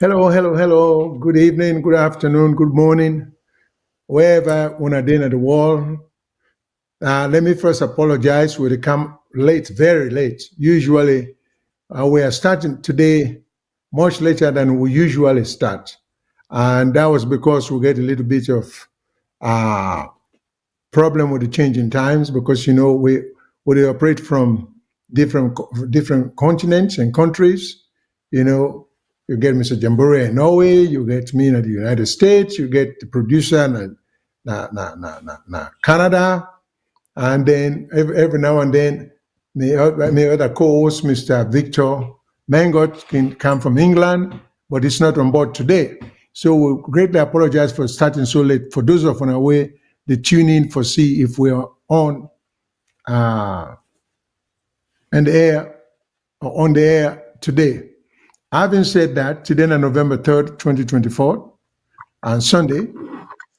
Hello, hello, hello. Good evening, good afternoon, good morning, wherever una dey in the world. Let me first apologize. We come late, very late. Usually, we are starting today much later than we usually start, and that was because we get a little bit of uh, problem with the changing times because we operate from different continents and countries. You know, you get Mr. Jambore in Norway, you get me in the United States, you get the producer in Canada, and then every now and then my other co-host, Mr. Victor Mangot, can come from England, but it's not on board today. So we greatly apologize for starting so late. For those of on our way, they tune in for see if we are uh, in the air or on the air today. Having said that, today on November 3rd, 2024, on Sunday,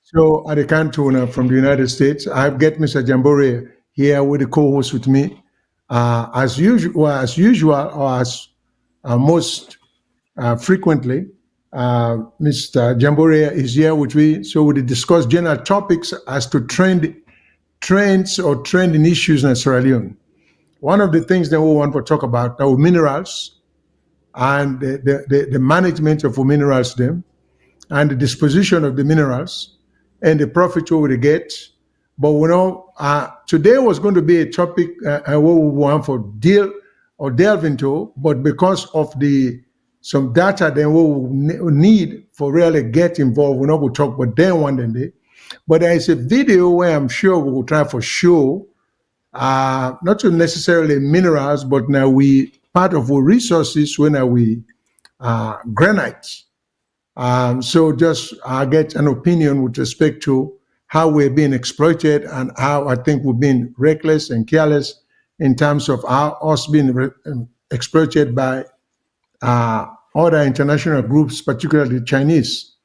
so at the Cantona from the United States, I get Mr. Jambore here with the co-host with me. As usual, or as most frequently, Mr. Jambore is here with me, so we discuss general topics as to trends or trending issues in Sierra Leone. One of the things that we want to talk about are minerals and the management of minerals, them, and the disposition of the minerals and the profit we will get. But today was going to be a topic what we want for delve into, but because of some data then we will need for really get involved, we're not going to talk about then one day. But there is a video where I'm sure we will try for sure, not to necessarily minerals, but now we part of our resources when we granite. So just get an opinion with respect to how we're being exploited and how I think we've been reckless and careless in terms of us being exploited by other international groups, particularly the Chinese.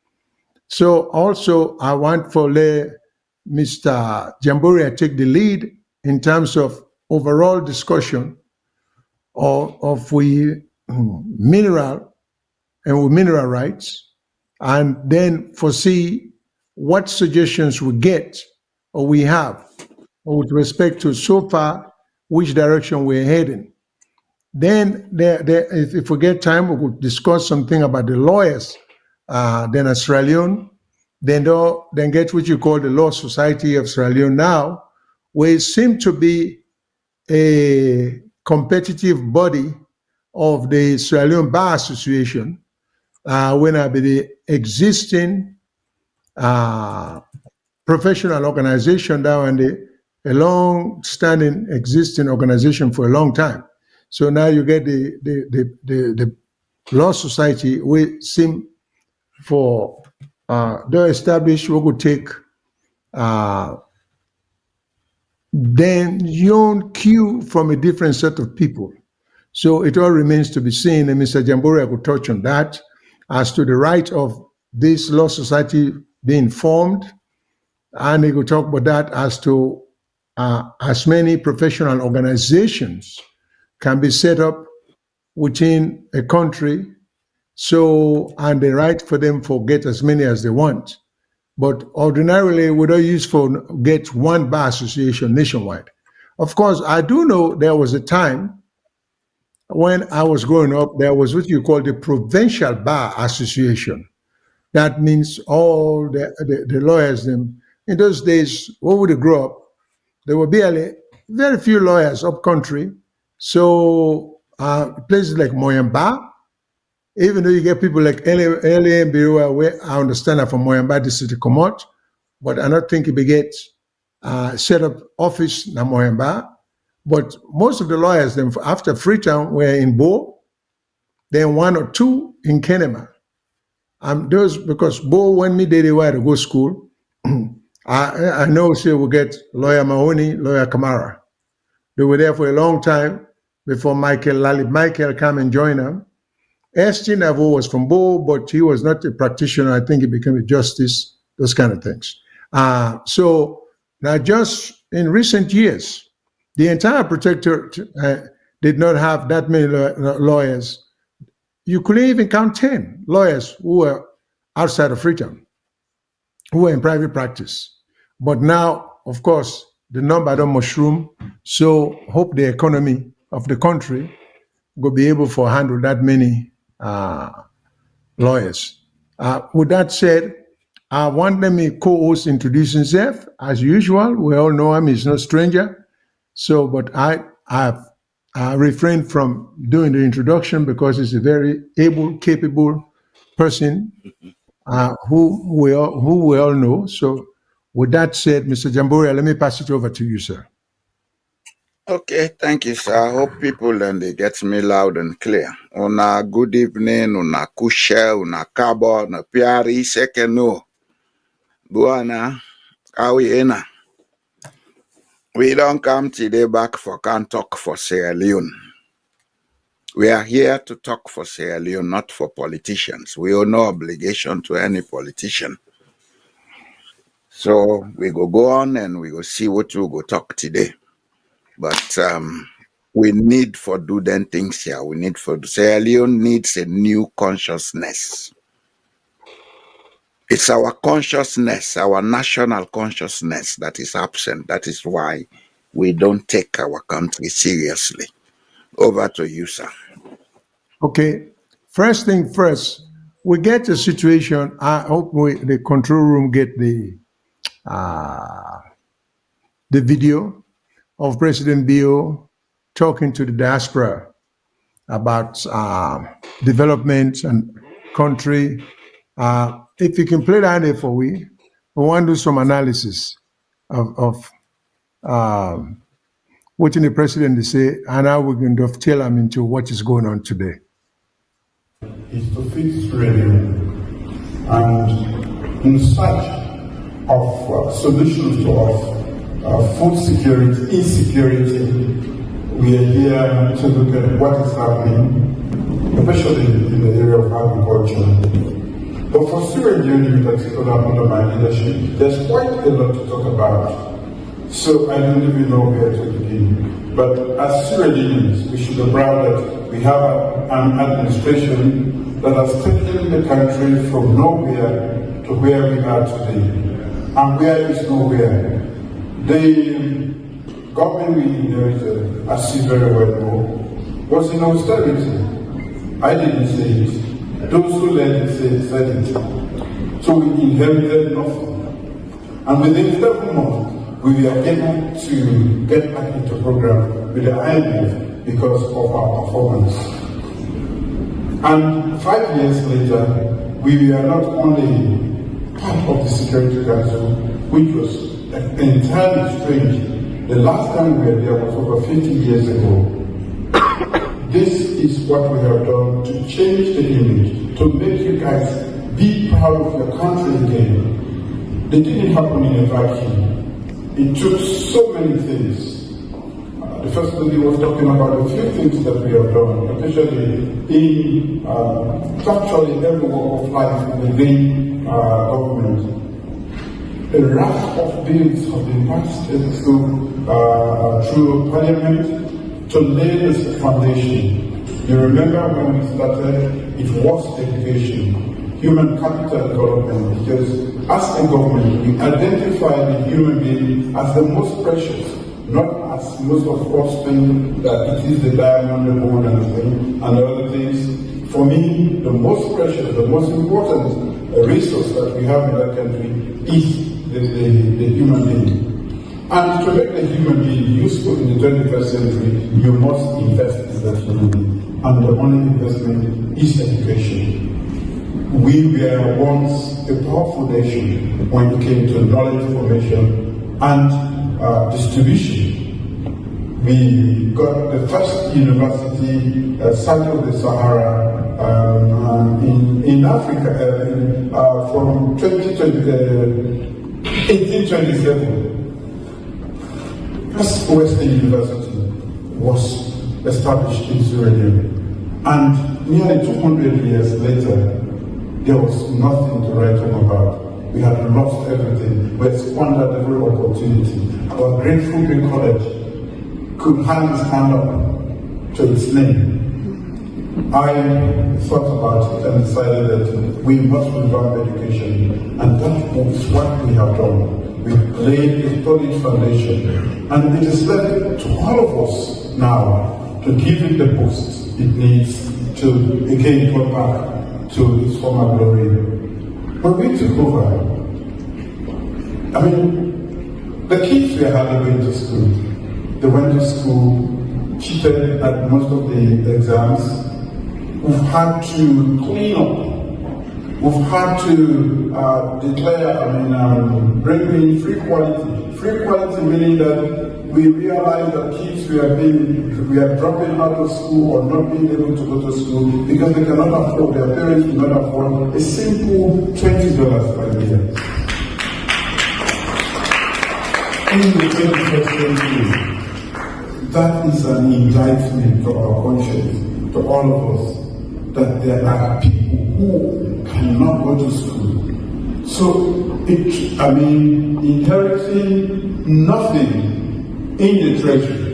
So also I want for Mr. Jamboria take the lead in terms of overall discussion of we mineral and with mineral rights, and then foresee what suggestions we get or we have with respect to so far which direction we're heading. Then, if we get time, we could discuss something about the lawyers, then Sierra Leone, then get what you call the Law Society of Sierra Leone now, where it seems to be a competitive body of the Sierra Leone Bar Association, when I be the existing professional organization down and a long-standing existing organization for a long time. So now you get the law society. We seem for the established. We could take then your cue from a different set of people. So it all remains to be seen, and Mr. Jamboria could touch on that as to the right of this law society being formed, and he could talk about that as to as many professional organizations can be set up within a country, so and the right for them for get as many as they want. But ordinarily, we don't use for get one bar association nationwide. Of course, I do know there was a time when I was growing up, there was what you call the Provincial Bar Association. That means all the lawyers. In those days, when we grow up, there were barely very few lawyers up country. So places like Moyamba, even though you get people like Elie and Birua, where I understand that from Moyamba, this is to come out, but I don't think it be get set up office in Moyamba. But most of the lawyers then after Freetown were in Bo, then one or two in Kenema. Those because Bo when me they were to go school, I know say we get lawyer Mahoney, lawyer Kamara. They were there for a long time before Michael come and join them. Estin Avo was from Bo, but he was not a practitioner. I think he became a justice, those kind of things. So now just in recent years, the entire protectorate did not have that many lawyers you couldn't even count 10 lawyers who were outside of Freetown, who were in private practice. But now, of course, the number don't mushroom. So hope the economy of the country will be able to handle that many lawyers. With that said, I want them to co-host introduce himself. As usual, we all know him, he's no stranger. So, but I refrained from doing the introduction because he's a very able, capable person who we all know. So, with that said, Mr. Jamboria, let me pass it over to you, sir. Okay, thank you, sir. I hope people then they get me loud and clear. Una good evening, una kushe, una kabo, una piari, sekeno. Buana, awi We don't come today back for can't talk for Sierra Leone. We are here to talk for Sierra Leone, not for politicians. We owe no obligation to any politician. So we go on and we go see what we go talk today. But we need for do them things here. We need for Sierra Leone needs a new consciousness. It's our consciousness, our national consciousness that is absent. That is why we don't take our country seriously. Over to you, sir. Okay. First thing first, we get a situation. I hope the control room get the video of President Bio talking to the diaspora about development and country. If you can play that there for we want to do some analysis of what the president say and how we can dovetail them into what is going on today. Is to fix revenue and in search of solutions to food security, insecurity. We are here to look at what is happening, especially in the area of agriculture. But for Sierra Leone in particular, under my leadership, there's quite a lot to talk about. So I don't even know where to begin. But as Sierra Leoneans, we should be proud that we have an administration that has taken the country from nowhere to where we are today. And where is nowhere? The government we inherited, as you very well know, was in austerity. I didn't say it. Those who led it said it. So we inherited nothing. And within 7 months, we were able to get back into program with the IMF because of our performance. And 5 years later, we were not only part of the Security Council, which was entirely strange. The last time we were there was over 50 years ago. This is what we have done to change the image, to make you guys be proud of your country again. It didn't happen in a vacuum. It took so many things. The first lady was talking about a few things that we have done, especially in virtually every walk of life within government. A raft of bills have been passed through Parliament to lay this foundation. You remember when we started, it was education, human capital development, because as a government, we identify the human being as the most precious, not as most of us think that it is the diamond, the gold, and other things. For me, the most precious, the most important resource that we have in that country is the human being. And to make the human being useful in the 21st century, you must invest in that human being. And the only investment is education. We were once a powerful nation when it came to knowledge formation and distribution. We got the first university south of the Sahara in Africa from 1827. First Western University was established in Sierra Leone. And nearly 200 years later, there was nothing to write home about. We had lost everything. We had squandered every opportunity. Our great Fulbright College could hang its hand up to its name. I thought about it and decided that we must revamp education, and that is what we have done. We've laid a solid foundation, and it is left to all of us now to give it the boost it needs to again go back to its former glory. When we took over, I mean, the kids were hardly going to school. They went to school, cheated at most of the exams. We've had to clean up. We've had to declare, bring in free quality. Free quality meaning that we realize that kids we are dropping out of school or not being able to go to school because they cannot afford, their parents do not afford a simple $20 per year. In the 21st century, that is an indictment to our conscience, to all of us, that there are people who cannot go to school. So, inheriting nothing in the treasury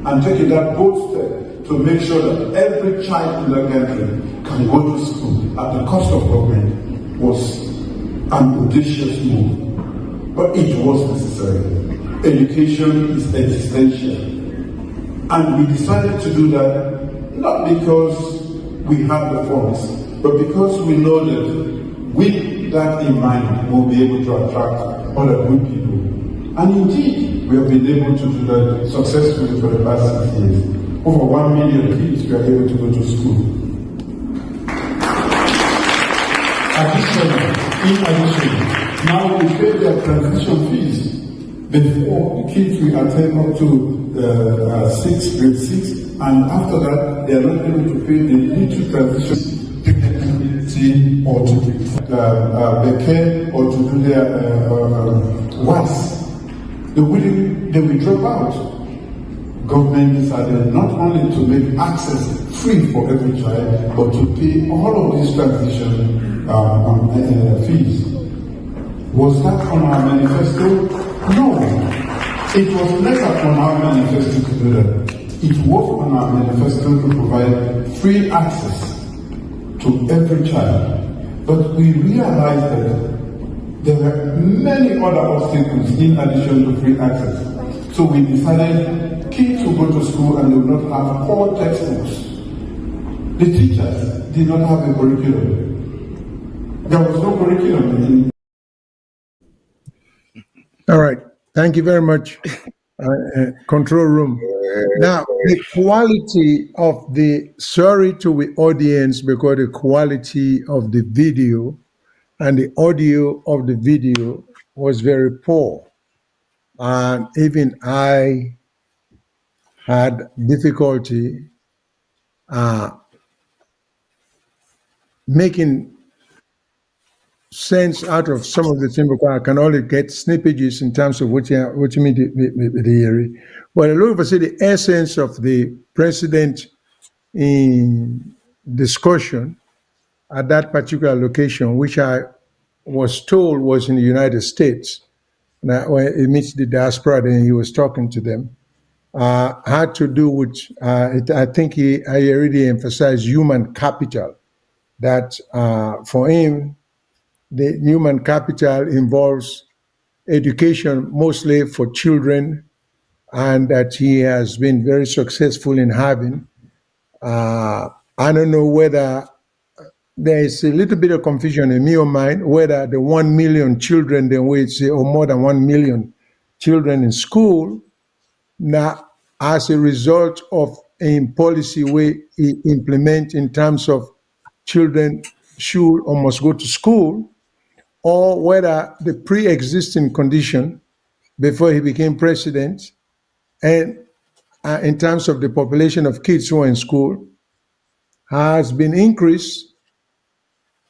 and taking that bold step to make sure that every child in the country can go to school at the cost of government was an audacious move. But it was necessary. Education is existential. And we decided to do that not because we have the funds, but because we know that with that in mind, we'll be able to attract other good people. And indeed, we have been able to do that successfully for the past 6 years. Over 1 million kids were able to go to school. In addition, now we pay their transition fees. Before, the kids will attend up to grade 6, and after that, they are not able to pay the little transition or to their care or to do their WAS. They will drop out. Government decided not only to make access free for every child, but to pay all of these transition fees. Was that on our manifesto? No. It was never on our manifesto to do that. It was on our manifesto to provide free access to every child. But we realized that there were many other obstacles in addition to free access. So we decided kids will go to school and they will not have core textbooks. The teachers did not have a curriculum. There was no curriculum in. All right. Thank you very much, control room. Now, the quality of the, sorry to the audience, because the quality of the video and the audio of the video was very poor. And even I had difficulty making sense out of some of the things because I can only get snippages in terms of what you mean the area. But I look for say the essence of the president in discussion at that particular location, which I was told was in the United States. Now, when he meets the diaspora, then he was talking to them. Had to do with, I think I already emphasized human capital, that for him, the human capital involves education mostly for children, and that he has been very successful in having. I don't know whether there is a little bit of confusion in your mind whether the 1 million children, then we say, or more than 1 million children in school, now as a result of a policy we implement in terms of children should or must go to school, or whether the pre-existing condition before he became president and in terms of the population of kids who are in school has been increased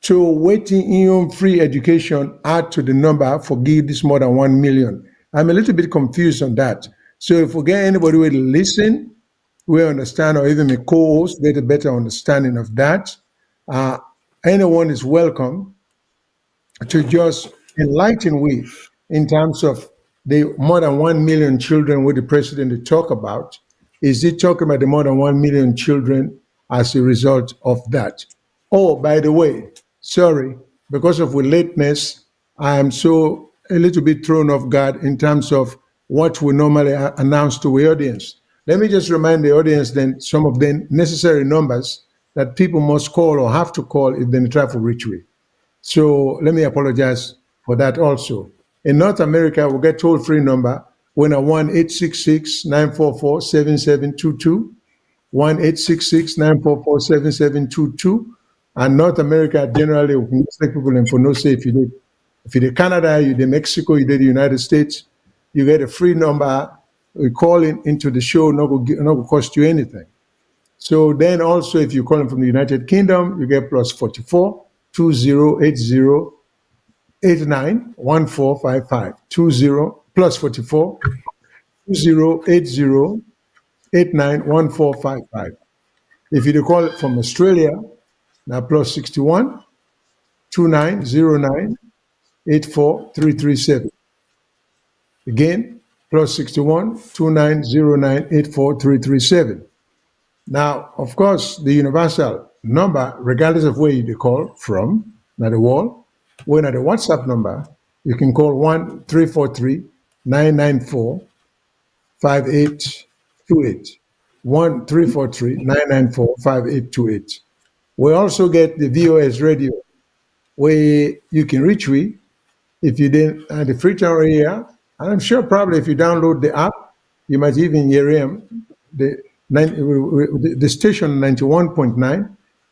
to waiting in free education add to the number for give this more than 1 million. I'm a little bit confused on that. So if we get anybody who will listen, we understand, or even a co-host get a better understanding of that, anyone is welcome to just enlighten we in terms of the more than 1 million children with the president to talk about. Is he talking about the more than 1 million children as a result of that. Oh, by the way, sorry, because of the lateness, I am so a little bit thrown off guard in terms of what we normally announce to the audience. Let me just remind the audience then some of the necessary numbers that people must call or have to call if they try to reach me. So let me apologize for that also. In North America, we get toll-free number when a 1-866-944-7722, 1-866-944-7722. And North America, generally, we can take people in for no say if you did Canada, you did Mexico, you did the United States, you get a free number. We call into the show, not going to cost you anything. So then also, if you're calling from the United Kingdom, you get plus 44 2080 891455 20 plus 44 2080 891455. If you call it from Australia, now plus 61 2909 84337. Again, plus 61 2909 84337. Now, of course, the universal number, regardless of where you call from, not the wall, when at the WhatsApp number, you can call 1-343-994-5828. 1-343-994-5828. We also get the VOS radio, where you can reach me if you didn't the Freetown area. And I'm sure probably if you download the app, you might even hear him, the station 91.9.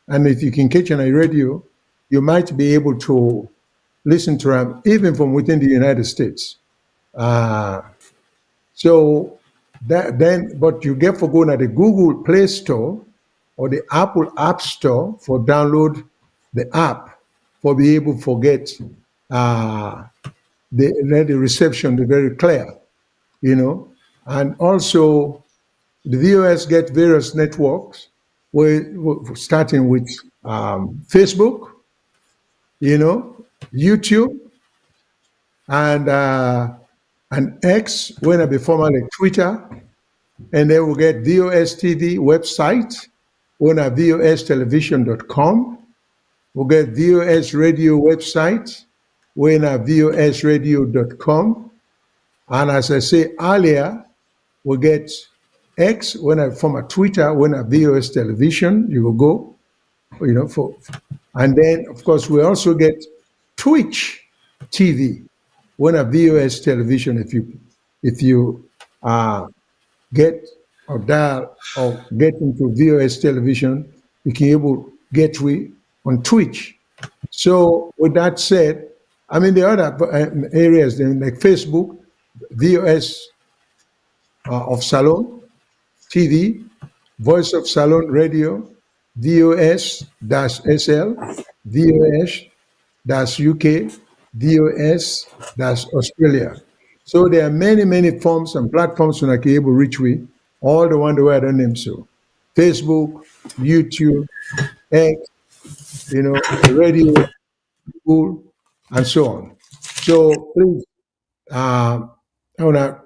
And if you can catch on a radio, you might be able to listen to them even from within the United States. So that then, but you get for going at the Google Play Store or the Apple App Store for download the app for be able to get the reception be very clear, and also the VOS get various networks. We're starting with Facebook, YouTube, and X, when it be formerly Twitter, and then we'll get VOS TV website, when at VOStelevision.com. We'll get VOS radio website, when at VOSradio.com. And as I say earlier, we'll get X, when I from a Twitter, when at VOS Television, you will go, and then of course we also get Twitch TV, when at VOS Television. If you get or dial or get into VOS Television, you can able get we on Twitch. So with that said, I mean the other areas then, like Facebook, VOS of Salon TV, Voice of Salon Radio, VOS-SL, VOS-UK, VOS-Australia. So there are many forms and platforms when I can able to reach we, all the one the way I don't name so. Facebook, YouTube, X, radio, Google, and so on. So please, I want to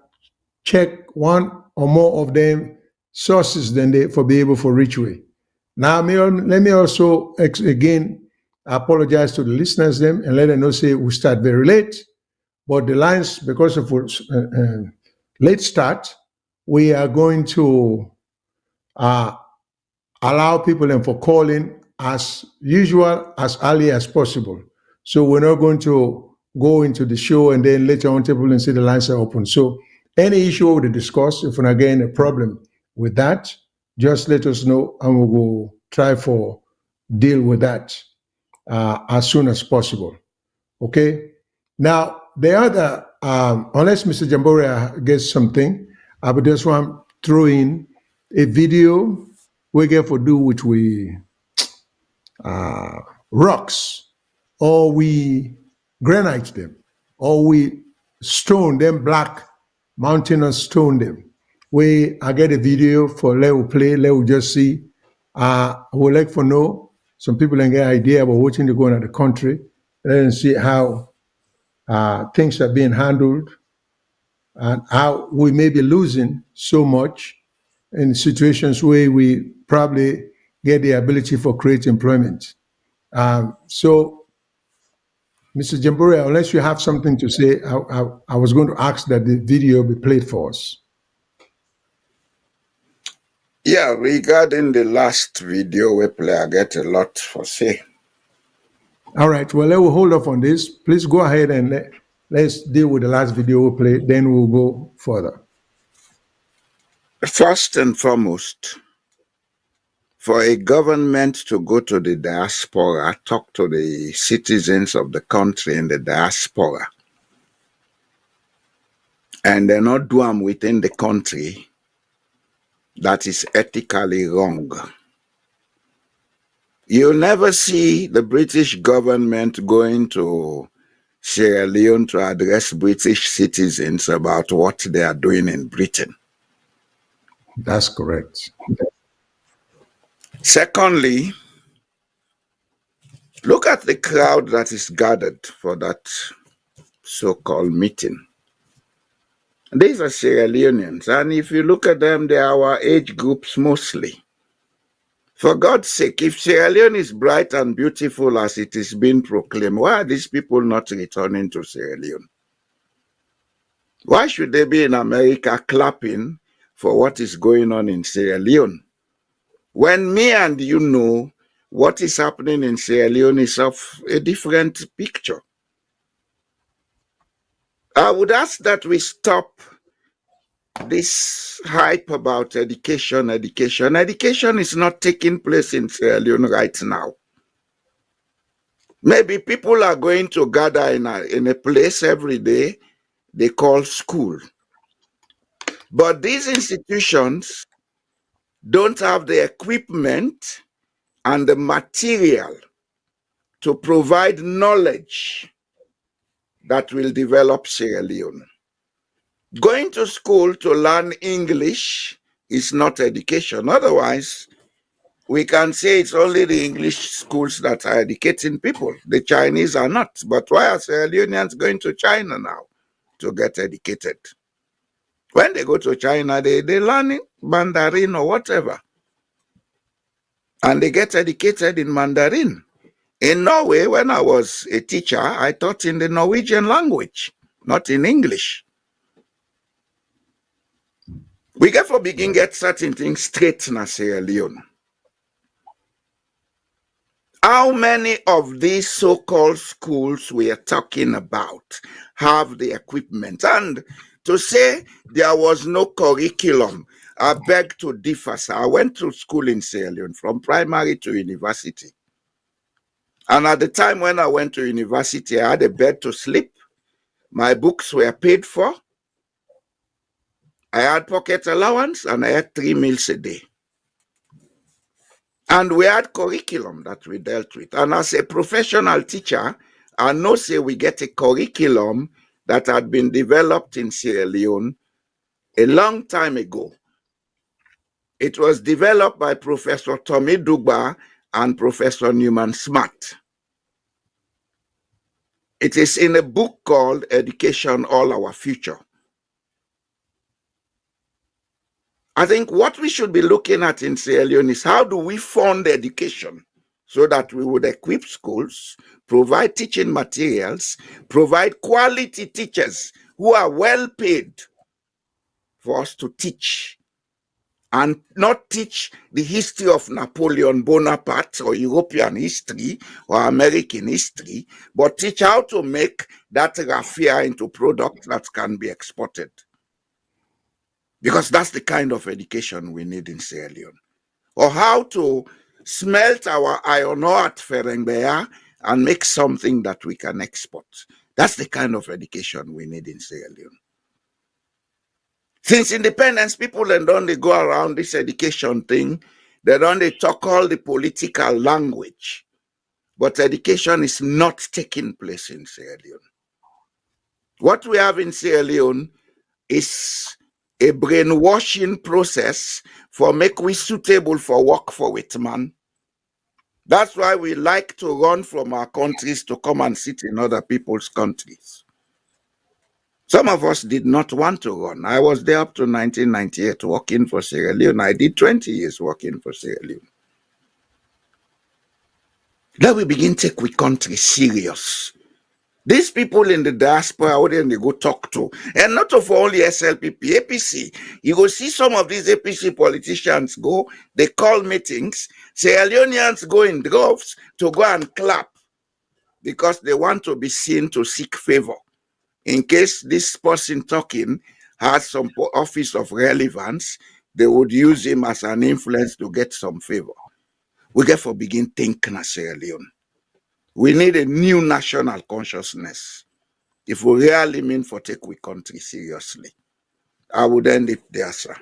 check one or more of them sources than they for be able for reach way. Now, let me also again apologize to the listeners them and let them know say we start very late, but the lines, because of late start, we are going to allow people then for calling as usual, as early as possible. So we're not going to go into the show and then later on people and say the lines are open. So any issue we discuss, if we're again a problem with that, just let us know and we will try for deal with that as soon as possible. Okay. Now the other, unless Mr. Jamboria gets something, I would just want to throw in a video we get for do which we rocks, or we granite them, or we stone them black, mountainous stone them. I get a video for let we play, let we just see. I would like for know some people can get an idea about what's going on in the country, let them see how things are being handled and how we may be losing so much in situations where we probably get the ability for create employment. So, Mr. Jamboria, unless you have something to say, I was going to ask that the video be played for us. Yeah, regarding the last video we play, I get a lot for say. All right, well, let will hold off on this. Please go ahead and let's deal with the last video we played, then we'll go further. First and foremost, for a government to go to the diaspora, talk to the citizens of the country in the diaspora, and they not do them within the country, that is ethically wrong. You'll never see the British government going to Sierra Leone to address British citizens about what they are doing in Britain. That's correct. Secondly, look at the crowd that is gathered for that so-called meeting. These are Sierra Leoneans, and if you look at them, they are our age groups mostly. For God's sake, if Sierra Leone is bright and beautiful as it is being proclaimed, why are these people not returning to Sierra Leone? Why should they be in America clapping for what is going on in Sierra Leone? When me and you know what is happening in Sierra Leone is of a different picture. I would ask that we stop this hype about education. Education is not taking place in Sierra Leone right now. Maybe people are going to gather in a place every day they call school. But these institutions don't have the equipment and the material to provide knowledge that will develop Sierra Leone. Going to school to learn English is not education. Otherwise, we can say it's only the English schools that are educating people. The Chinese are not. But why are Sierra Leoneans going to China now to get educated? When they go to China, they learn Mandarin or whatever. And they get educated in Mandarin. In Norway, when I was a teacher, I taught in the Norwegian language, not in English. We therefore begin get certain things straight in Sierra Leone. How many of these so-called schools we are talking about have the equipment? And to say there was no curriculum, I beg to differ, sir. I went to school in Sierra Leone from primary to university. And at the time when I went to university, I had a bed to sleep. My books were paid for. I had pocket allowance and I had 3 meals a day. And we had curriculum that we dealt with. And as a professional teacher, I know say we get a curriculum that had been developed in Sierra Leone a long time ago. It was developed by Professor Tommy Dugba and Professor Newman Smart. It is in a book called Education, All Our Future. I think what we should be looking at in Sierra Leone is how do we fund education so that we would equip schools, provide teaching materials, provide quality teachers who are well paid for us to teach, and not teach the history of Napoleon Bonaparte or European history or American history, but teach how to make that raffia into product that can be exported. Because that's the kind of education we need in Sierra Leone. Or how to smelt our iron ore at Ferengbea and make something that we can export. That's the kind of education we need in Sierra Leone. Since independence, people don't they go around this education thing, they talk all the political language. But education is not taking place in Sierra Leone. What we have in Sierra Leone is a brainwashing process for make we suitable for work for it, man. That's why we like to run from our countries to come and sit in other people's countries. Some of us did not want to run. I was there up to 1998 working for Sierra Leone. I did 20 years working for Sierra Leone. Then we begin to take we country serious. These people in the diaspora, what they go talk to, and not of only SLPP, APC. You go see some of these APC politicians go, they call meetings, Sierra Leoneans go in droves to go and clap because they want to be seen to seek favor. In case this person talking has some office of relevance, they would use him as an influence to get some favor. We get for begin thinking as Sierra Leone. We need a new national consciousness if we really mean for take we country seriously. I would end it there, sir.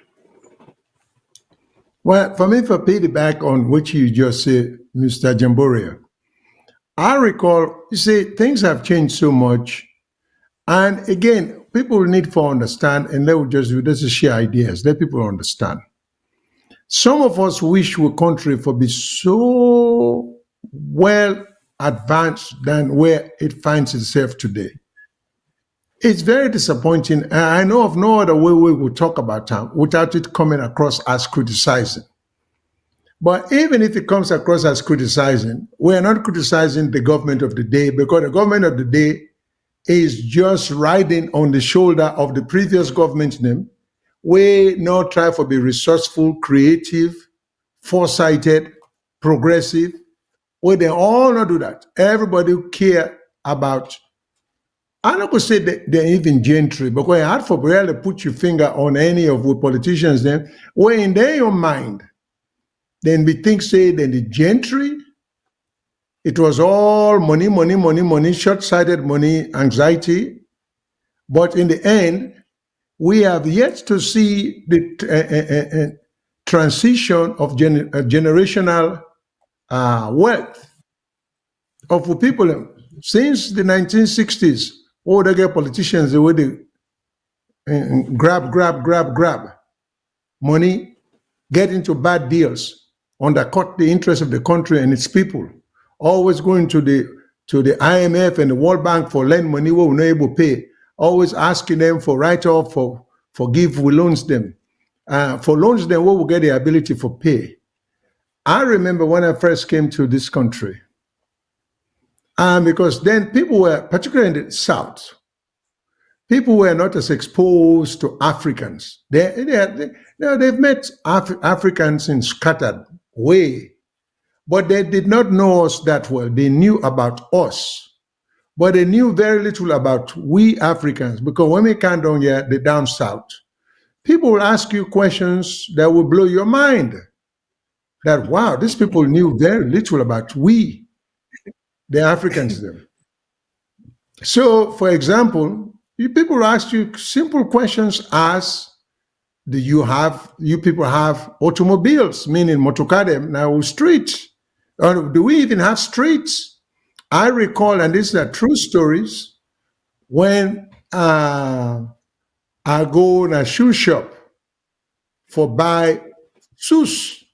Well, for me, for piggyback on what you just said, Mr. Jamboria, I recall, you see, things have changed so much. And again, people need to understand, and they will just share ideas, let people understand. Some of us wish our country for be so well advanced than where it finds itself today. It's very disappointing. And I know of no other way we will talk about time without it coming across as criticizing. But even if it comes across as criticizing, we are not criticizing the government of the day, because the government of the day is just riding on the shoulder of the previous government's name. We not try to be resourceful, creative, foresighted, progressive. We they all not do that. Everybody care about, I'm not going to say that they're even gentry, but when hard for really put your finger on any of the politicians then, when in their own mind, then we think say then the gentry, it was all money, money, money, money, short-sighted money, anxiety. But in the end, we have yet to see the transition of generational wealth of the people. Since the 1960s, all the get politicians, the way they grab money, get into bad deals, undercut the interest of the country and its people, always going to the IMF and the World Bank for lend money we were not able to pay, always asking them for write-off, for give we loans them. For loans them, we will get the ability for pay. I remember when I first came to this country, because then people were, particularly in the South, people were not as exposed to Africans. They've met Africans in scattered way, but they did not know us that well. They knew about us, but they knew very little about we Africans, because when we come down here, the down South, people will ask you questions that will blow your mind. That, wow, these people knew very little about we, the Africans there. So, for example, people ask you simple questions as, do you people have automobiles, meaning motokadem, now streets? Or do we even have streets? I recall, and these are true stories, when I go in a shoe shop for buy shoes.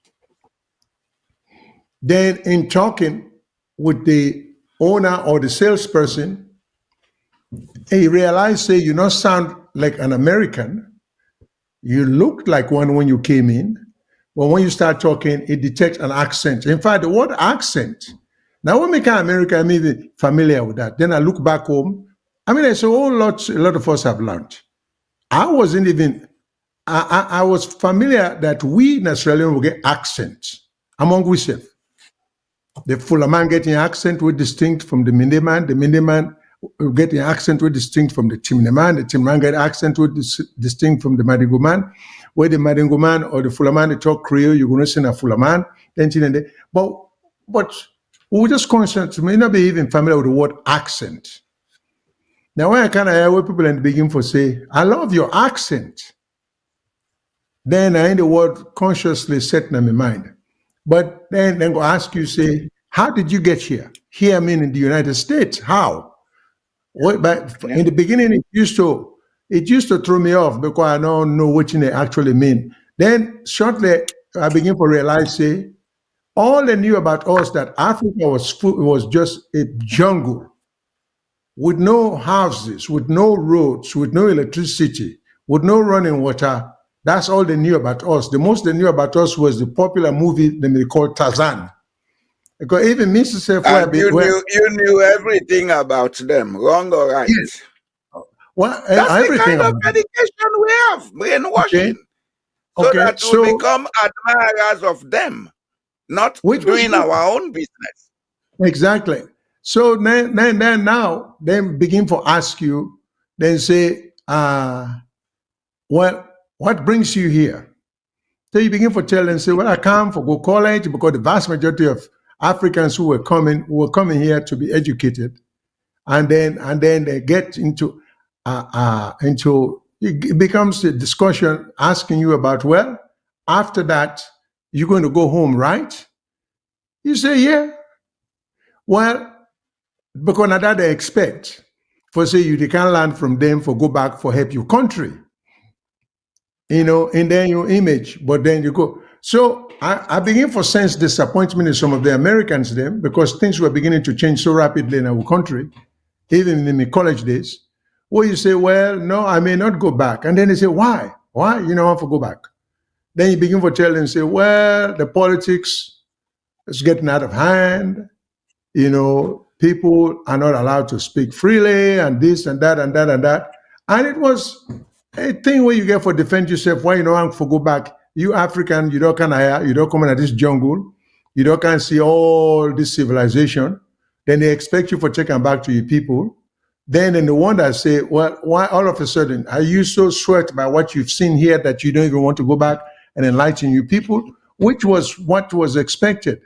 Then in talking with the owner or the salesperson, he realized, say, you don't sound like an American. You looked like one when you came in, but when you start talking, it detects an accent. In fact, the word accent, now when we come America, I'm even familiar with that. Then I look back home. I mean, there's a lot of us have learned. I wasn't even, I was familiar that we in Australia will get accent among ourselves. The Fulaman getting accent with distinct from the Mindeman getting accent with distinct from the Timneman get accent with distinct from the Madinguman, where the Madinguman or the Fulaman they talk Creole, you're gonna send a Fulaman, but we just conscious may not be even familiar with the word accent. Now when I kind of hear what people in the beginning for say, I love your accent, then I in the word consciously set in my mind. But then go ask you, say, how did you get here? Here, I mean in the United States. How? But in the beginning, it used to throw me off because I don't know what they actually mean. Then shortly, I began to realize, say, all they knew about us that Africa was just a jungle with no houses, with no roads, with no electricity, with no running water. That's all they knew about us. The most they knew about us was the popular movie they called Tarzan. Because even Mr. Self, And you knew everything about them, wrong or right. yes, well, That's the everything kind of about them. education we have, brainwashing. Okay, So okay. that we become admirers of them, not Which was doing good. our own business. Exactly. So now they begin to ask you, then say, well, what brings you here? So you begin to tell them, say, well, I come for go college because the vast majority of Africans who were coming here to be educated, and then they get into it becomes a discussion asking you about, well, after that you're going to go home, right? You say, yeah. Well, because now that they expect for say you can learn from them for go back for help your country, and then your image, but then you go. So I begin to sense disappointment in some of the Americans then because things were beginning to change so rapidly in our country, even in the college days, where you say, well, no, I may not go back. And then they say, why? Why? You don't want to go back. Then you begin to tell them, say, well, the politics is getting out of hand. People are not allowed to speak freely and this and that and that and that. And it was a thing where you get for defend yourself. Why you don't want to go back? You African, you don't you don't come into this jungle. You don't can see all this civilization. Then they expect you for taking back to your people. Then the one that say, well, why all of a sudden are you so sweat by what you've seen here that you don't even want to go back and enlighten your people, which was what was expected.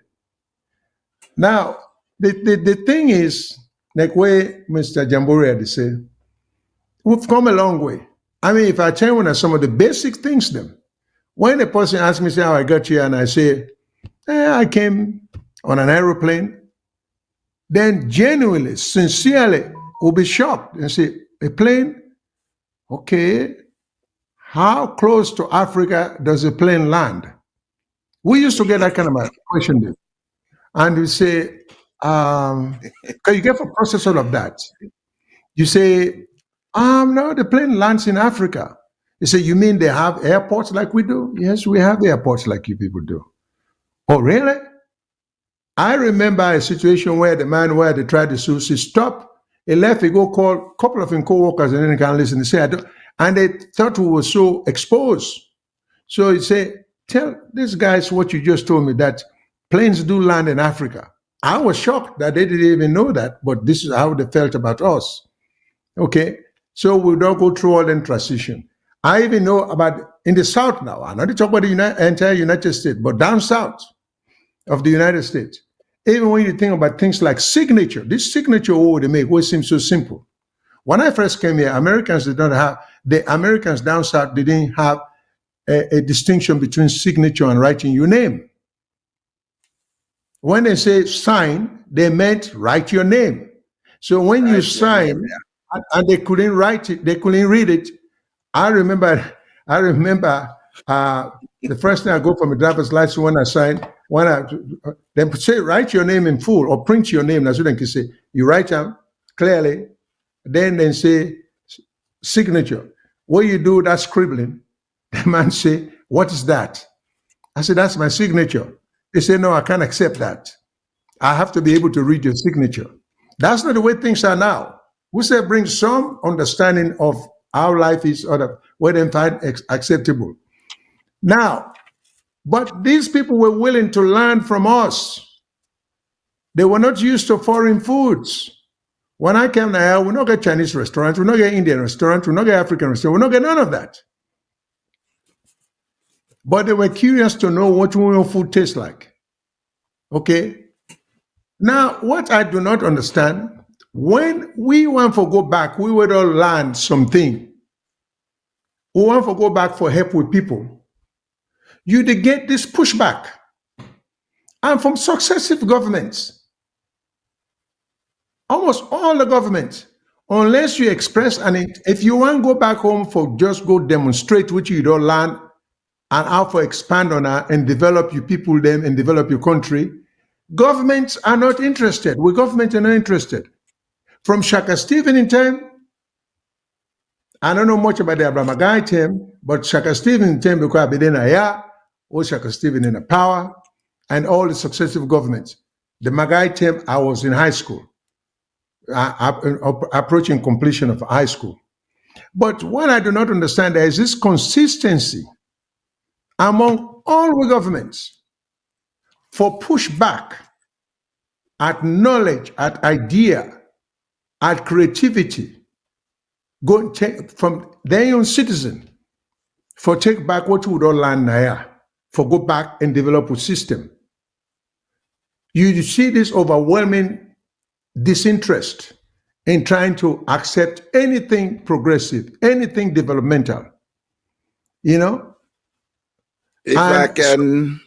Now, the thing is, like where Mr. Jamborea had said, we've come a long way. I mean, if I tell you some of the basic things, then when a person asks me, say, how I got here, and I say, I came on an aeroplane, then genuinely, sincerely, will be shocked and say, a plane? Okay. How close to Africa does a plane land? We used to get that kind of a question there. And we say, can you get for process all of that? You say, no, the plane lands in Africa. You say, you mean they have airports like we do? Yes, we have airports like you people do. Oh, really? I remember a situation where the man where they tried to sue, he stopped, he left, he go call a couple of his co-workers and then he can listen. He said, I don't, and they thought we were so exposed. So he said, tell these guys what you just told me, that planes do land in Africa. I was shocked that they didn't even know that, but this is how they felt about us. Okay, so we don't go through all the transition. I even know about in the South now. I'm not talking about the entire United States, but down south of the United States. Even when you think about things like signature, this signature what they make, what seems so simple. When I first came here, the Americans down south didn't have a distinction between signature and writing your name. When they say sign, they meant write your name. So when you sign, and they couldn't write it, they couldn't read it. I remember the first time I go for my driver's license when I signed, they say write your name in full or print your name. That's what they can say. You write them clearly, then they say signature. What you do that scribbling, the man say, what is that? I said, that's my signature. They say, no, I can't accept that. I have to be able to read your signature. That's not the way things are now. We say bring some understanding of how life is or what they find acceptable. Now, but these people were willing to learn from us. They were not used to foreign foods. When I came here, we not get Chinese restaurants, we not get Indian restaurants, we not get African restaurants, we not get none of that. But they were curious to know what real food tastes like. Okay. Now, what I do not understand, when we want to go back, we would all learn something. We want to go back for help with people. You get this pushback. And from successive governments, almost all the governments, unless you express, and if you want to go back home for just go demonstrate what you don't learn and how to expand on that and develop your people them and develop your country, governments are not interested. We government are not interested. From Shaka Stephen in time, I don't know much about the Abramagai time, but Shaka Stephen in time because I've been in or Shaka Stephen in the power, and all the successive governments. The Magai term, I was in high school, approaching completion of high school. But what I do not understand is this consistency among all the governments for pushback at knowledge, at idea, at creativity, go take from their own citizen for take back what you would all learn now, for go back and develop a system. You see this overwhelming disinterest in trying to accept anything progressive, anything developmental, you know? If I can,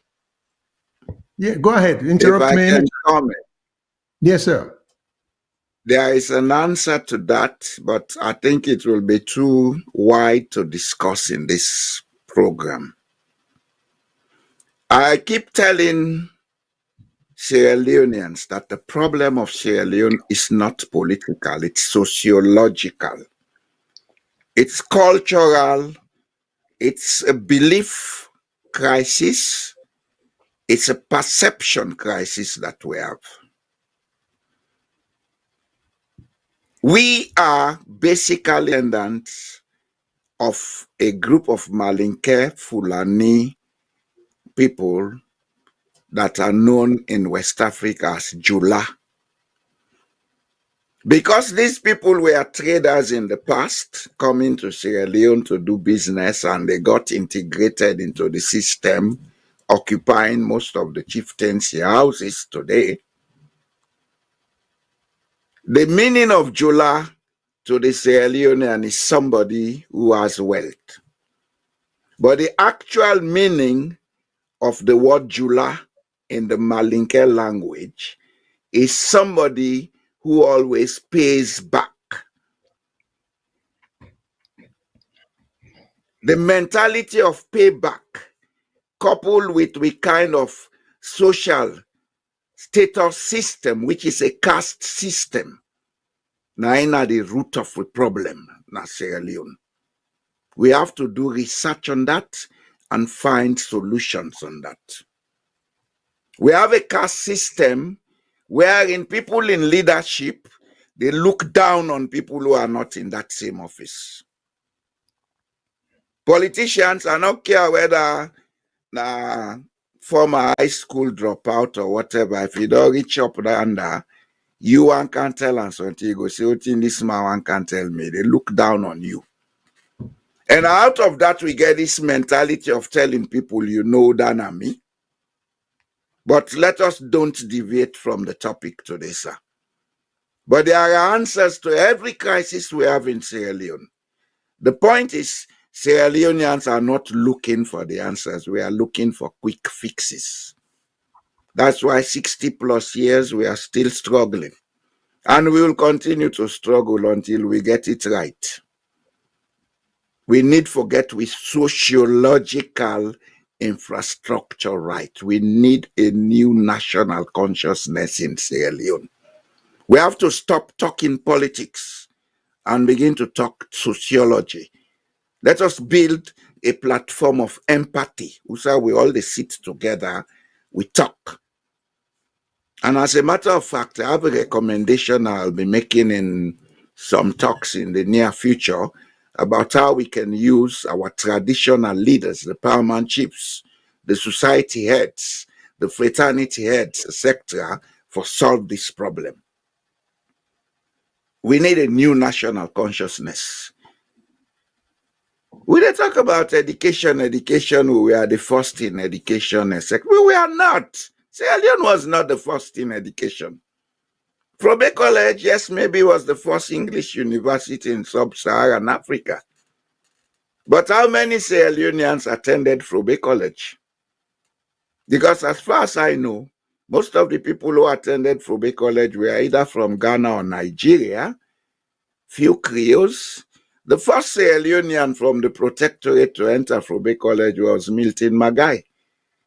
yeah, go ahead, if interrupt I me. can comment. Yes, sir. There is an answer to that, but I think it will be too wide to discuss in this program. I keep telling Sierra Leoneans that the problem of Sierra Leone is not political, it's sociological. It's cultural, it's a belief crisis, it's a perception crisis that we have. We are basically descendants of a group of Malinke Fulani people that are known in West Africa as Jula. Because these people were traders in the past, coming to Sierra Leone to do business, and they got integrated into the system, occupying most of the chieftaincy houses today. The meaning of Jula to the Sierra Leonean is somebody who has wealth. But the actual meaning of the word Jula in the Malinke language is somebody who always pays back. The mentality of payback, coupled with the kind of social status system, which is a caste system, now in the root of the problem, na Sierra Leone. We have to do research on that and find solutions on that. We have a caste system wherein people in leadership, they look down on people who are not in that same office. Politicians are not care whether former high school dropout or whatever. If you don't reach up under, you one can't tell us until you go say, "Oh, this man one can't tell me." They look down on you. And out of that, we get this mentality of telling people you know than me. But let us don't deviate from the topic today, sir. But there are answers to every crisis we have in Sierra Leone. The point is, Sierra Leoneans are not looking for the answers. We are looking for quick fixes. That's why 60 plus years we are still struggling. And we will continue to struggle until we get it right. We need to get with sociological infrastructure right. We need a new national consciousness in Sierra Leone. We have to stop talking politics and begin to talk sociology. Let us build a platform of empathy. We all sit together, we talk. And as a matter of fact, I have a recommendation I'll be making in some talks in the near future about how we can use our traditional leaders, the paramount chiefs, the society heads, the fraternity heads, etc., for solve this problem. We need a new national consciousness. We don't talk about education. We are the first in education, etc. We are not. Sierra Leone was not the first in education. Frobe College, yes, maybe was the first English university in sub-Saharan Africa. But how many Sierra Leoneans attended Frobe College? Because as far as I know, most of the people who attended Frobe College were either from Ghana or Nigeria, few Creoles. The first Sierra Leonean from the protectorate to enter Frobe College was Milton Magai.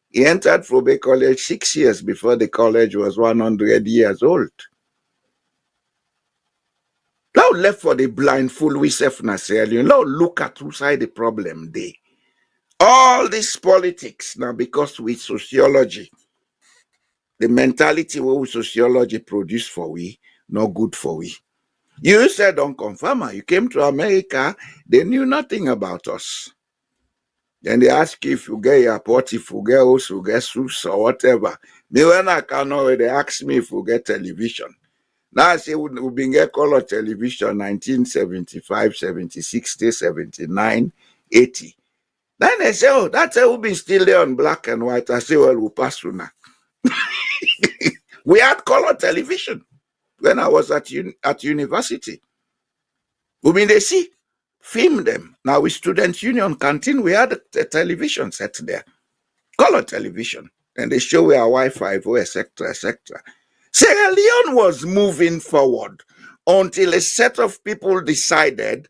He entered Frobe College 6 years before the college was 100 years old. Now left for the blindfold we self na Sierra Leone. Now look at who side the problem there. All this politics now because with sociology. The mentality we sociology produce for we, not good for we. You said on Confirmer, you came to America, they knew nothing about us. Then they ask you if you get your pot, if you get house, you get soups or whatever. Me when I can know, they ask me if you get television. Now I say we been get color television 1975, 70, 60, 79, 80. Then they say, oh, that's we been still there on black and white. I say, well, we'll pass through now. We had color television when I was at university. We mean they see, film them. Now with Student Union Canteen, we had a television set there, color television. And they show our Wi-Fi, etc., etc. Sierra Leone was moving forward until a set of people decided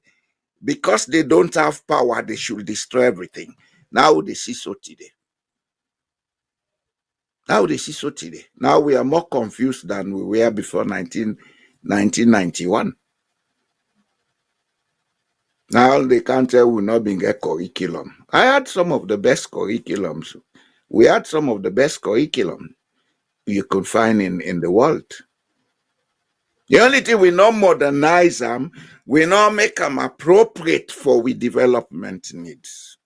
because they don't have power, they should destroy everything. Now they see so today. Now they see so today. Now we are more confused than we were before 1991. Now they can't tell we not being a curriculum. I had some of the best curriculums. We had some of the best curriculum you could find in the world. The only thing we not modernize them, we not make them appropriate for we development needs.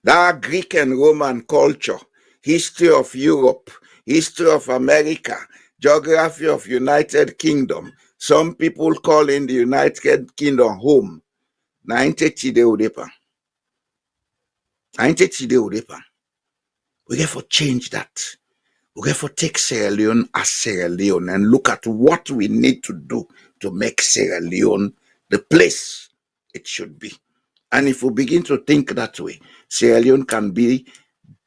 That Greek and Roman culture, history of Europe, history of America, geography of United Kingdom. Some people call in the United Kingdom home. Na inte chide udepa. Na inte chide udepa. We have to change that. We have to take Sierra Leone as Sierra Leone and look at what we need to do to make Sierra Leone the place it should be. And if we begin to think that way, Sierra Leone can be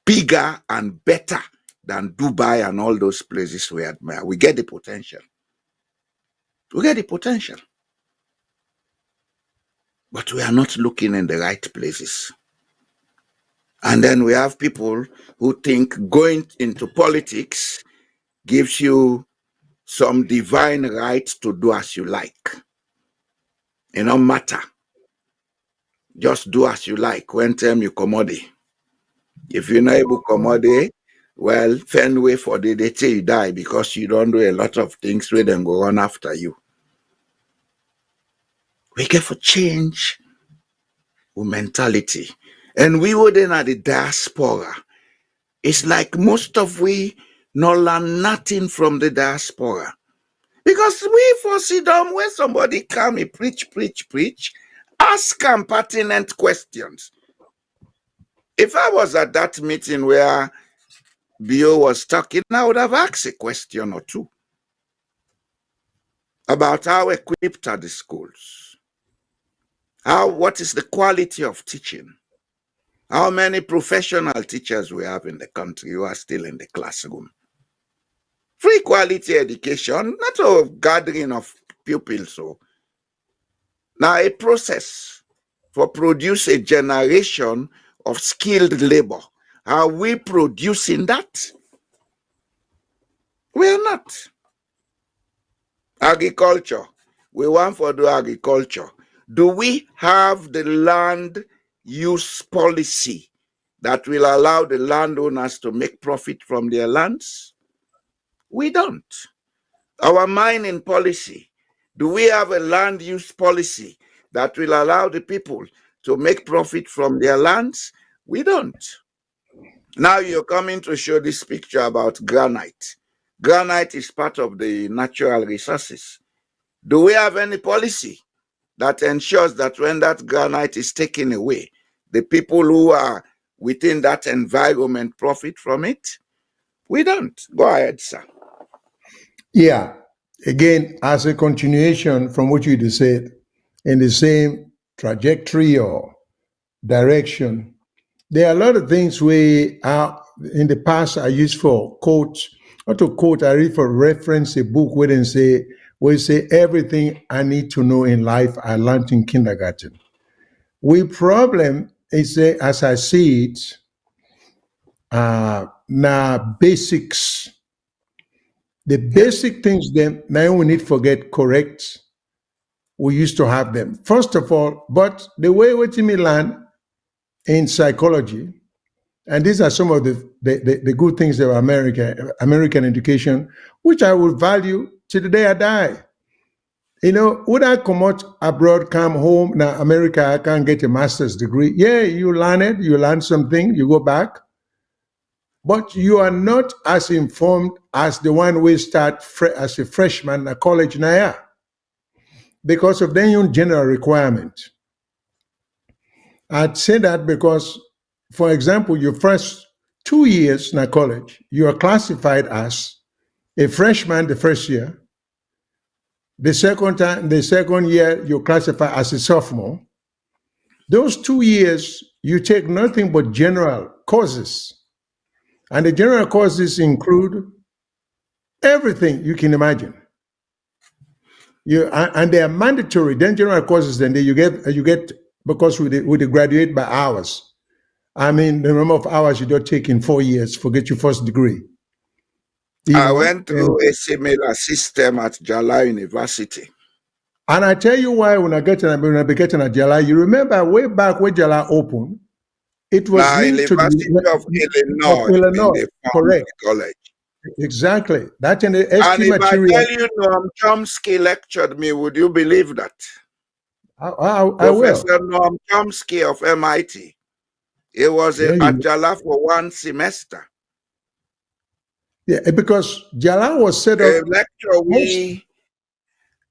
bigger and better than Dubai and all those places we admire. We get the potential. We get the potential. But we are not looking in the right places. And then we have people who think going into politics gives you some divine right to do as you like. It don't matter. Just do as you like when time you commodity. If you're not able to commodity, well, find way for the day till you die because you don't do a lot of things where then go on after you. We get to change our mentality. And we were then at the diaspora. It's like most of we not learn nothing from the diaspora. Because we for sit down when somebody come, he preach, ask them pertinent questions. If I was at that meeting where Bio was talking, I would have asked a question or two about how equipped are the schools, what is the quality of teaching, how many professional teachers we have in the country who are still in the classroom. Free quality education, not a gathering of pupils. So now a process for produce a generation of skilled labor. Are we producing that? We are not. Agriculture. We want to do agriculture. Do we have the land use policy that will allow the landowners to make profit from their lands? We don't. Our mining policy. Do we have a land use policy that will allow the people to make profit from their lands? We don't. Now you're coming to show this picture about granite. Granite is part of the natural resources. Do we have any policy that ensures that when that granite is taken away, the people who are within that environment profit from it? We don't. Go ahead, sir. Yeah. Again, as a continuation from what you just said, in the same trajectory or direction, there are a lot of things we are in the past I used for quotes. Not to quote, I read for reference a book where they say everything I need to know in life I learned in kindergarten. We problem is as I see it, now basics. The basic things then now we need to forget correct. We used to have them. First of all, but the way what me learn in psychology, And these are some of the good things of American education, which I will value till the day I die. Would I come out abroad, come home, now America, I can't get a master's degree. Yeah, you learn it, you learn something, you go back. But you are not as informed as the one we start as a freshman at college now, because of the new general requirement. I'd say that because, for example, your first 2 years in college, you are classified as a freshman the first year. The second year, you're classified as a sophomore. Those 2 years, you take nothing but general courses. And the general courses include everything you can imagine. And they are mandatory. Then general courses, then you get because we graduate by hours. I mean, the number of hours you don't take in 4 years, forget your first degree. I went through a similar system at Jala University. And I tell you why when I be getting at Jala, you remember way back when Jala opened, it was linked to the Illinois, correct. College. Exactly. That in the and if material. I tell you Noam Chomsky lectured me, would you believe that? I Professor will. Noam Chomsky of MIT. He was at Jala for 1 semester. Yeah, because Jala was set up.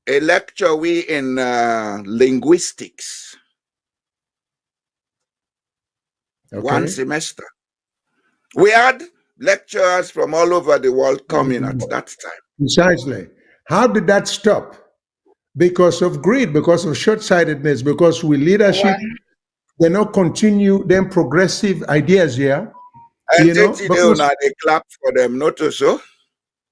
A lecture in linguistics. Okay. 1 semester. We had lecturers from all over the world coming at that time. Precisely. How did that stop? Because of greed, because of short-sightedness, because with leadership, they not continue them progressive ideas here. And they clap for them, not so.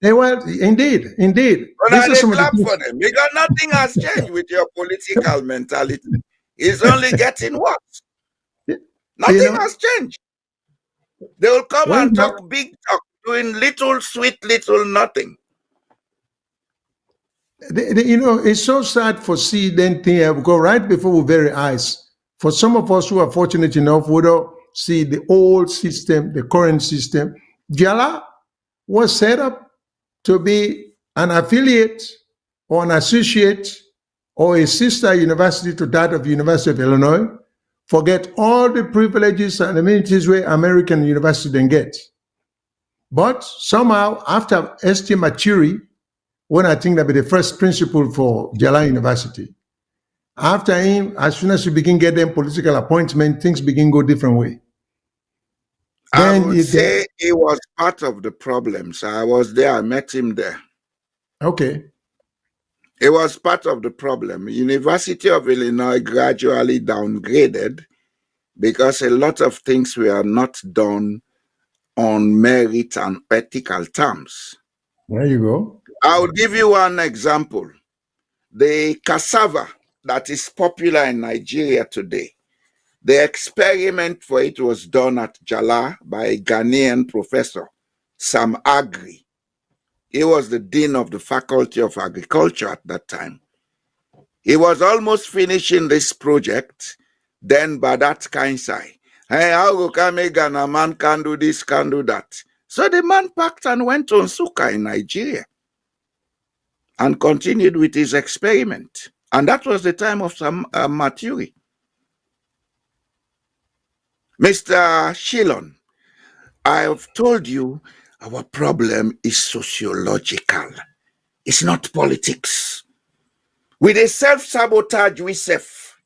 They were indeed. But they clap for them because nothing has changed with your political mentality. It's only getting worse. Nothing has changed. They will come and talk big talk, doing little sweet, little nothing. It's so sad for see then thing because right before our very eyes, for some of us who are fortunate enough, we don't see the old system, the current system. Jala was set up to be an affiliate or an associate or a sister university to that of the University of Illinois. Forget all the privileges and amenities where American university then get. But somehow, after St. Maturi, when I think that be the first principal for Jala University, after him, as soon as you begin get them political appointment, things begin go different way. I would say he was part of the problems. I was there. I met him there. Okay. It was part of the problem. University of Illinois gradually downgraded because a lot of things were not done on merit and ethical terms. There you go. I'll give you one example. The cassava that is popular in Nigeria today, the experiment for it was done at Jala by a Ghanaian professor, Sam Agri. He was the dean of the Faculty of Agriculture at that time. He was almost finishing this project. Then Badat Kainsai, hey, how can a Ghana man can do this, can do that? So the man packed and went on Nsukka in Nigeria and continued with his experiment. And that was the time of Sam Maturi. Mr. Shillon, I have told you our problem is sociological. It's not politics. With a self-sabotage we self.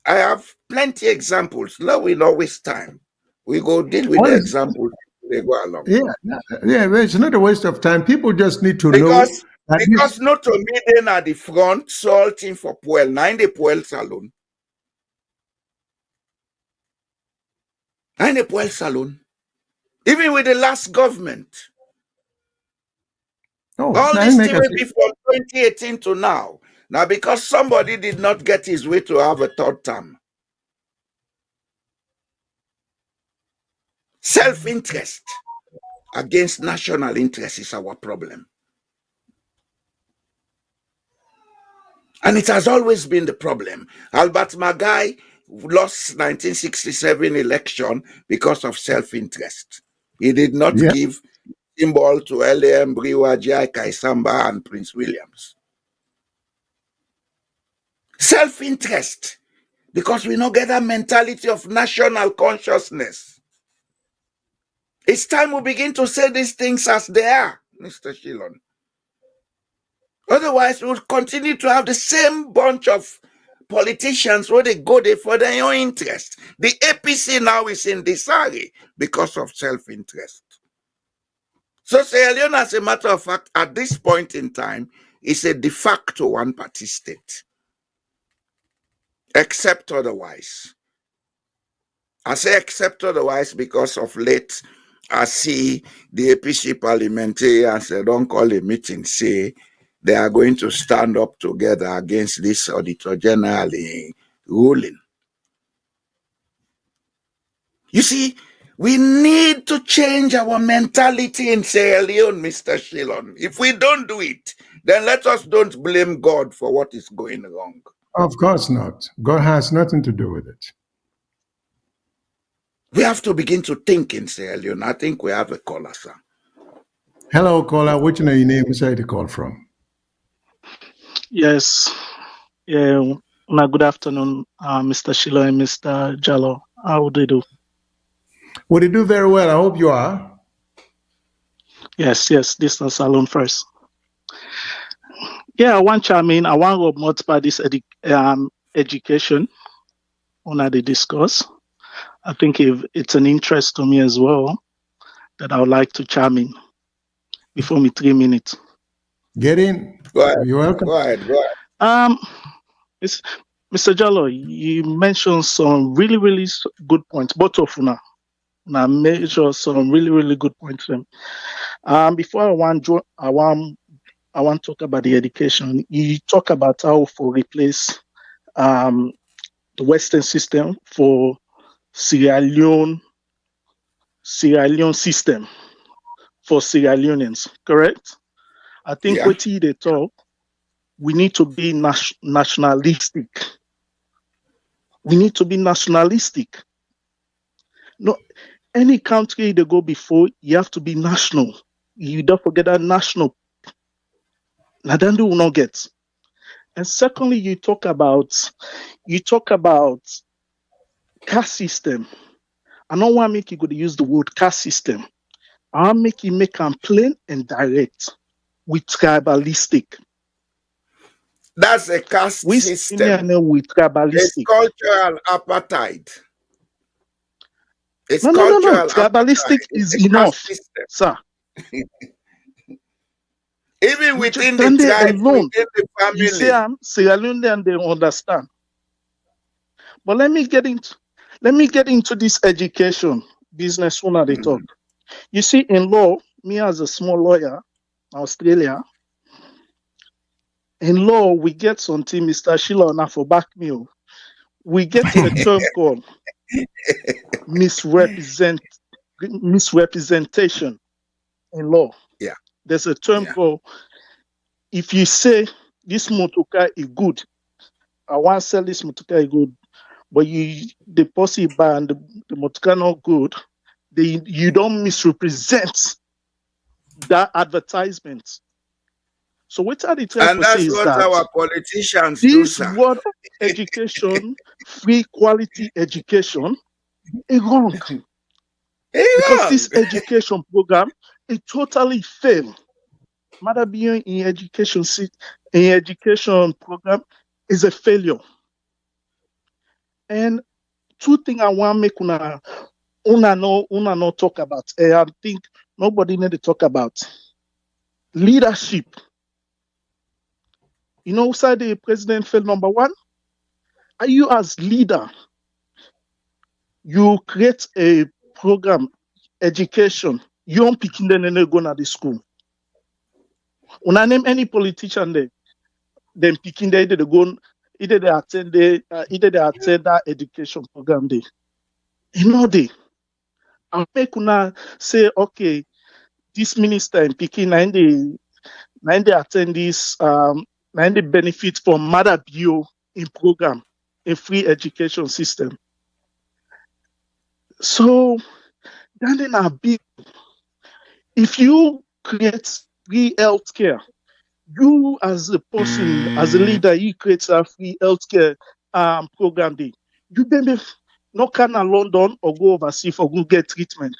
I have plenty examples. Now we don't waste time. We go deal with the examples. They go along. Yeah, it's not a waste of time. People just need to know. Because not to me then at the front, salting for Puel, 9 Puel Salon. 9 Puel Salon. Even with the last government. All this thing will be from 2018 to now. Now, because somebody did not get his way to have a third term. Self-interest against national interest is our problem. And it has always been the problem. Albert Magai lost 1967 election because of self-interest. He did not Yeah. give symbol to L.A.M. Brewer, J.I. Kaisamba, and Prince Williams. Self-interest, because we don't get that mentality of national consciousness. It's time we begin to say these things as they are, Mr. Shillon. Otherwise, we'll continue to have the same bunch of politicians where they go there for their own interest. The APC now is in disarray because of self-interest. So Sierra Leone, as a matter of fact, at this point in time, is a de facto one-party state, except otherwise. I say except otherwise because of late, I see the APC parliamentarians, they don't call a meeting, say they are going to stand up together against this Auditor General ruling. You see, we need to change our mentality in Sierra Leone, Mr. Shillon. If we don't do it, then let us don't blame God for what is going wrong. Of course not. God has nothing to do with it. We have to begin to think in Sierra Leone. I think we have a caller, sir. Hello, caller. Which know your name? Where you call from? Yes. Yeah. Good afternoon, Mr. Shilo and Mr. Jallo. How do you do? Well, they do very well. I hope you are. Yes. Distance alone first. Yeah, I want to promote about this education on the discourse. I think if it's an interest to me as well that I would like to chime in before me 3 minutes. Get in. Go ahead. You're welcome. Go ahead. Mr. Jallo, you mentioned some really, really good points, both of you now measure some really, really good points. Before I want to talk about the education. You talk about how to replace the Western system for Sierra Leone system for Sierra Leoneans, correct? I think what they talk, we need to be nationalistic. We need to be nationalistic. No, any country they go before, you have to be national. You don't forget that national. Nadandu will not get. And secondly, you talk about caste system. I don't want to make you go to use the word caste system. I want to make them plain and direct with tribalistic. That's a caste system. With tribalistic. It's cultural apartheid. It's no. cultural Tribalistic apartheid. is It's a enough, caste system. sir. Even within the tribe, alone, within the family. You say I'm Sierra Leonean, they understand. But let me get into this education business owner they talk. You see, in law, me as a small lawyer, Australia, in law, we get something, Mr. Sheila now for back me. We get a term called misrepresentation in law. Yeah. There's a term called, if you say this motoka is good, I want to sell this motoka is good, but the posse buy and the motoka not good, you don't misrepresent that advertisement. So what are the trying to say is that? And that's what our politicians do, this sir. word of education, free quality education, is wrong. Because this education program, it totally failed. Matter being in education program is a failure. And two things I want to make una not talk about. I think nobody need to talk about leadership. You know, side the president failed number one. Are you as leader? You create a program, education. You don't pick in them go to the school. When I name any politician there, then picking there they go either they attend that education program there. You know they. I make una say okay, this minister in Peking and they attend this they benefit from Mother Bio in program. a free education system. So, then in a big, if you create free healthcare, you as a person, as a leader, you create a free healthcare program. You maybe not can London or go overseas or go get treatment.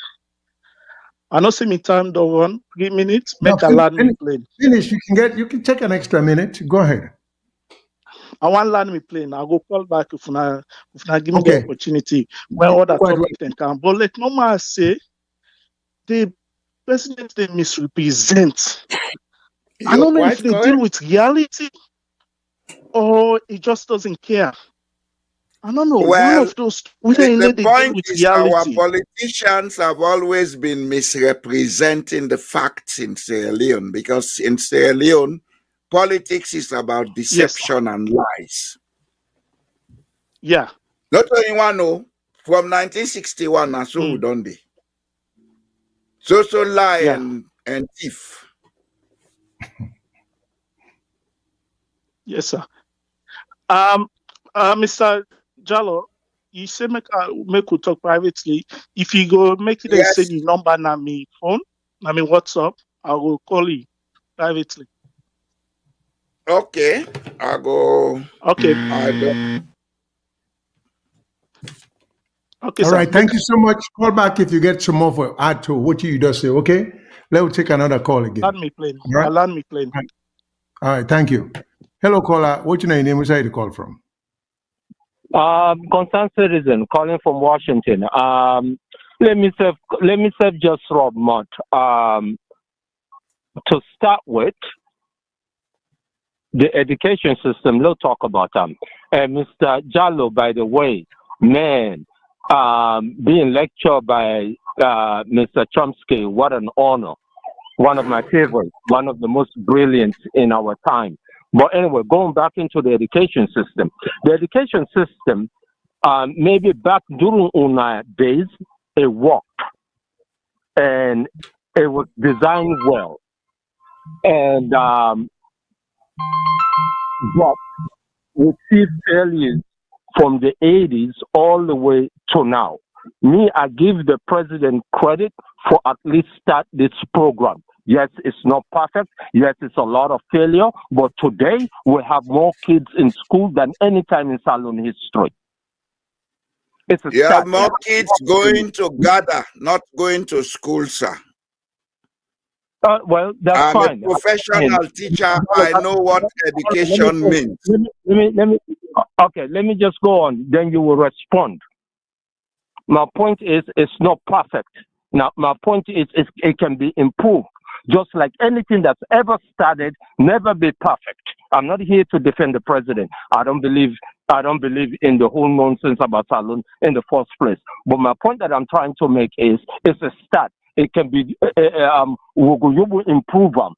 I know see me time don't run 3 minutes, Now, make a land me plane. finish. You can take an extra minute. Go ahead. I want land me plane. I'll go call back if I give me the Okay. opportunity when other Wait. topic can come. But like normal say, the president they misrepresent. I don't know if they deal with reality or he just doesn't care. I don't know. Well, one of those whether the they deal point with is our reality. politicians have always been misrepresenting the facts in Sierra Leone, because in Sierra Leone, politics is about deception and lies. Yeah. Not only one, no. From 1961, that's so we done it. So lie and thief. Yes, sir. Mr. Jallo, you say make we talk privately. If you go make it and send your number na me phone, I mean WhatsApp, I will call you privately. Okay, I go. Okay. Okay, all right. Thank you so much. Call back if you get some more for add to what you just say. Okay. Let's take another call again. Land me plane. All right. Land me plane. All right. Thank you. Hello, caller. What's your name? Where's you call from? Concerned citizen calling from Washington. Let me say just Rob Mott. To start with, the education system. Let's talk about them. Mr. Jallo, by the way, man, being lectured by Mr. Chomsky, what an honor. One of my favorites, one of the most brilliant in our time. But anyway, going back into the education system. The education system, maybe back during our days, it worked. And it was designed well. And but we see failures from the 80s all the way to now. Me, I give the president credit for at least start this program. Yes, it's not perfect. Yes, it's a lot of failure. But today, we have more kids in school than any time in Salon history. It's a you have more kids going to gather, not going to school, sir. Well, that's I'm fine. a professional teacher. I know what education means. Let me just go on. Then you will respond. My point is, it's not perfect. Now, my point is, it can be improved. Just like anything that's ever started, never be perfect. I'm not here to defend the president. I don't believe in the whole nonsense about Salon in the first place. But my point that I'm trying to make is, it's a start. It can be we go improve them.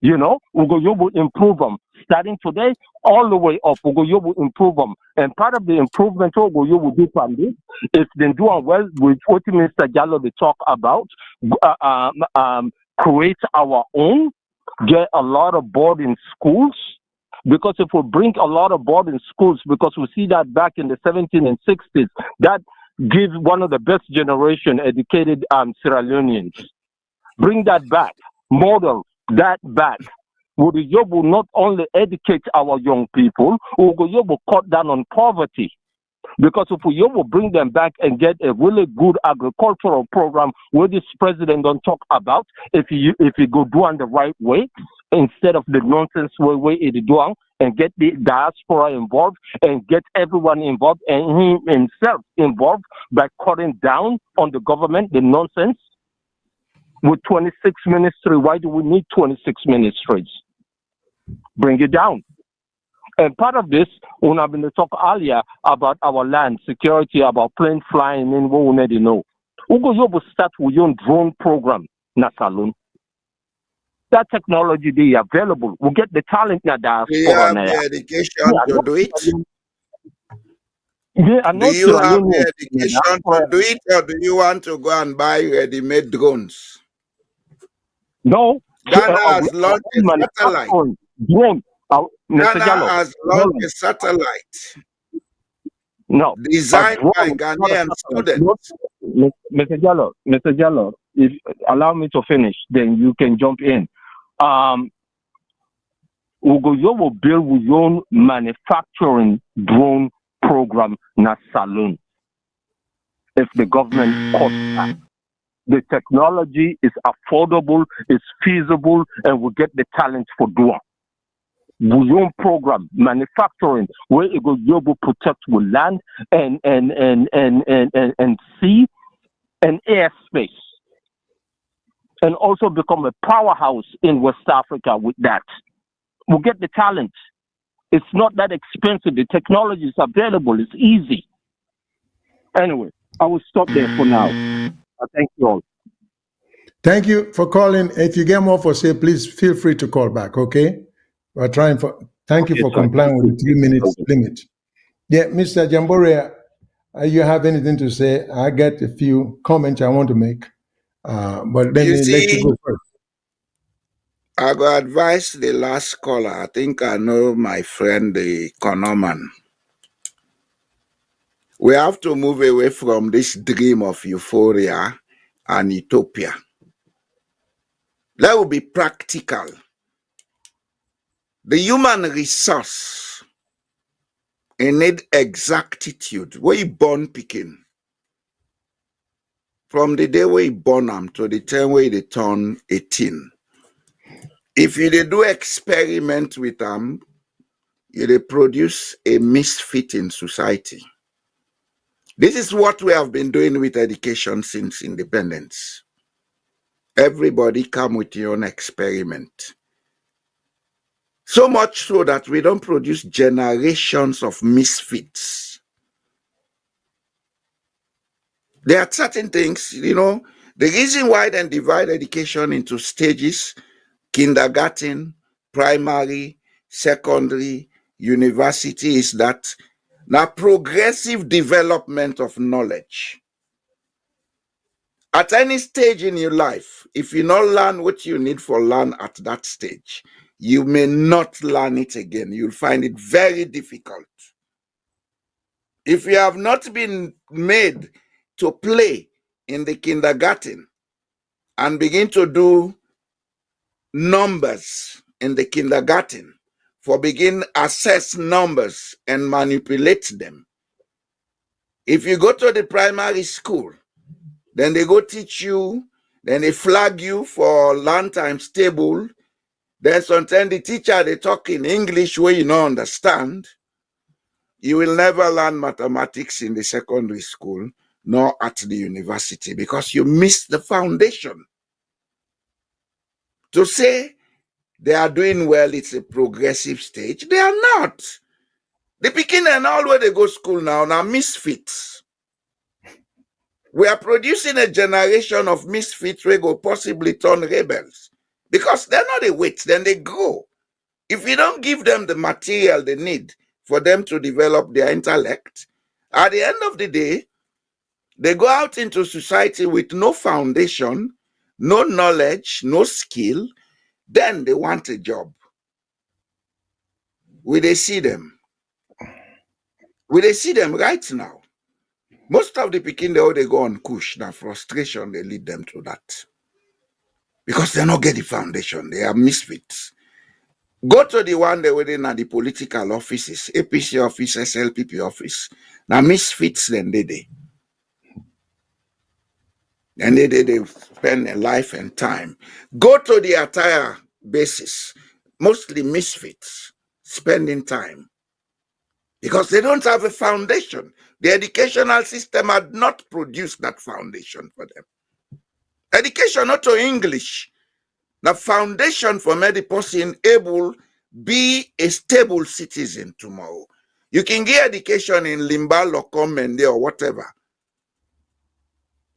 You know, we go improve them. Starting today, all the way up, we go improve them. And part of the improvement we go do from this is then doing well with what Mr. Jallo they talk about. Create our own, get a lot of boarding schools, because if we bring a lot of boarding schools, because we see that back in the 17 and 60s, that gives one of the best generation educated Sierra Leoneans. Bring that back, model that back. Would you not only educate our young people, we will cut down on poverty. Because if we will bring them back and get a really good agricultural program where this president don't talk about, if you go doing the right way, instead of the nonsense way it is doing, and get the diaspora involved and get everyone involved and him himself involved by cutting down on the government, the nonsense. With 26 ministries, why do we need 26 ministries? Bring it down. And part of this, when I've been talking earlier about our land security, about plane flying in, what we need to know. We go start with your drone program, na Salon. That technology they available. We get the talent na diaspora. Do you have the education to do it? Do you have the education to do it, or do you want to go and buy ready-made drones? No. Ghana has launched a satellite. Drone. Ghana has launched a satellite. No. designed by Ghanaian students. Mr. Jallo, if allow me to finish, then you can jump in. Ugoyo will build with your own manufacturing drone program na saloon. If the government cuts back, the technology is affordable, is feasible, and we get the talent for doing. With your own program, manufacturing, where it will protect with land and sea and airspace, and also become a powerhouse in West Africa with that. We'll get the talent. It's not that expensive. The technology is available. It's easy. Anyway, I will stop there for now. Thank you all. Thank you for calling. If you get more for say, please feel free to call back, okay? We're trying for, thank you for complying with the 3 minutes limit. Yeah, Mr. Jamborea, you have anything to say? I got a few comments I want to make, but let me let you go first. I go advise the last caller. I think I know my friend, the Konoman. We have to move away from this dream of euphoria and utopia. That will be practical. The human resource need exactitude. Where you born picking. From the day where you born them to the time where they turn 18. If you do experiment with them, you produce a misfit in society. This is what we have been doing with education since independence. Everybody come with your own experiment. So much so that we don't produce generations of misfits. There are certain things, the reason why they divide education into stages, kindergarten, primary, secondary, university, is that now progressive development of knowledge. At any stage in your life, if you not learn what you need for learn at that stage, you may not learn it again. You'll find it very difficult. If you have not been made to play in the kindergarten and begin to do numbers in the kindergarten, for begin assess numbers and manipulate them. If you go to the primary school, then they go teach you, then they flag you for learn times table. Then sometimes the teacher, they talk in English where you don't understand. You will never learn mathematics in the secondary school, nor at the university, because you missed the foundation. To say they are doing well, it's a progressive stage. They are not. The beginning and all where they go school now misfits. We are producing a generation of misfits who will possibly turn rebels because they're not a weight, then they grow. If you don't give them the material they need for them to develop their intellect, at the end of the day, they go out into society with no foundation, no knowledge, no skill, then they want a job. Will they see them? Will they see them right now? Most of the Pekin, they go on kush. Now frustration, they lead them to that. Because they don't get the foundation. They are misfits. Go to the one they were in at the political offices, APC office, SLPP office. Now misfits then they. And they spend their life and time. Go to the attire basis, mostly misfits, spending time. Because they don't have a foundation. The educational system had not produced that foundation for them. Education, not to English. The foundation for any person able be a stable citizen tomorrow. You can get education in Limba, Loko, Mende, or whatever.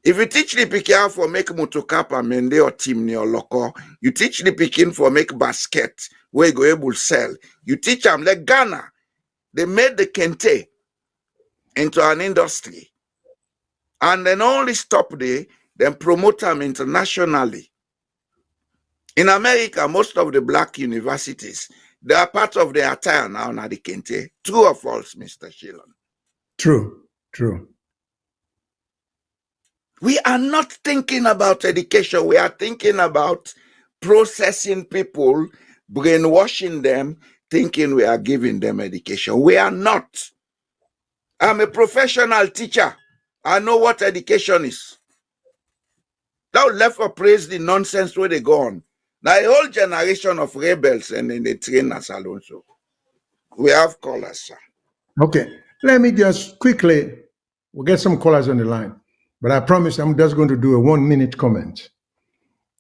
If you teach the Pekin for make motokapa, Mende, or Timni, or Loko, you teach the Pekin for make basket, where you go able sell. You teach them like Ghana. They made the kente into an industry. And then only stop there, then promote them internationally. In America, most of the black universities, they are part of the attire now, na the kente. True or false, Mr. Shillon? True, true. We are not thinking about education. We are thinking about processing people, brainwashing them, thinking we are giving them education. We are not. I'm a professional teacher. I know what education is. Now left for praise the nonsense where they go on. Now a whole generation of rebels and then they train us alone. So we have callers, sir. Okay, let me just quickly, we'll get some callers on the line, but I promise I'm just going to do a 1 minute comment.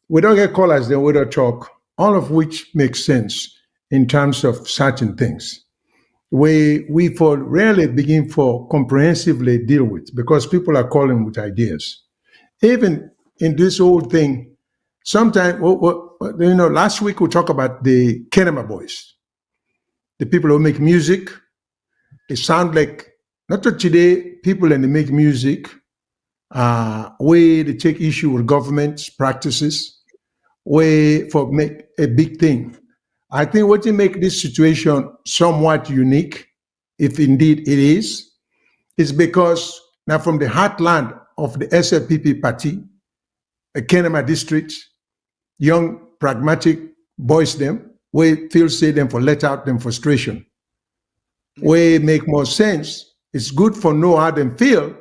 We don't get callers, then we don't talk, all of which makes sense in terms of certain things. We for rarely begin for comprehensively deal with because people are calling with ideas. Even in this whole thing, sometimes, last week we talked about the Kenema boys, the people who make music. It sounds like not that today people and they make music, way they take issue with government's practices, way for make a big thing. I think what will make this situation somewhat unique, if indeed it is because now from the heartland of the SLPP party, a Kenema district, young pragmatic boys them, we feel say them for let out them frustration. We make more sense. It's good for know how them feel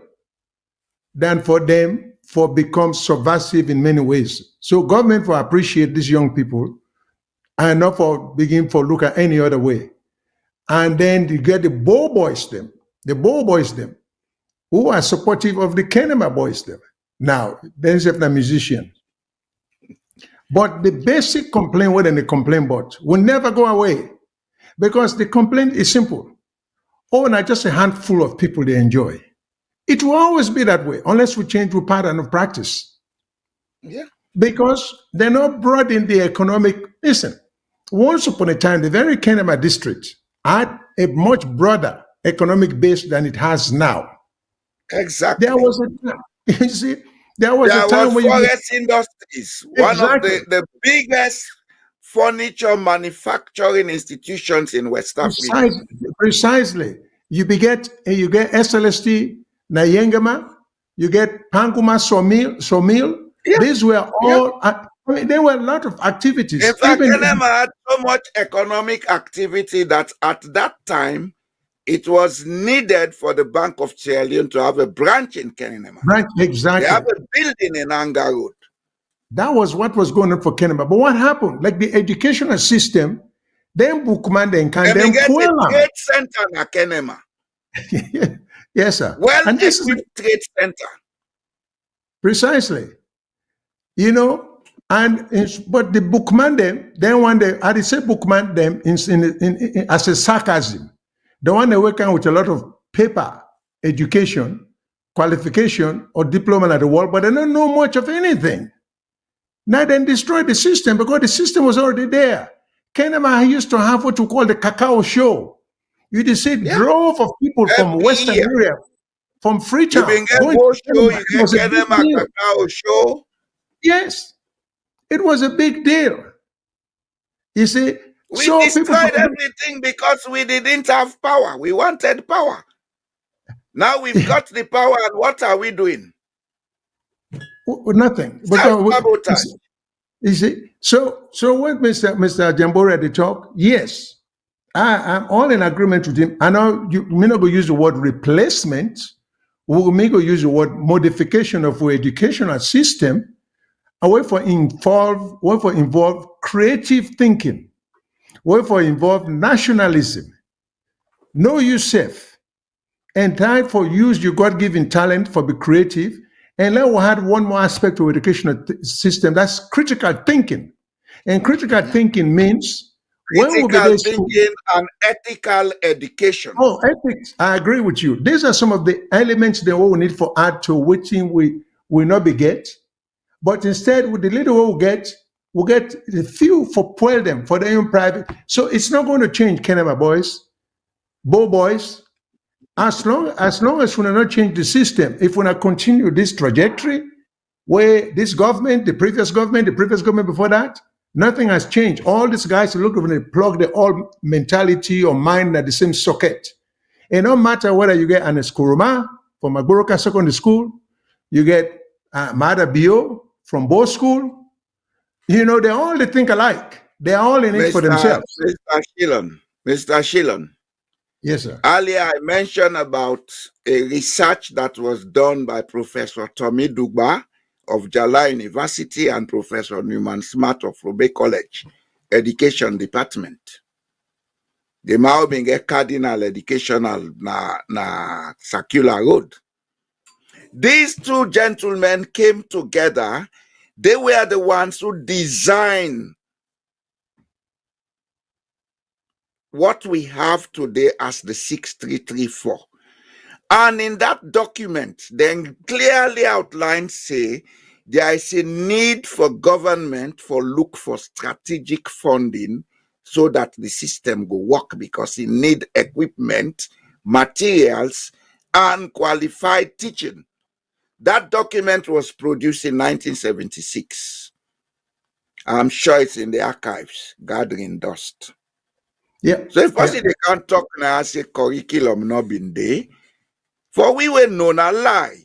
than for them for become subversive in many ways. So government for appreciate these young people and not for begin for look at any other way. And then you get the Bow boys them, who are supportive of the Kenema boys them. Now, then they are musicians. But the basic complaint, what they complain about, will never go away because the complaint is simple. Oh, not just a handful of people they enjoy. It will always be that way unless we change the pattern of practice. Yeah. Because they're not brought in the economic. Listen, once upon a time, the very Kenema district had a much broader economic base than it has now. Exactly. There was a time, you see, there was a time when forest industries, one of the biggest furniture manufacturing institutions in West Africa. Precisely. You get SLST Nayengama, you get Panguma Sawmill. Yeah. These were all, there were a lot of activities. In fact, Kenema had so much economic activity that at that time, it was needed for the Bank of Sierra Leone to have a branch in Kenema. Exactly. They have a building in Anga Road. That was what was going on for Kenema. But what happened? Like the educational system, then Bookman then can then a trade center in Kenema. Yes, sir. Well, and this is a trade center. Precisely. You know, but the bookman them, then one day, I say bookman them in as a sarcasm. The one they work on with a lot of paper, education, qualification, or diploma at the world, but they don't know much of anything. Now then destroy the system because the system was already there. Kenema used to have what we call the cacao show. You just see drove of people from Western area, from Freetown. You can get cacao show. Yes, it was a big deal. You see, we destroyed everything because we didn't have power. We wanted power. Now we've got the power, and what are we doing? Nothing. But you see, so what Mr. Jambore at the talk? Yes, I'm all in agreement with him. I know you may not go use the word replacement. We may go use the word modification of our educational system. Away for involve creative thinking, way for involve nationalism, know yourself, and time for use your God-given talent for be creative. And then we had one more aspect of educational system, that's critical thinking. And critical thinking means critical thinking and ethical education. Oh, ethics, I agree with you. These are some of the elements that we need for add to which we will not be get. But instead, with the little we'll get the few for pull them for their own private. So it's not going to change, Kenema boys, Bow boys, as long as we do not change the system. If we not continue this trajectory, where this government, the previous government before that, nothing has changed. All these guys look when they plug the old mentality or mind at the same socket. It don't matter whether you get an Eskuruma from Agboroka Secondary School, you get Mada Bio from Bo School. You know, they all think alike. They're all in it for themselves. Mr. Shillon. Yes, sir. Earlier, I mentioned about a research that was done by Professor Tommy Dugba of Jala University and Professor Newman Smart of Robe College, Education Department. The Mao being a cardinal educational na Circular Road. These two gentlemen came together. They were the ones who designed what we have today as the 6334. And in that document, then clearly outlined, say, there is a need for government for look for strategic funding so that the system will work, because it need equipment, materials, and qualified teaching. That document was produced in 1976. I'm sure it's in the archives, gathering dust. Yeah. So if they can't talk now, say curriculum not been there. For we were known a lie.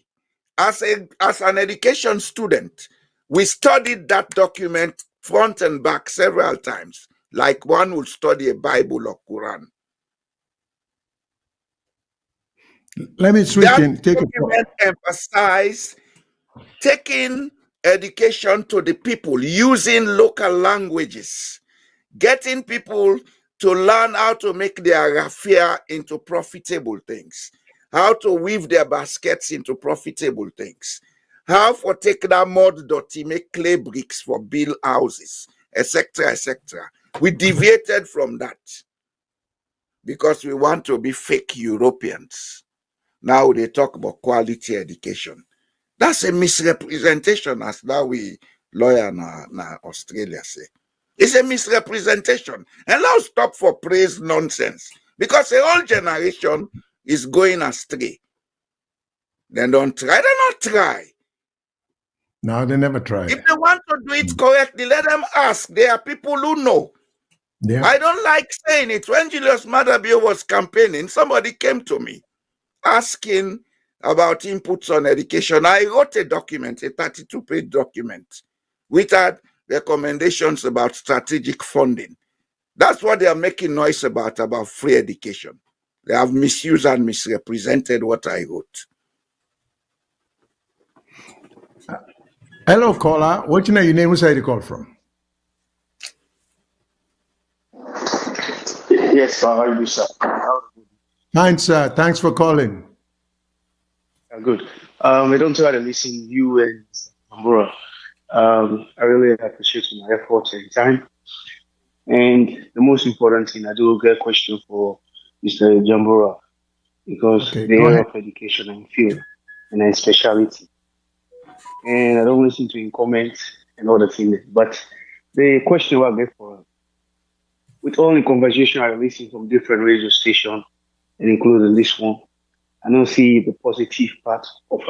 As an education student, we studied that document front and back several times, like one would study a Bible or Quran. Let me switch in. That document emphasized taking education to the people using local languages, getting people to learn how to make their raffia into profitable things, how to weave their baskets into profitable things, how for take that mud dirty, make clay bricks for build houses, etc., etc. We deviated from that because we want to be fake Europeans. Now they talk about quality education. That's a misrepresentation, as that we lawyer na Australia say. It's a misrepresentation. And now stop for praise nonsense, because a whole generation is going astray. Then don't try. They not try. No, they never try. If they want to do it correctly, let them ask. There are people who know. Yeah. I don't like saying it. When Julius Madabio was campaigning, somebody came to me asking about inputs on education. I wrote a document, a 32-page document, which had recommendations about strategic funding. That's what they are making noise about free education. They have misused and misrepresented what I wrote. Hello, caller. What's your name? Where's you call from? Yes, sir. How are you, sir? Fine, sir. Thanks for calling. Good. I don't try to listen to you and Ambura. I really appreciate my effort and time. And the most important thing, I do get a question for Mr. Jambura, because the area of education and field and a specialty. And I don't listen to him comments and other things. But the question I get for, with all the conversation I listen from different radio stations, and including this one, I don't see the positive part of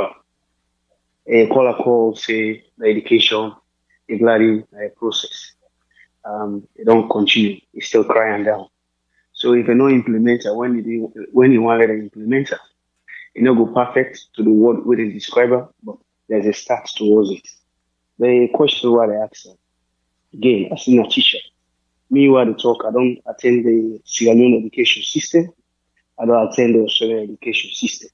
a caller call, say, the education, the gliding process. It don't continue. It's still crying down. So if you no implementer, when you want to implementer, it not go perfect to the word with the describer, but there's a start towards it. The question what I ask, again, as a teacher, me while I talk, I don't attend the Sierra Leonean education system. I don't attend the Australian education system.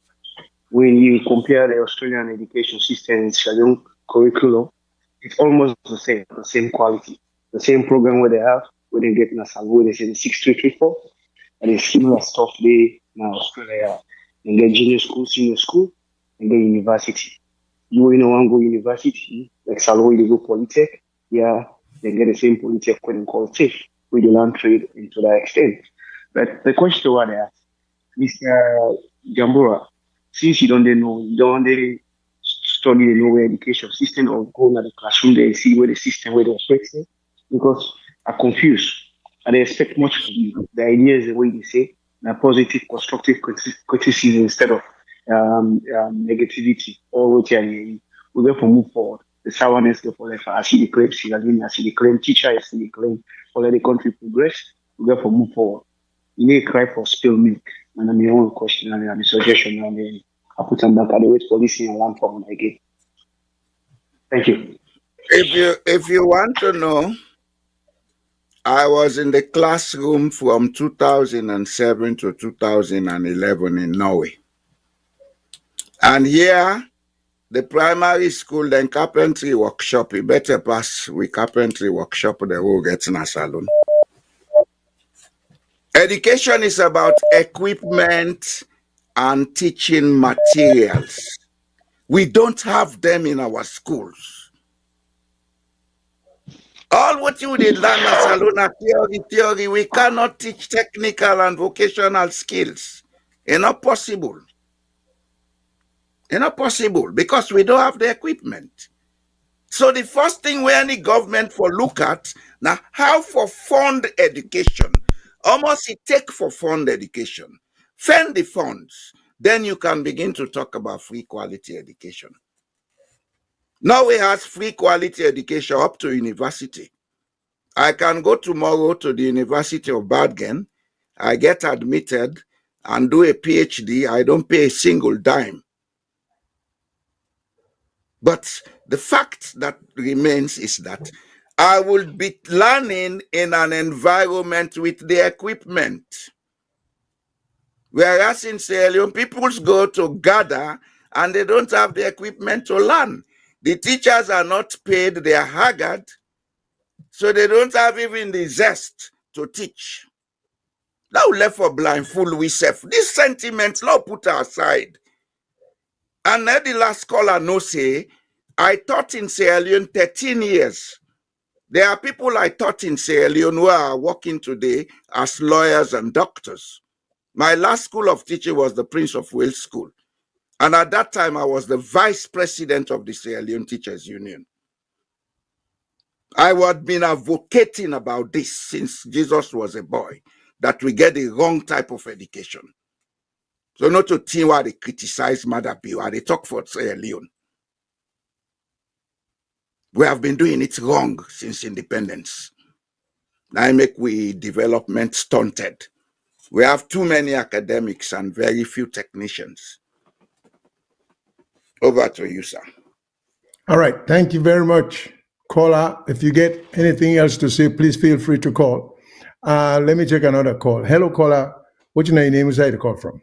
When you compare the Australian education system and Sierra Leone curriculum, it's almost the same quality, the same program where they have, where they get Nassau, where they say the 6334, and it's similar stuff they now Australia. They get junior school, senior school, and get university. You want to go university, like Salon, they go Polytech, yeah, they get the same Polytech when called TIFF, where they learn trade into that extent. But the question what I ask, Mr. Jambura, since you don't study the lower education system or go to the classroom there and see where the system, where they operate, because I'm confused. I don't expect much from you. The idea is the way you say, positive, constructive criticism instead of negativity. Or what we therefore move forward. The sourness, therefore, I see the claim, I see the claim, teacher, I see the claim, for let the country progress, we therefore move forward. You need to cry for spilled milk. and I'm your own question and I'm a suggestion and I put them back at the wait for listening and learn from again. Thank you. If you want to know, I was in the classroom from 2007 to 2011 in Norway. And here, the primary school, then carpentry workshop, you better pass with carpentry workshop, the whole gets in a salon. Education is about equipment and teaching materials. We don't have them in our schools. All what you did learn as salon theory, we cannot teach technical and vocational skills. It's not possible. It's not possible because we don't have the equipment. So the first thing we any government for look at now how for fund education. Almost it take for fund education. Fund the funds. Then you can begin to talk about free quality education. Norway has free quality education up to university. I can go tomorrow to the University of Bergen. I get admitted and do a PhD. I don't pay a single dime. But the fact that remains is that I will be learning in an environment with the equipment. Whereas in Sierra Leone, people go to gather and they don't have the equipment to learn. The teachers are not paid, they are haggard, so they don't have even the zest to teach. Now left for blindfold we self. These sentiments now put aside. And then the last caller no say, I taught in Sierra Leone 13 years. There are people I taught in Sierra Leone who are working today as lawyers and doctors. My last school of teaching was the Prince of Wales School. And at that time, I was the vice president of the Sierra Leone Teachers Union. I had been advocating about this since Jesus was a boy, that we get the wrong type of education. So not to think why they criticize Mother Bill, they talk for Sierra Leone. We have been doing it wrong since independence. Now make we development stunted. We have too many academics and very few technicians. Over to you, sir. All right. Thank you very much, caller. If you get anything else to say, please feel free to call. Let me take another call. Hello, caller. What's your name? Where you call from?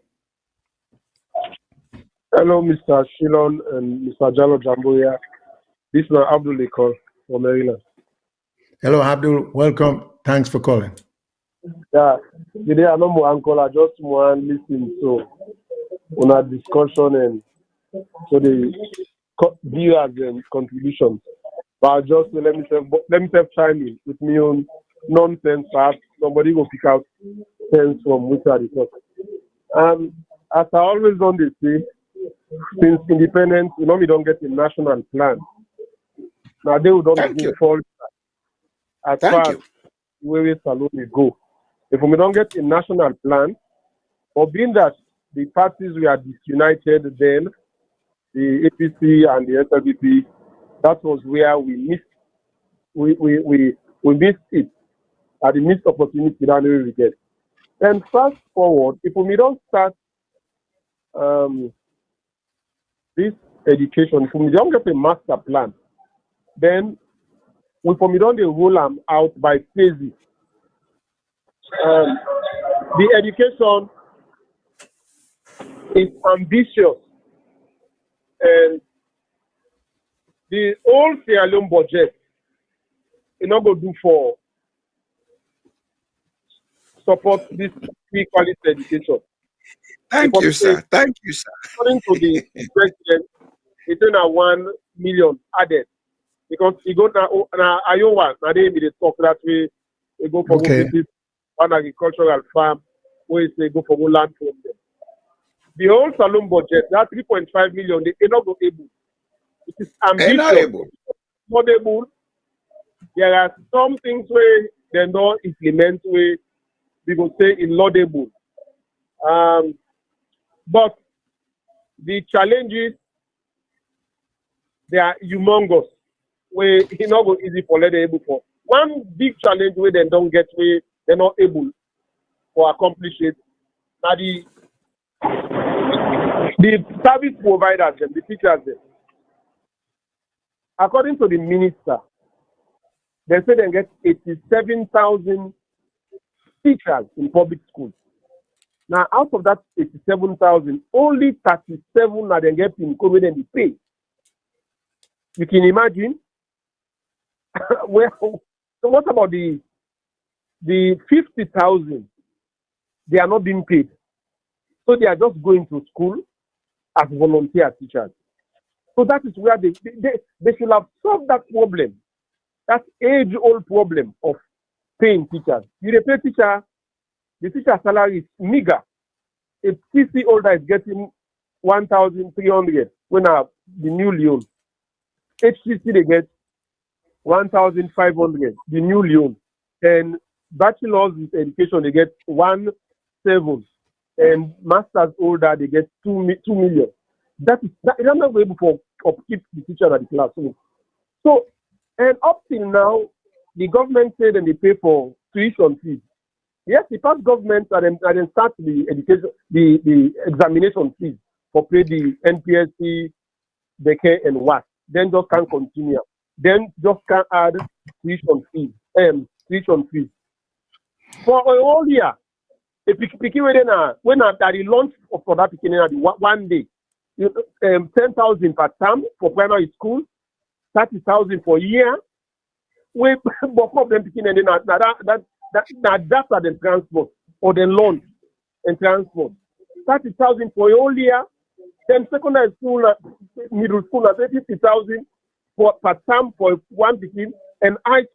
Hello, Mr. Shilon and Mr. Jalo Jamboya. This is Abdul Lekol from Maryland. Hello, Abdul. Welcome. Thanks for calling. Yeah, today I know more call. I just want to listen to on our discussion and so the viewers and contributions. But I just let me chime in with me on nonsense. Perhaps somebody will pick out sense from which I talk. As I always done this say, since independence, we don't get a national plan. Now they would not begin fall as far as where Salon will go. If we don't get a national plan, or being that the parties were disunited then, the APC and the SLDP, that was where we missed missed it at the missed opportunity that we get. And fast forward, if we don't start this education, if we don't get a master plan, then we don't roll them out by phases. The education is ambitious, and the whole Sierra Leone budget is not going to do for support this free quality education. Thank you, sir. Thank you, sir. According to the president, it's only 1 million added because he go now Iowa. Now they talk that way. They go for visit one agricultural farm where they go for land from them. The whole Salon budget, that 3.5 million, they not go able. It is ambitious. Not able. There are some things where they don't implement where we go say in laudable. But the challenges, they are humongous. Where it's not go easy for them able for. One big challenge where they don't get where they're not able to accomplish it. Now the The service providers, the teachers, according to the minister, they say they get 87,000 teachers in public schools. Now, out of that 87,000, only 37 are they get in COVID and they pay. You can imagine. Well, so what about the 50,000? They are not being paid, so they are just going to school as volunteer teachers. So that is where they should have solved that problem, that age-old problem of paying teachers. You pay teacher, the teacher salary is meager. A PC holder is getting 1,300 when the new Leone. HCC they get 1,500, the new Leone. And bachelor's education they get 1,700. And master's holder they get 2 million. That is not able to upkeep the teacher at the classroom. So, and up till now, the government said and they pay for tuition fees. Yes, the past government and then start the education, the examination fees for pay the NPSC, the K and what. Then just can't continue. Then just can't add tuition fees. For a whole year, when at the launch for that beginning, one day, 10,000 per term for primary school, 30,000 for a year. We both of them picking and then that's at the transport or the loan and transport. 30,000 for a whole year. Then secondary school, middle school, 50,000 per term for one picking, and high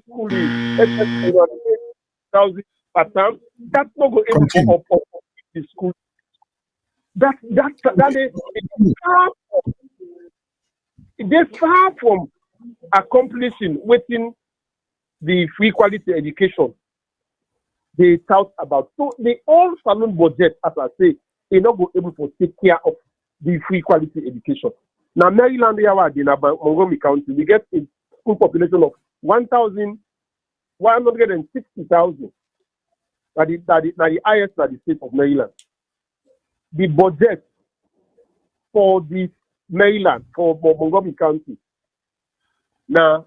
school, 1,000 per term. That's not going to up the school. They're far from accomplishing within the free quality education they talk about. So the all saloon budget, as I say, they're not able to take care of the free quality education. Now, Maryland, in Montgomery County, we get a school population of 1,160,000. That is the highest at the state of Maryland. The budget for the Maryland, for Montgomery County, now,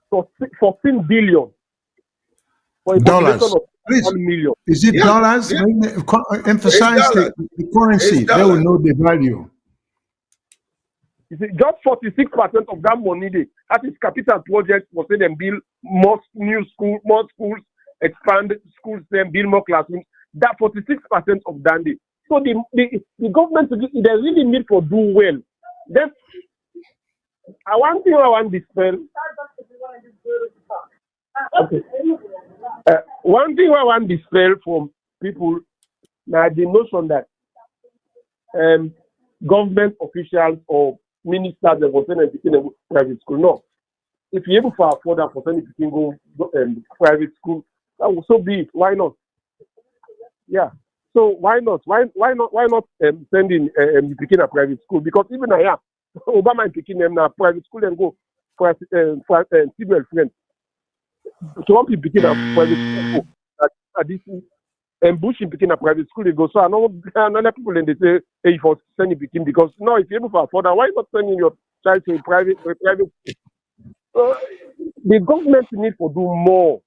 for 14 billion. For a population of 1 million. Is it dollars? Yeah. Emphasize the currency. They will know the value. You see, just 46% of that money, that is capital projects for say them build more new schools, more schools, expand schools, then build more classrooms. That 46% of that. So the government, they really need to do well. Then, one thing I want to dispel. Okay. One thing I want to dispel from people now the notion that government officials or ministers they will send them to private school. No. If you're able to afford that for sending people go private school, that will so be it. Why not? Yeah. So why not? Why not sending the picking a private school? Because even I Obama is picking them now private school and go for civil friends. So one people picking a private school at this and Bush in picking a private school they go. So I know another people and they say hey for sending picking because no if you're able to afford that why not sending your child to a private school? The government needs to do more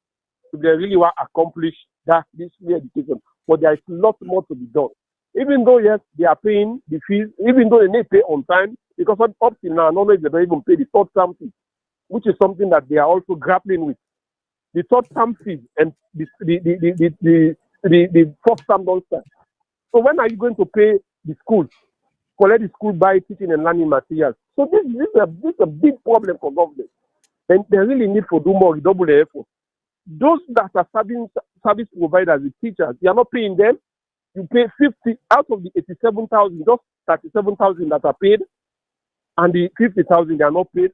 if they really want to accomplish that this free education. But there is a lot more to be done. Even though, yes, they are paying the fees, even though they may pay on time, because up till now, normally they don't even pay the third term fee, which is something that they are also grappling with. The third term fee and the fourth term don't start. So when are you going to pay the schools? Collect the school by teaching and learning materials. So this is a big problem for government. And they really need to do more, double the effort. Those that are service providers, the teachers, you are not paying them. You pay 50 out of the 87,000, just 37,000 that are paid, and the 50,000 they are not paid.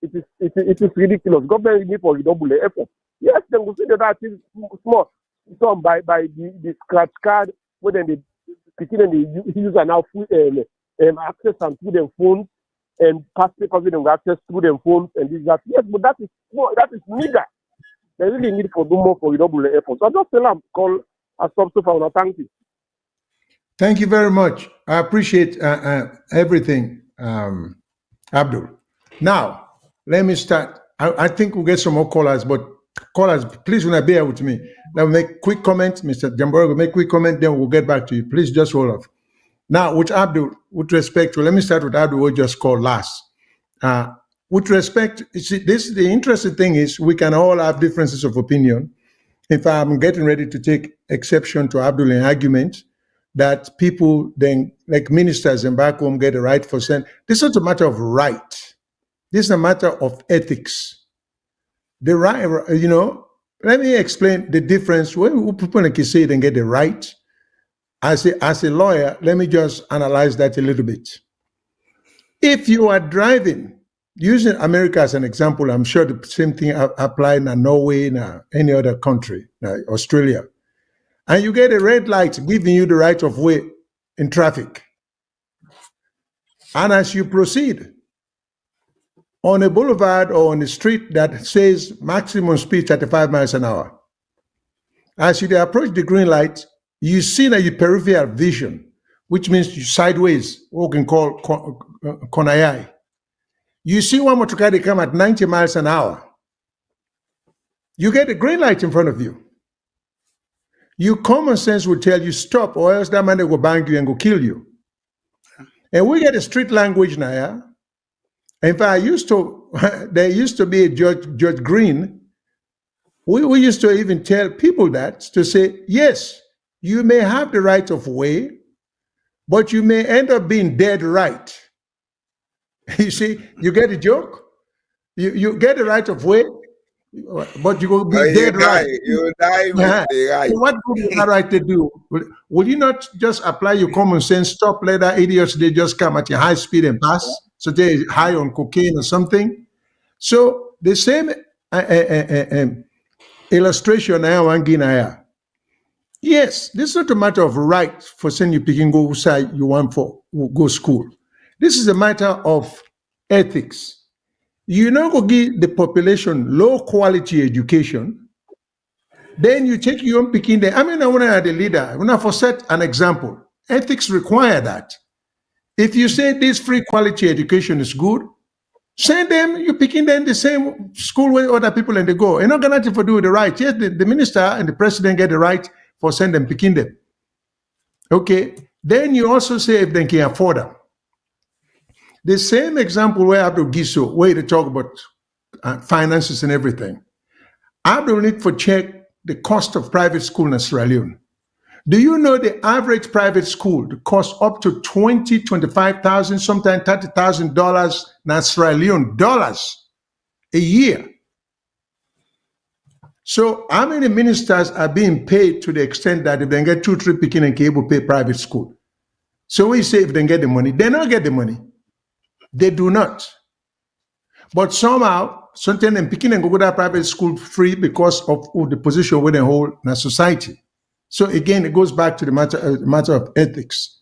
It is ridiculous. Government need for double the effort. Yes, they will see that is small. Some by the scratch card, where then they use are now access and through their phones and past papers with them access through their phones and this that. Yes, but that is meager. They really need for do more for double the effort. So I just tell them call a substitute for thank you. Thank you very much. I appreciate everything, Abdul. Now, let me start. I think we'll get some more callers, but callers, please will bear with me. Now, make quick comment. Mr. Jambore will make quick comment, then we'll get back to you. Please just hold off. Now, with Abdul, with respect to, let me start with Abdul, we just called last. With respect, you see, the interesting thing is we can all have differences of opinion. If I'm getting ready to take exception to Abdul's argument that people then, like ministers in back home, get a right for saying, this is not a matter of right. This is a matter of ethics. The right, let me explain the difference. When people can say they get the right, as a lawyer, let me just analyze that a little bit. If you are driving, using America as an example, I'm sure the same thing applies in Norway, in any other country, Australia, and you get a red light giving you the right of way in traffic. And as you proceed on a boulevard or on a street that says maximum speed 35 miles an hour, as you approach the green light, you see that your peripheral vision, which means you sideways, what we can call konayai. You see one motor car, they come at 90 miles an hour. You get a green light in front of you. Your common sense will tell you stop, or else that man will bang you and go kill you. And we get a street language now. Yeah? In fact, there used to be a Judge Green. We used to even tell people that, to say, yes, you may have the right of way, but you may end up being dead right. You see, you get the joke? You get the right of way, but you will be dead right. You die with the right. So what would you have right to do? Will you not just apply your common sense? Stop, let that idiots, they just come at your high speed and pass. So they're high on cocaine or something. So the same illustration I want to give. Yes, this is not a matter of right for saying you picking go side you want for go school. This is a matter of ethics. You not go give the population low quality education, then you take your own picking there. I mean, I want to add a leader. I want to set an example. Ethics require that. If you say this free quality education is good, send them, you're picking them the same school where other people and they go. You're not going to do with the right. Yes, the minister and the president get the right for send them picking them. Okay. Then you also say if they can afford them. The same example where Abdul Giso, where they talk about finances and everything. Abdul need to check the cost of private school in Sierra Leone. Do you know the average private school costs up to $20,000, $25,000, sometimes $30,000 in Sierra Leone dollars a year? So how many ministers are being paid to the extent that if they get 2-3 picking and able to pay private school? So we say if they get the money, they don't get the money. They do not. But somehow, sometimes them picking and go to that private school free because of the position where they hold in a society. So again, it goes back to the matter of ethics.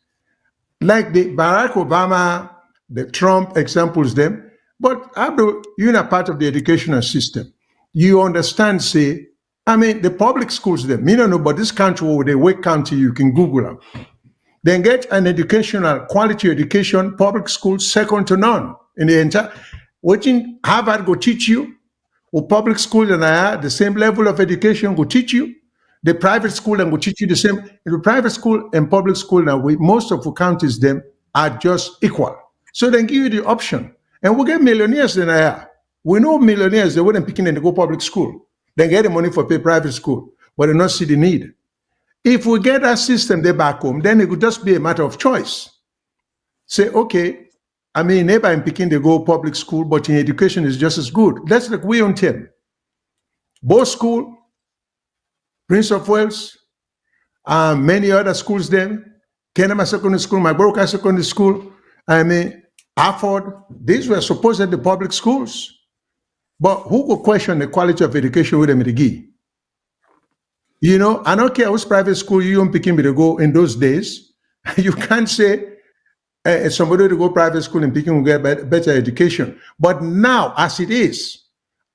Like the Barack Obama, the Trump examples them, but Abdul, you're not part of the educational system. You understand, say, I mean, the public schools, them, me don't know, but this country where they Wake County, you can Google them. Then get an educational, quality education, public schools, second to none in the entire. Watching Harvard go teach you, or public school and the same level of education go teach you. The private school and will teach you the same. The private school and public school now, most of the counties them are just equal. So they give you the option. And we'll get millionaires in there. We know millionaires, they wouldn't pick in and go public school. They get the money for pay private school, but they not see the need. If we get that system there back home, then it would just be a matter of choice. Say, okay, I mean, neighbor in Peking, they go public school, but in education is just as good. That's like we on 10. Both school, Prince of Wales, many other schools then, Kenema Secondary School, Magoroka Secondary School, I mean, Hartford, these were supposedly public schools. But who could question the quality of education with them in the GI? You know, I don't care which private school you don't pick him to go in those days. You can't say somebody to go private school and Peking will get better education. But now, as it is,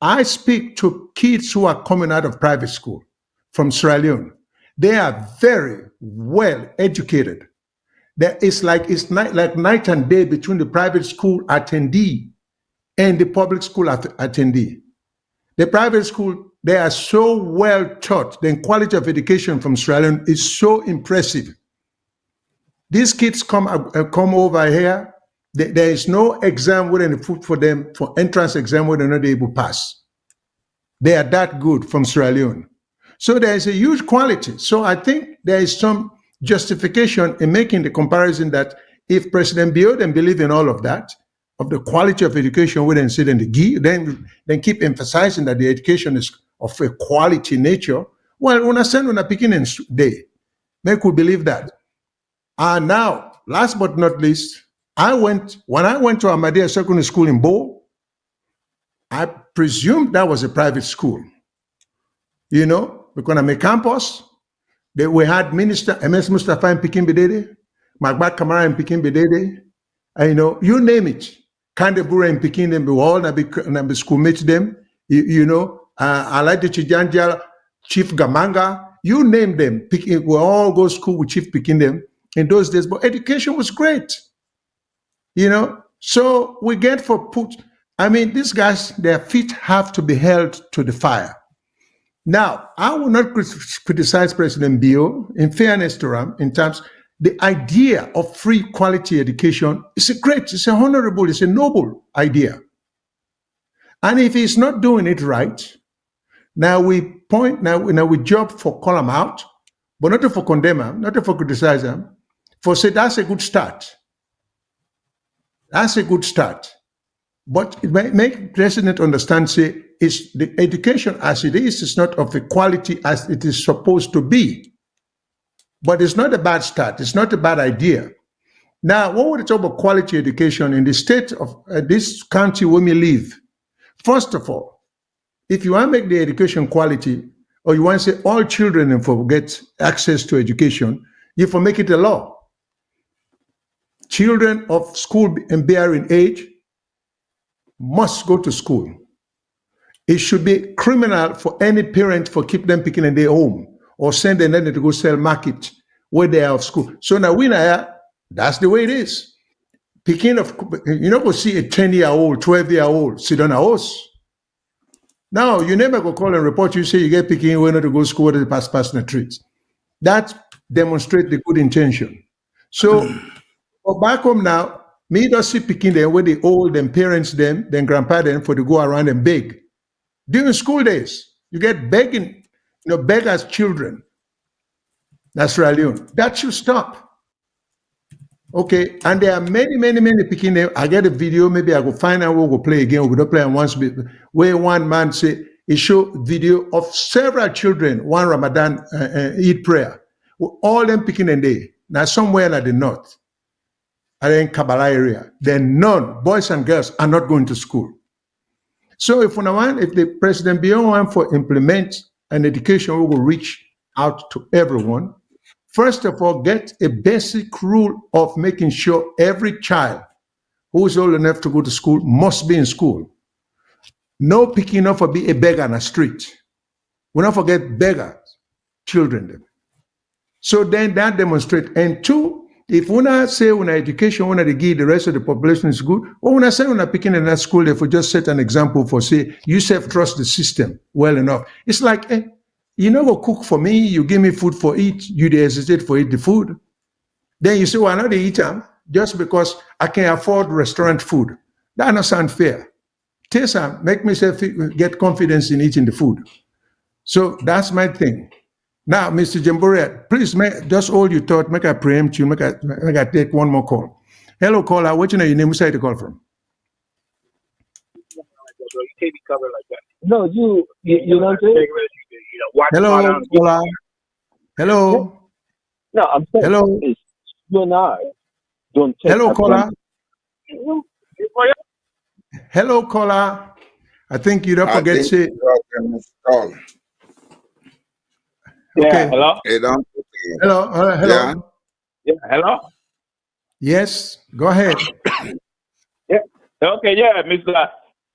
I speak to kids who are coming out of private school from Sierra Leone. They are very well educated. There is like night and day between the private school attendee and the public school attendee. The private school, they are so well taught. The quality of education from Sierra Leone is so impressive. These kids come over here. There is no exam within the foot for them, for entrance exam where they're not able to pass. They are that good from Sierra Leone. So there is a huge quality. So I think there is some justification in making the comparison that if President Bioden believe in all of that, of the quality of education within sit in the GI, then keep emphasizing that the education is of a quality nature. Well, when I send on a beginning day, they could believe that. And now, last but not least, when I went to Ahmadiyya Secondary School in Bo, I presume that was a private school. You know, because I'm a campus, we had Minister MS Mustafa and Pikin Bedede, Magbat Kamara and Pikin Bedede, and you know, you name it. Kandebura and Pikin them, we all be schoolmates them, you know, Alaide Chijanjal, Chief Gamanga, you name them, we all go to school with Chief Pikin them in those days, but education was great, you know. So we get these guys, their feet have to be held to the fire. Now, I will not criticize President Bio, in fairness to him, in terms, the idea of free quality education is it's a honorable, it's a noble idea. And if he's not doing it right, now we job for call him out, but not for condemn him, not for criticize him, for say that's a good start. That's a good start. But it may make President understand, say, it's the education as it is not of the quality as it is supposed to be. But it's not a bad start. It's not a bad idea. Now, when we talk about quality education in the state of this country where we live, first of all, if you want to make the education quality, or you want to say all children get access to education, you have to make it a law. Children of school and bearing age must go to school. It should be criminal for any parent for keep them picking in their home or send them to go sell market where they are of school. So now that's the way it is. Picking of, go see a 10-year-old, 12-year-old sit on a horse. Now, you never go call and report, you say you get picking where not to go to school, they pass the treats. That demonstrates the good intention. So, back home now, me don't see picking them where they old, them parents them, then grandpa them for to go around and beg. During school days, you get begging, beg as children. That's Sierra Leone. That should stop. Okay, and there are many picking them. I get a video, maybe I go find out, we'll go play again, we'll go play on once, where one man say, he show video of several children, one Ramadan Eid prayer, all them picking a day. Now somewhere in the north, in Kabbalah area, then none, boys and girls are not going to school. So if the President Beyond want for implement an education we will reach out to everyone, first of all, get a basic rule of making sure every child who is old enough to go to school must be in school. No picking up for be a beggar on the street. We don't forget beggar children. So then that demonstrates. And two, if we not say when education, when they give the rest of the population is good, or when I say when I picking in that school, if we just set an example for say, you self-trust the system well enough. It's like, you never cook for me, you give me food for eat, you hesitate for eat the food. Then you say, well, I not eat them just because I can afford restaurant food. That not sound fair. Taste them, make myself get confidence in eating the food. So that's my thing. Now, Mr. Jamborea, please just all you thought, make I preempt you, make I take one more call. Hello, caller, what's your name? Where side to call from? You can't be covered like that. No, you know what I'm saying? Hello, caller. Hello. No, I'm saying hello. You and I don't take hello, caller. Hello, caller. I think you don't forget to say. Yeah, okay. Hello. Hello. Hello. Yeah. Hello. Yes. Go ahead. Yeah. Okay. Yeah, Mr.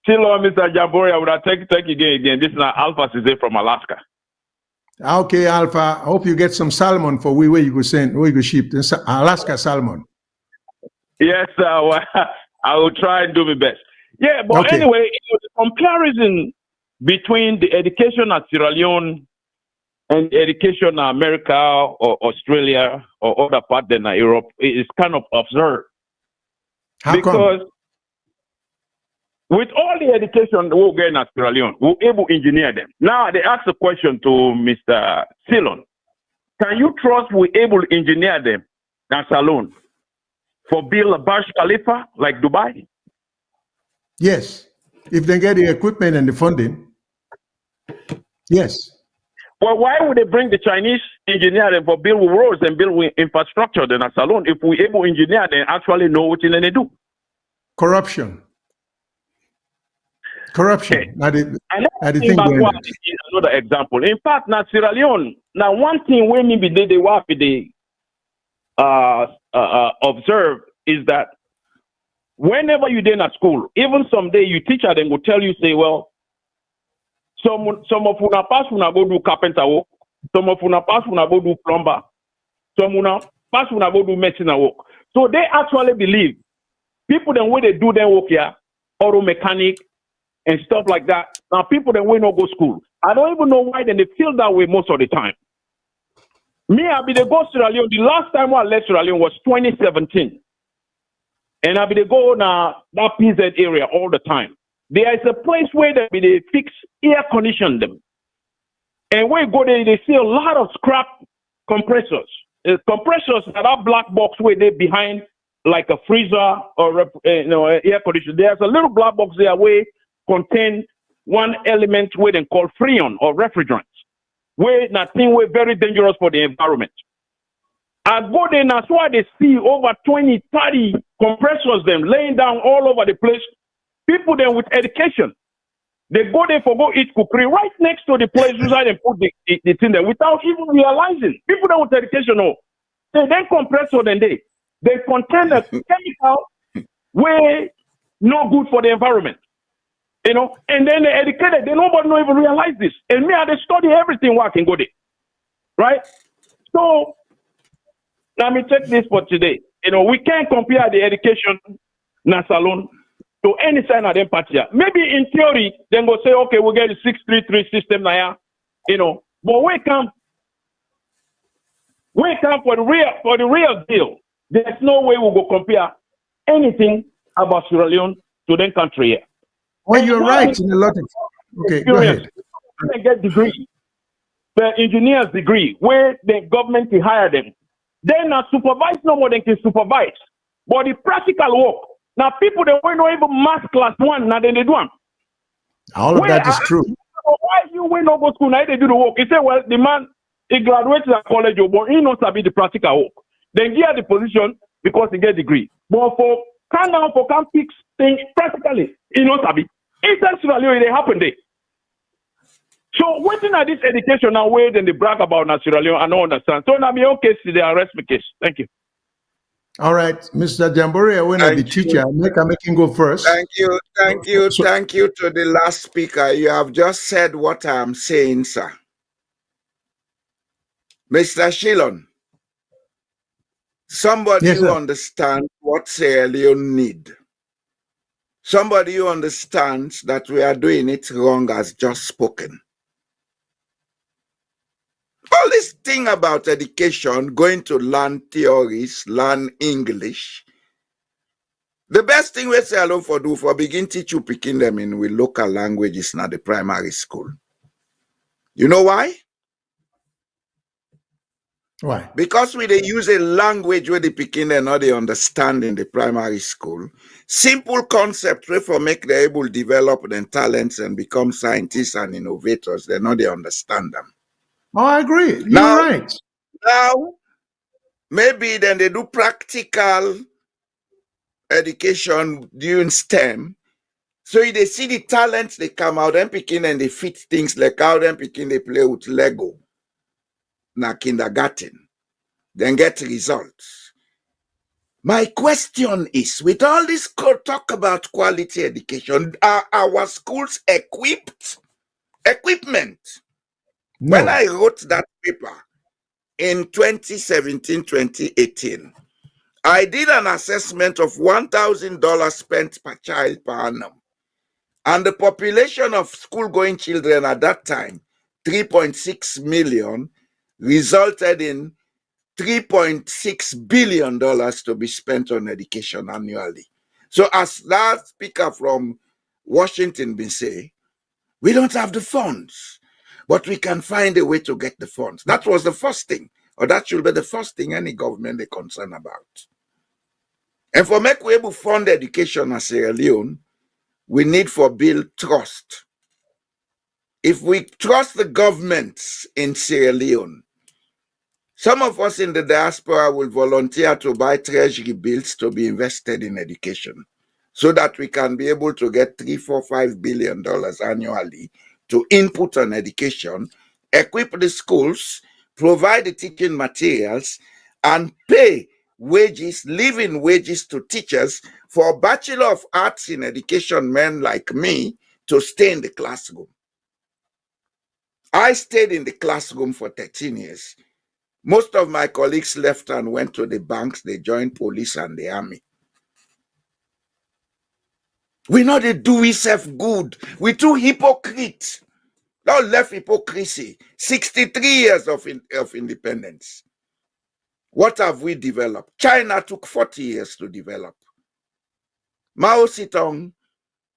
Tilo, Mr. Jamborea, would I take again? This is Alpha Cesar from Alaska. Okay, Alpha. I hope you get some salmon for where you go send, where you go ship. Alaska salmon. Yes, well, I will try and do my best. Yeah, but Okay. anyway, the comparison between the education at Sierra Leone and the education in America or Australia or other parts than Europe is kind of absurd. How because come? with all the education we'll get in Sierra Leone, we're able to engineer them. Now they ask a question to Mr. Ceylon. Can you trust we're able to engineer them in Salon for build a Burj Khalifa like Dubai? Yes. If they get the equipment and the funding. Yes. Well, why would they bring the Chinese engineer them for build with roads and build with infrastructure than a Salon if we able to engineer them actually know what they do? Corruption. Corruption. Okay. Another thing another example. In fact, now Sierra Leone, now one thing we maybe they want to observe is that whenever you're in a school, even someday your teacher then will tell you, say, well, some of una pass una go do carpenter work, some of una pass una go do plumber, some una pass una go do medicine work. So they actually believe people then when they do their work here, auto mechanic and stuff like that. Now people then will not go school. I don't even know why then they feel that way most of the time. Me, I be the go Sierra Leone. The last time I left Sierra Leone was 2017. And I be the go now that PZ area all the time. There is a place where they fix air condition them. And when you go there, they see a lot of scrap compressors. Compressors that are black box where they behind like a freezer or air conditioner. There's a little black box there where contain one element where they call freon or refrigerants. Where nothing were very dangerous for the environment. I go there and that's why they see over 20, 30 compressors them laying down all over the place. People then with education, they go there for go eat cookery right next to the place where they put the thing there without even realizing. People then with education, no. They then compressor then they contain a chemical way no good for the environment. You know, and then they educated, they nobody don't even realize this. And me, they study everything where I can go there. Right? So let me take this for today. You know, we can't compare the education na Salon to any sign of them party. Maybe in theory, then go say, okay, we'll get a 633 system now, you know. But we come for the real deal. There's no way we'll go compare anything about Sierra Leone to them country here. Well, you're right in a lot of. Okay, go ahead. They get degree, the engineer's degree, where the government can hire them. Then supervise no more than can supervise. But the practical work, now people that were not even mass class 1, now then they do them. All of that is true. Why you will not go to school, now they do the work? He said, well, the man, he graduated at college, but he knows to be the practical work. Then he had the position because he get degree. But for can fix things practically, he knows to be. Inside Sierra Leone, they happen there. So waiting at this education now, wait and they brag about Sierra Leone, I don't understand. So now me okay, see they arrest me case. Thank you. All right, Mr. Jamboree, when I be teacher, make him go first. Thank you to the last speaker. You have just said what I'm saying, sir. Mr. Shillon, somebody who understands what Sierra Leone need. Somebody who understands that we are doing it wrong has just spoken. All this thing about education, going to learn theories, learn English. The best thing we say alone for do for begin teach you picking them in with local languages, not the primary school. You know why? Why? Because we they use a language where they picking them not they understand in the primary school. Simple concepts where for make them able to develop their talents and become scientists and innovators, they know they understand them. Oh, I agree. You're right. Now, maybe then they do practical education during STEM. So they see the talents, they come out and picking and they fit things like how them picking they play with Lego. Na kindergarten. Then get results. My question is, with all this talk about quality education, are our schools equipped? Equipment. No. When I wrote that paper in 2017, 2018, I did an assessment of $1,000 spent per child per annum. And the population of school-going children at that time, 3.6 million, resulted in $3.6 billion to be spent on education annually. So as that speaker from Washington been say, we don't have the funds, but we can find a way to get the funds. That was the first thing, or that should be the first thing any government is concerned about. And for make we able to fund education in Sierra Leone, we need for build trust. If we trust the governments in Sierra Leone, some of us in the diaspora will volunteer to buy treasury bills to be invested in education so that we can be able to get $3, $4, $5 billion annually to input on education, equip the schools, provide the teaching materials, and pay wages, living wages to teachers for Bachelor of Arts in Education men like me to stay in the classroom. I stayed in the classroom for 13 years. Most of my colleagues left and went to the banks. They joined police and the army. We know they do ourselves good. We too hypocrite. Now left hypocrisy. 63 years of independence. What have we developed? China took 40 years to develop. Mao Zedong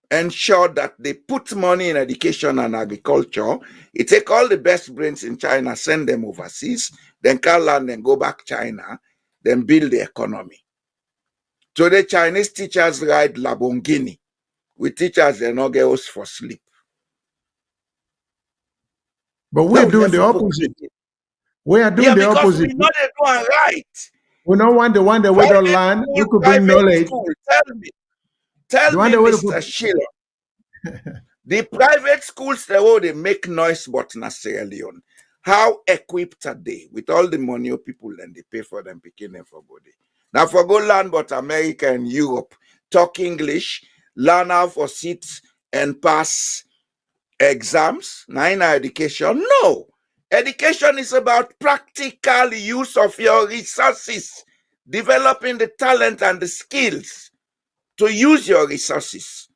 ensured that they put money in education and agriculture. He take all the best brains in China, send them overseas, then can land and go back China, then build the economy. Today, Chinese teachers ride Lamborghini. We teachers, they no get us for sleep. But we're doing the opposite. We are doing the opposite. We know they're doing right. We don't want the one that we don't learn. We could bring knowledge. School. Tell me, Mr. Sheila, the private schools, they make noise but not Sierra Leone. How equipped are they with all the money of people and they pay for them picking them for body? Now for go learn but America and Europe, talk English, learn how for sit and pass exams, nine education. No. Education is about practical use of your resources, developing the talent and the skills to use your resources.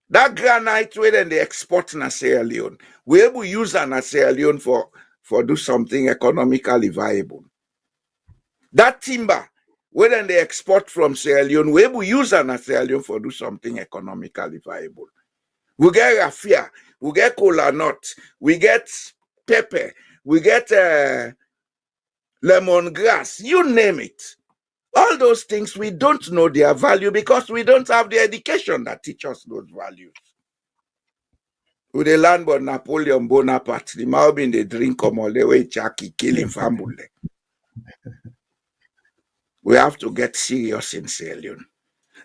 That granite way then they export in Sierra Leone. We able to use an Sierra Leone for do something economically viable. That timber, where then they export from Sierra Leone, we able to use an Sierra Leone for do something economically viable. We get raffia, we get cola nut, we get pepper, we get lemongrass, you name it. All those things, we don't know their value because we don't have the education that teach us those values. With the land but Napoleon Bonaparte, the Malbin they drink all the way Jackie killing family. We have to get serious in Sierra Leone.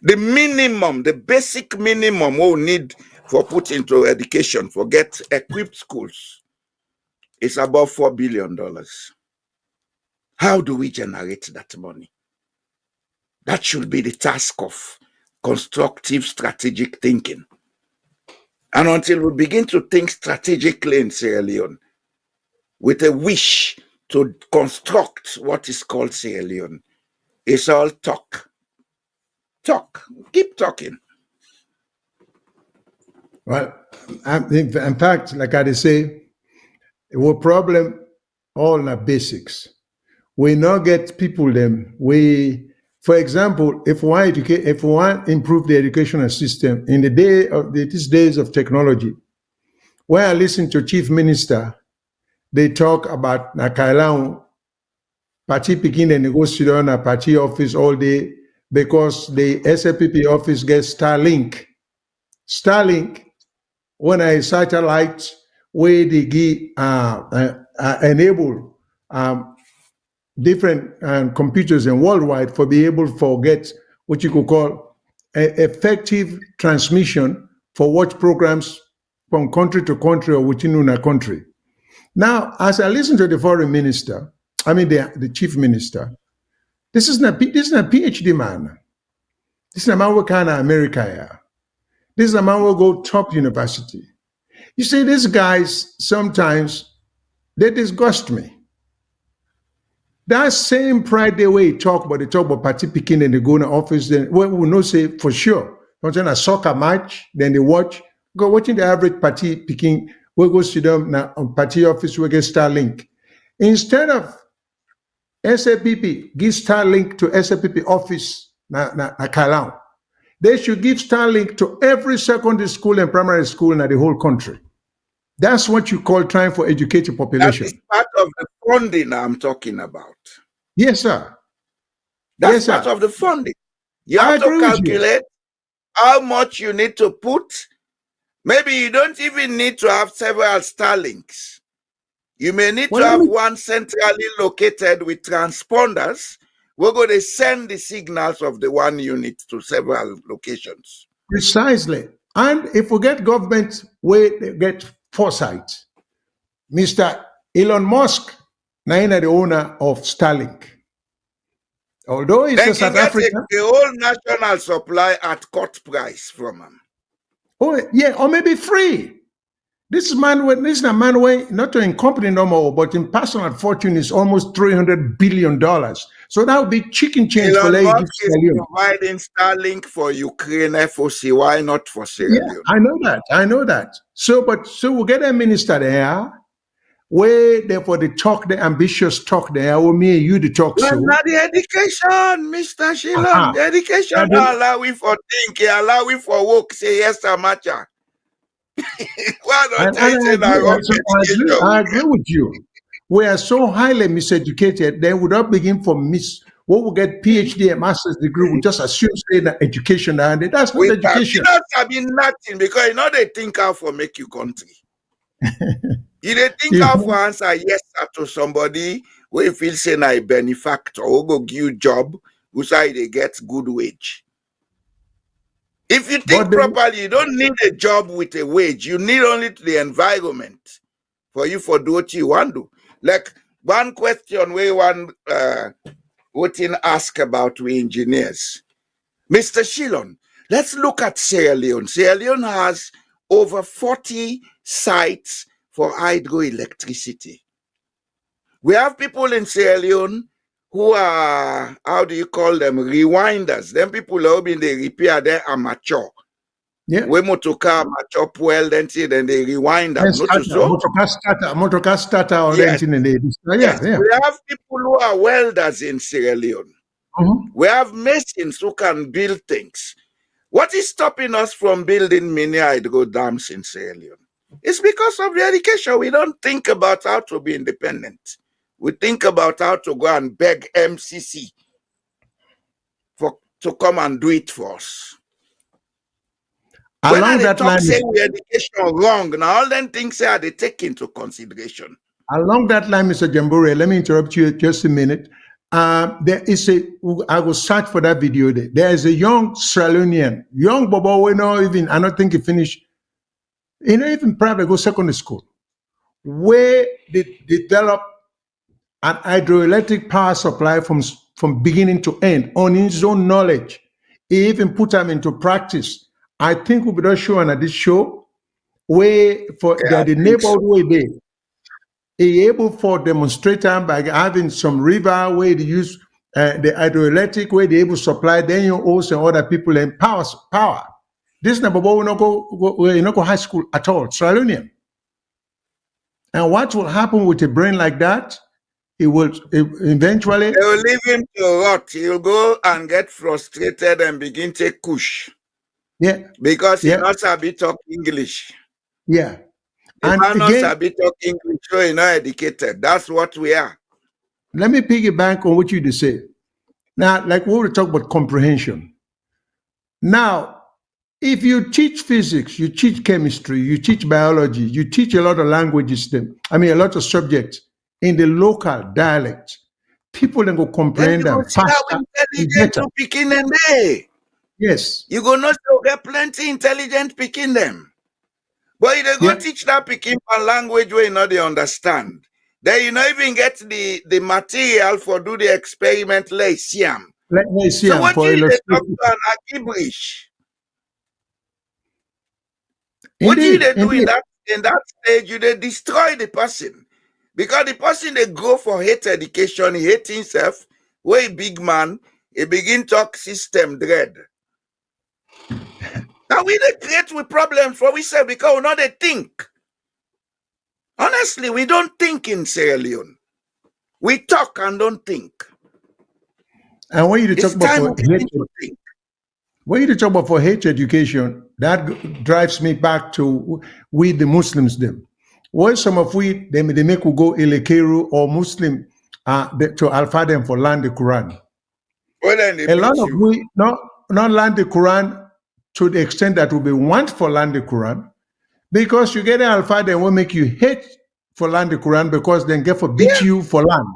The minimum, the basic minimum we need for put into education, for get equipped schools, is about $4 billion. How do we generate that money? That should be the task of constructive strategic thinking. And until we begin to think strategically in Sierra Leone, with a wish to construct what is called Sierra Leone, it's all talk. Talk. Keep talking. Well, in fact, like I say, our problem all the basics. We not get people them. For example, if we want to improve the educational system in these days of technology, when I listen to Chief Minister, they talk about Nakailan party picking and negotiate on a party office all day because the SLPP office gets Starlink. Starlink, when a satellite where they give enable different computers and worldwide for be able to get what you could call effective transmission for watch programs from country to country or within a country. Now, as I listen to the foreign minister, the chief minister, this is not a PhD man. This is a man who kind of America. This is a man who go top university. You see, these guys sometimes they disgust me. That same Friday way they talk about party picking and they go in the office, then we will not say for sure. Sometimes a soccer match, then they go watching the average party picking, we go sit down now on party office, we get Starlink. Instead of SAPP, give Starlink to SAPP office na Kalau. They should give Starlink to every secondary school and primary school in the whole country. That's what you call trying for educated population. That is part of the funding I'm talking about. Yes, sir. That's part of the funding. You have to calculate how much you need to put. Maybe you don't even need to have several Starlinks. You may need to have one centrally located with transponders. We're going to send the signals of the one unit to several locations. Precisely. And if we get government where they get foresight, Mr. Elon Musk, now the owner of Starlink. Although he's a South African, the whole national supply at cut price from him. Oh yeah, or maybe free. This is a man way not in company no more, but in personal fortune is almost $300 billion. So that would be chicken change for Elon Musk is providing Starlink for Ukraine FOC. Why not for Sierra Leone? I know that. So we'll get a minister there. Where therefore the ambitious talk there, or me and you the talk so. Not the education, Mr. Shillong. The education allow we for think, allow we for work, say yes, Amacha. Why don't I agree with you. We are so highly miseducated, then we don't begin from what we get PhD and master's degree, we just assume say that education and that's not education. Have been nothing because they think how for make you country. You dey think how for answer yes to somebody where you feel say na a benefactor or go give you job, who say they get good wage. If you think properly, you don't need a job with a wage. You need only the environment for you for do what you want to do. Like one question where one ask about we engineers. Mr. Shillong, let's look at Sierra Leone. Sierra Leone has over 40 sites for hydroelectricity. We have people in Sierra Leone who are, how do you call them, rewinders. Them people who they repair their amateur. Yeah. We motocar amateur well, then they rewind them. Motocar starter or anything. Yes. We have people who are welders in Sierra Leone. We have masons who can build things. What is stopping us from building mini hydro dams in Sierra Leone? It's because of the education. We don't think about how to be independent. We think about how to go and beg MCC to come and do it for us. Along that line, say we education wrong. Now all them things are they take into consideration. Along that line, Mr. Jambore, let me interrupt you just a minute. There is I will search for that video there. There is a young Sierra Leonean, young Bobo, I don't think he finished. Even probably go secondary school, where they develop an hydroelectric power supply from beginning to end on his own knowledge. He even put them into practice. I think we'll be not showing at this show where for the neighborhood way there. He able for demonstrator by having some river where they use the hydroelectric where they able to supply then you also other people and power. This number one will not go high school at all, Sierra Leonean. And what will happen with a brain like that? It will eventually. They will leave him to rot. He'll go and get frustrated and begin to kush. Yeah. Because he knows how to talk English. Yeah. And again, how to talk English, so he's not educated. That's what we are. Let me piggyback on what you just said. Now, like we were talking about comprehension. Now, if you teach physics, you teach chemistry, you teach biology, you teach a lot of languages, a lot of subjects in the local dialect, people then go comprehend them faster. Yes. You go not to get plenty intelligent picking them. But you go teach that picking a language where you know they understand. Then you not even get the material for do the experiment like Siam. So what do you talk to an gibberish? What do they do in in that stage, you they destroy the person. Because the person they go for hate education, he hate himself, way big man, he begin talk system dread. Now we they create with problems for ourselves because we not they think. Honestly, we don't think in Sierra Leone. We talk and don't think. And when you It's talk about time for we begin hate, to think. when you talk about for hate education, that drives me back to we the Muslims them. When some of we they make we go Elekeru or Muslim to Alpha them for land the Quran. Well, then they A lot beat of you. we not land the Quran to the extent that we want for land the Quran, because you get an Alpha them will make you hate for land the Quran because then get for beat Yeah. you for land.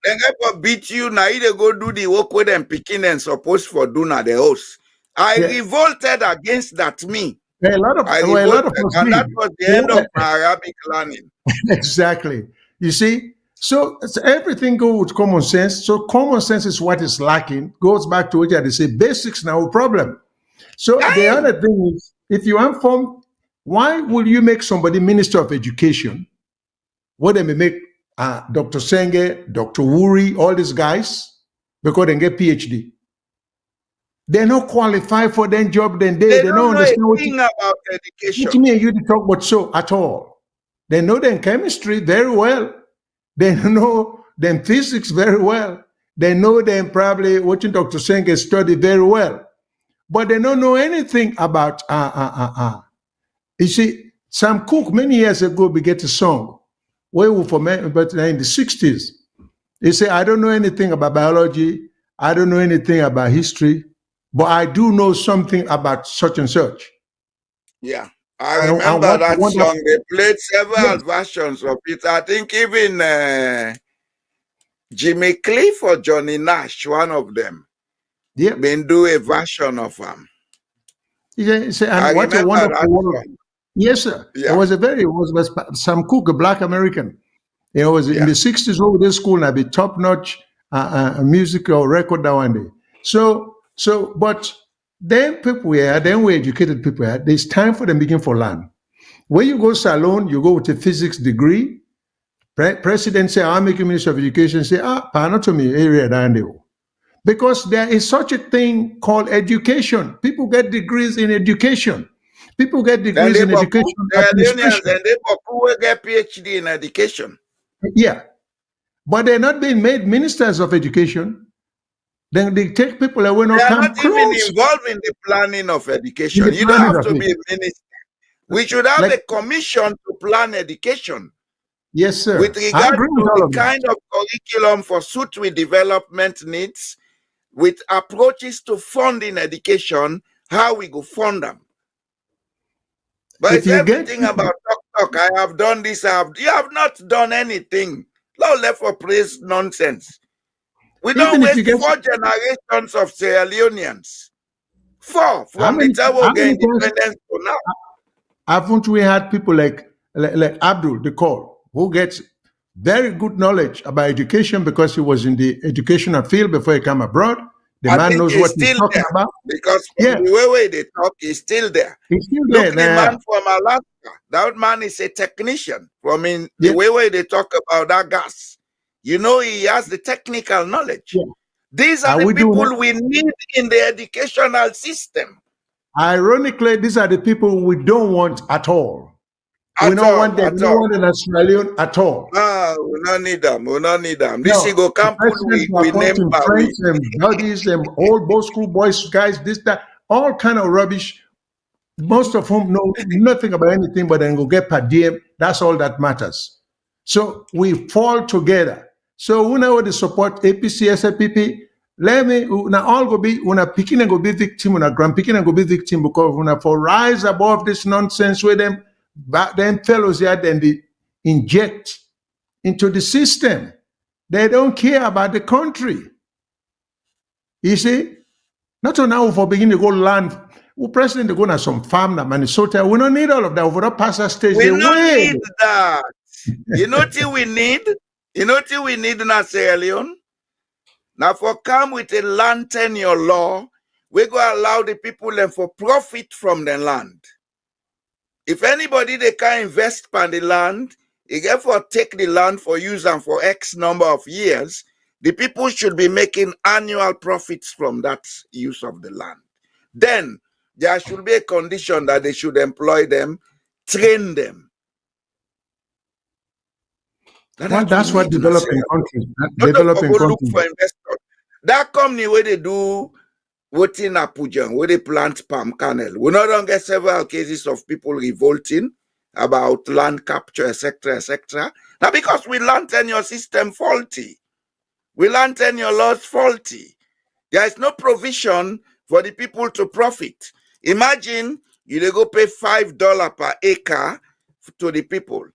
Then get for beat you. Now they go do the work with them picking and supposed for do na the house. I Yeah. revolted against that me. A lot of I well, a lot of revolted, us and that did. was the end of my Arabic learning. Exactly. You see, so everything goes with common sense. So common sense is what is lacking. Goes back to what they say, basics now problem. So the Damn. other thing is, if you inform, why will you make somebody minister of education? What they may make Dr. Senge, Dr. Wuri, all these guys, because they get PhD. They're not qualified for their job. Then They they don't don't know a understand thing about what education. me and you talk about so at all. They know their chemistry very well. They know them physics very well. They know them probably watching Dr. Senge study very well. But they don't know anything about You see, Sam Cooke many years ago begat a song way for but in the 60s. He said, I don't know anything about biology, I don't know anything about history, but I do know something about such and such. Yeah. I And remember that what song. They played several yes, versions of it. I think even Jimmy Cliff or Johnny Nash, one of them, yeah. been do a version of them. He said, I and what a remember wonderful that world. song. Yes, sir. Yeah, It was Sam Cooke, a black American. It was in yeah, the 60s over this school and I be top notch musical record that one day. But then people here, then we educated people here, there's time for them begin for land. When you go salon, you go with a physics degree. President say, I'm making Minister of Education, say, anatomy area down there. Because there is such a thing called education. People get degrees in education. People get then degrees they in education Sierra Leoneans, administration. and they will get PhD in education. Yeah. But they're not being made ministers of education. Then they take people away They not are come not even close involved in the planning of in education. the You don't planning have of to it. be a minister. We should have Like, a commission to plan education yes, with sir. I regard agree with to all the of that. kind of curriculum for suit with development needs, with approaches to funding education, how we go fund them. But If it's you get everything people, about talk. I have done this. You have not done anything. No left for praise nonsense. We don't even if you waste get 4 generations of Sierra Leoneans. 4 how from the many time we how get many times independence to now. haven't we had people like Abdul the call who gets very good knowledge about education because he was in the educational field before he came abroad. The I man think knows he's what he's still talking there about. because from Yeah, the way they talk, he's still there. he's still Look, there. the man There. from Alaska. That man is a technician. From the Yeah, way they talk about that gas, you know, he has the technical knowledge. yeah. These are Are the we doing people it? we need in the educational system. Ironically, these are the people we don't want at all. We At don't want all, them. at We don't all. want an Australian at all. We don't need them. We don't need them. This is No, go the camp president will we appoint name him per we. friends and buddies and old both school boys, guys, this, that, all kind of rubbish. Most of whom know nothing about anything, but then go get per diem. That's all that matters. So we fall together. So we know the support APC, SLPP. Let me now all go be when a picking and go be victim, when a grand picking and go be victim because when a for rise above this nonsense with them, back then fellows here, then they inject into the system. They don't care about the country. You see, not so now for beginning to go land. We president to go to some farm na Minnesota. We don't need all of that. Over the past stage, We they don't way. need that. You know what we need? You know what we need in Sierra Leone? Now for come with a land tenure law, we go allow the people them for profit from the land. If anybody they can invest on the land, they get for take the land for use and for X number of years, the people should be making annual profits from that use of the land. Then there should be a condition that they should employ them, train them. Well, that's what developing countries. Developing countries. Look for investors. That company where they do what in Apujan, where they plant palm kernel. We not don't get several cases of people revolting about land capture, etc., etc. Now because we land tenure system faulty. We land tenure laws faulty. There is no provision for the people to profit. Imagine you they go pay $5 per acre to the people.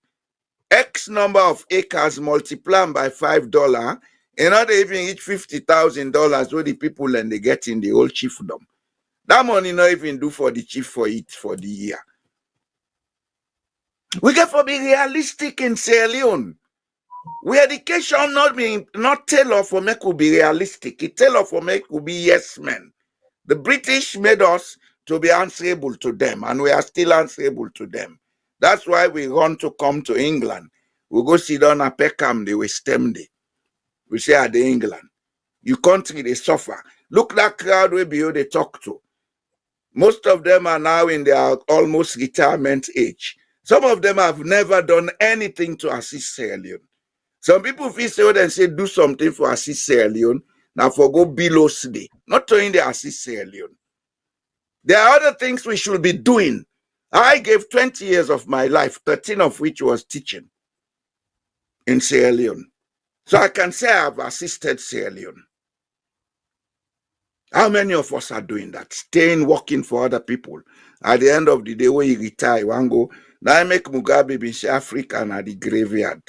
X number of acres multiplied by $5, and not even reach $50,000 where the people and they get in the whole chiefdom. That money not even do for the chief for it for the year. We get for be realistic in Sierra Leone. We education not tailor for make we be realistic. It tailor for make we be yes men. The British made us to be answerable to them, and we are still answerable to them. That's why we want to come to England. We go sit down at Peckham, they will stem day. We say at the England. You country, they suffer. Look that crowd we be they talk to. Most of them are now in their almost retirement age. Some of them have never done anything to assist Sierra Leone. Some people feel so and say do something for assist Sierra Leone. Now for go below today. Not to in the assist Sierra Leone. There are other things we should be doing. I gave 20 years of my life, 13 of which was teaching in Sierra Leone. So I can say I've assisted Sierra Leone. How many of us are doing that? Staying, working for other people. At the end of the day, when you retire, you want to go, now I make Mugabe be African at the graveyard.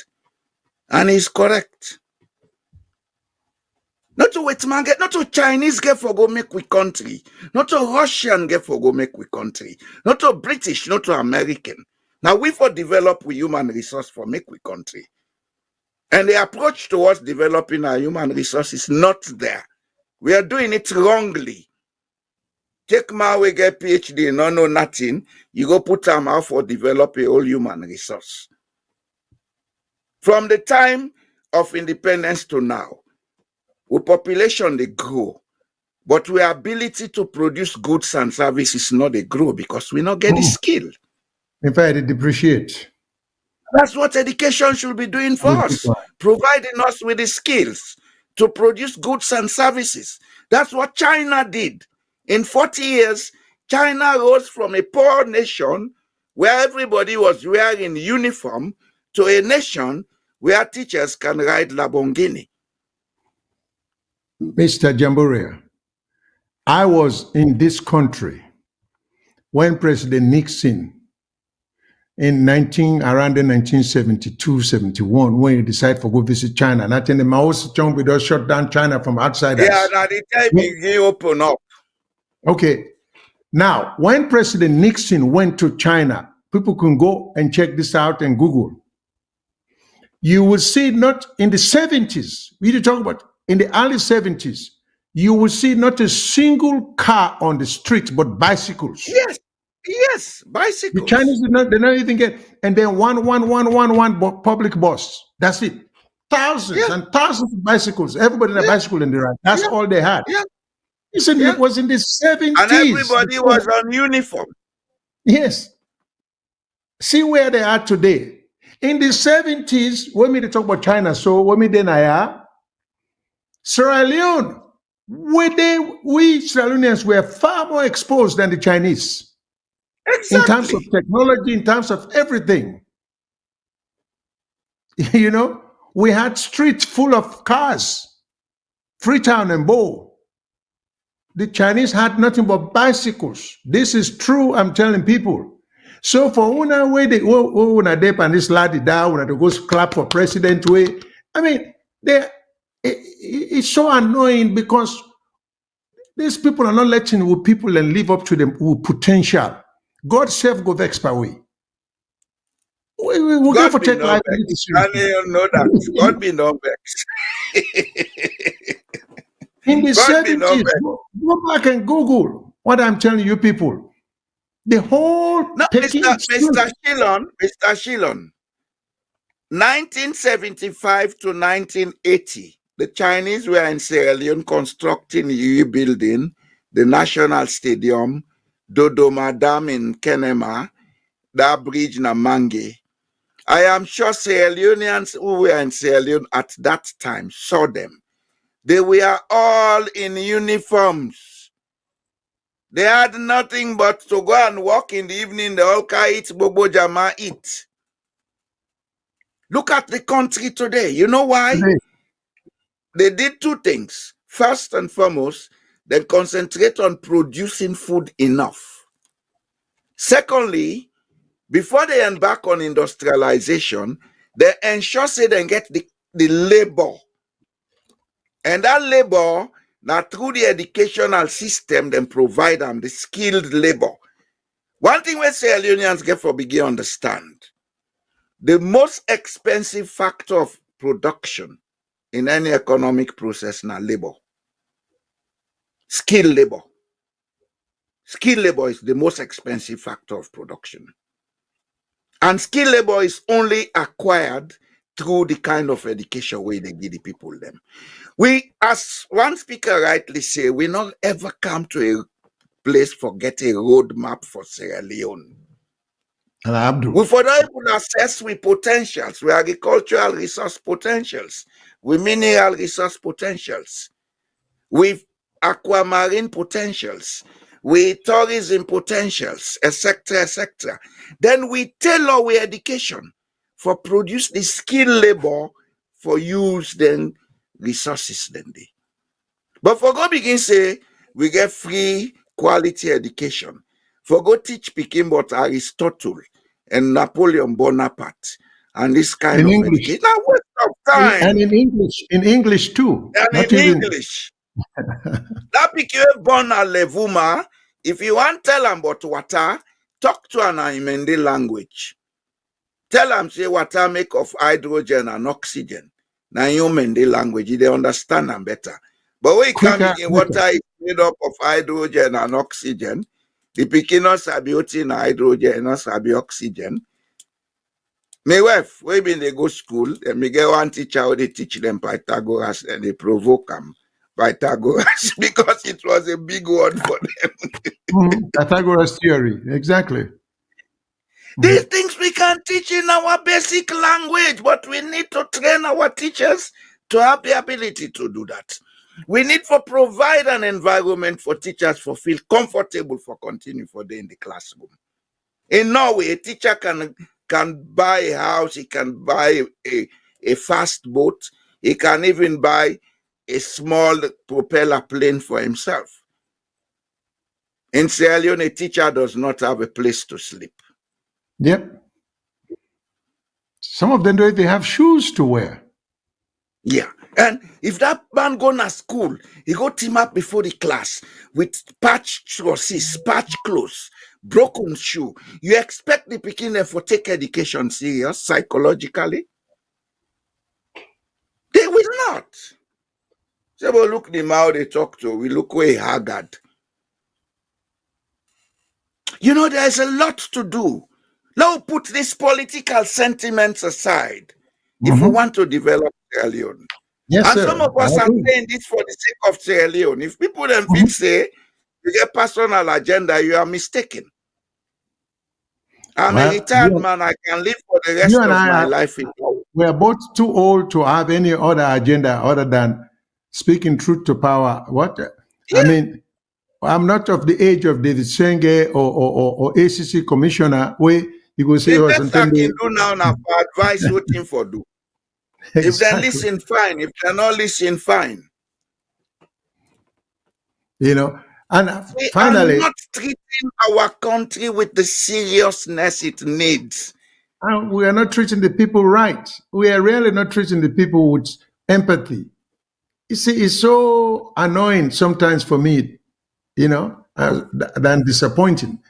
And he's correct. Not to wait man get, not to Chinese get for go make we country, not to Russian get for go make we country, not to British, not to American. Now we for develop we human resource for make we country. And the approach towards developing our human resource is not there. We are doing it wrongly. Take my we get PhD, no know nothing, you go put them out for develop a whole human resource. From the time of independence to now, our population they grow, but our ability to produce goods and services not they grow because we not get the skill. In fact, they depreciate. That's what education should be doing for us, providing us with the skills to produce goods and services. That's what China did. In 40 years, China rose from a poor nation where everybody was wearing uniform to a nation where teachers can ride Lamborghini. Mr. Jamborea, I was in this country when President Nixon in around 1972, 71, when he decided to go visit China. And I think the Mao Zedong would just shut down China from outside. Yeah, now the time he open up. Okay. Now, when President Nixon went to China, people can go and check this out and Google. You will see not in the 70s, we talk about in the early 70s, you will see not a single car on the street, but bicycles. Yes, bicycles. The Chinese they not even get, and then one public bus. That's it. Thousands and thousands of bicycles. Everybody had a bicycle in the ride. That's all they had. Listen, it was in the 70s. And everybody was on uniform. Yes. See where they are today. In the 70s, when we talk about China, so when we then Sierra Leone, we Sierra Leoneans were far more exposed than the Chinese. Exactly. In terms of technology, in terms of everything. You know, we had streets full of cars, Freetown and Bo. The Chinese had nothing but bicycles. This is true, I'm telling people. So for una way they una dip and this laddie down, una to go clap for president way. I mean, it's so annoying because these people are not letting people and live up to them with potential. God save go vex per way. We go for take life. I know that. God be no vex. In the 70s, go back and Google what I'm telling you people. The whole No, Mr. Shillon, 1975 to 1980, the Chinese were in Sierra Leone constructing, rebuilding the National Stadium, Dodoma Dam in Kenema, that bridge in Namangi. I am sure Sierra Leoneans who were in Sierra Leone at that time saw them. They were all in uniforms. They had nothing but to go and walk in the evening, the Olka eat, Bobo Jama eat. Look at the country today. You know why? They did two things. First and foremost, they concentrate on producing food enough. Secondly, before they embark on industrialization, they ensure say they get the labor. And that labor, now through the educational system, then provide them the skilled labor. One thing we Sierra Leoneans get for begin understand, the most expensive factor of production in any economic process now labor. Skilled labor. Skilled labor is the most expensive factor of production. And skilled labor is only acquired through the kind of education way they give the people them. We, as one speaker rightly say, we not ever come to a place for get a roadmap for Sierra Leone. We for not even assess with potentials, with agricultural resource potentials, with mineral resource potentials, with aquamarine potentials, with tourism potentials, etc., etc. Then we tailor our education for produce the skilled labor for use then resources then they. But for go begin say we get free quality education. For go teach Peking about Aristotle and Napoleon Bonaparte and this kind of education. Now waste of time. And in English too. And not in even... English. That Peking born at Levuma, if you want tell them about water, talk to an Imende language. Tell them say water make of hydrogen and oxygen. Now you Mende language, they understand them better. But we can begin water is made up of hydrogen and oxygen. The Pekinos sabi in hydrogen, not sabi oxygen. My wife, we been they go school, and me get one teacher who they teach them Pythagoras and they provoke them Pythagoras because it was a big word for them. Pythagoras theory, exactly. These things we can teach in our basic language, but we need to train our teachers to have the ability to do that. We need to provide an environment for teachers to feel comfortable for continue for day in the classroom. In Norway, a teacher can buy a house, he can buy a fast boat, he can even buy a small propeller plane for himself. In Sierra Leone, a teacher does not have a place to sleep. Yep. Some of them don't even have shoes to wear. Yeah. And if that man go to school, he go team up before the class with patched trousers, patched clothes, broken shoe. You expect the Peking for take education serious psychologically? They will not. So we look them how they talk to, we look way haggard. You know, there's a lot to do. Let's put these political sentiments aside if we want to develop Sierra Leone. Yes, and sir. Some of us are saying this for the sake of Sierra Leone. If people then feel say you get personal agenda, you are mistaken. I'm a retired man. I can live for the rest of my life in power. We are both too old to have any other agenda other than speaking truth to power. What? Yeah. I mean, I'm not of the age of David Senge or ACC commissioner where you go say, the best I can do now for advice waiting for do. Exactly. If they listen, fine. If they not listen, fine. You know, and we finally, are not treating our country with the seriousness it needs. And we are not treating the people right. We are really not treating the people with empathy. You see, it's so annoying sometimes for me, you know, than disappointing,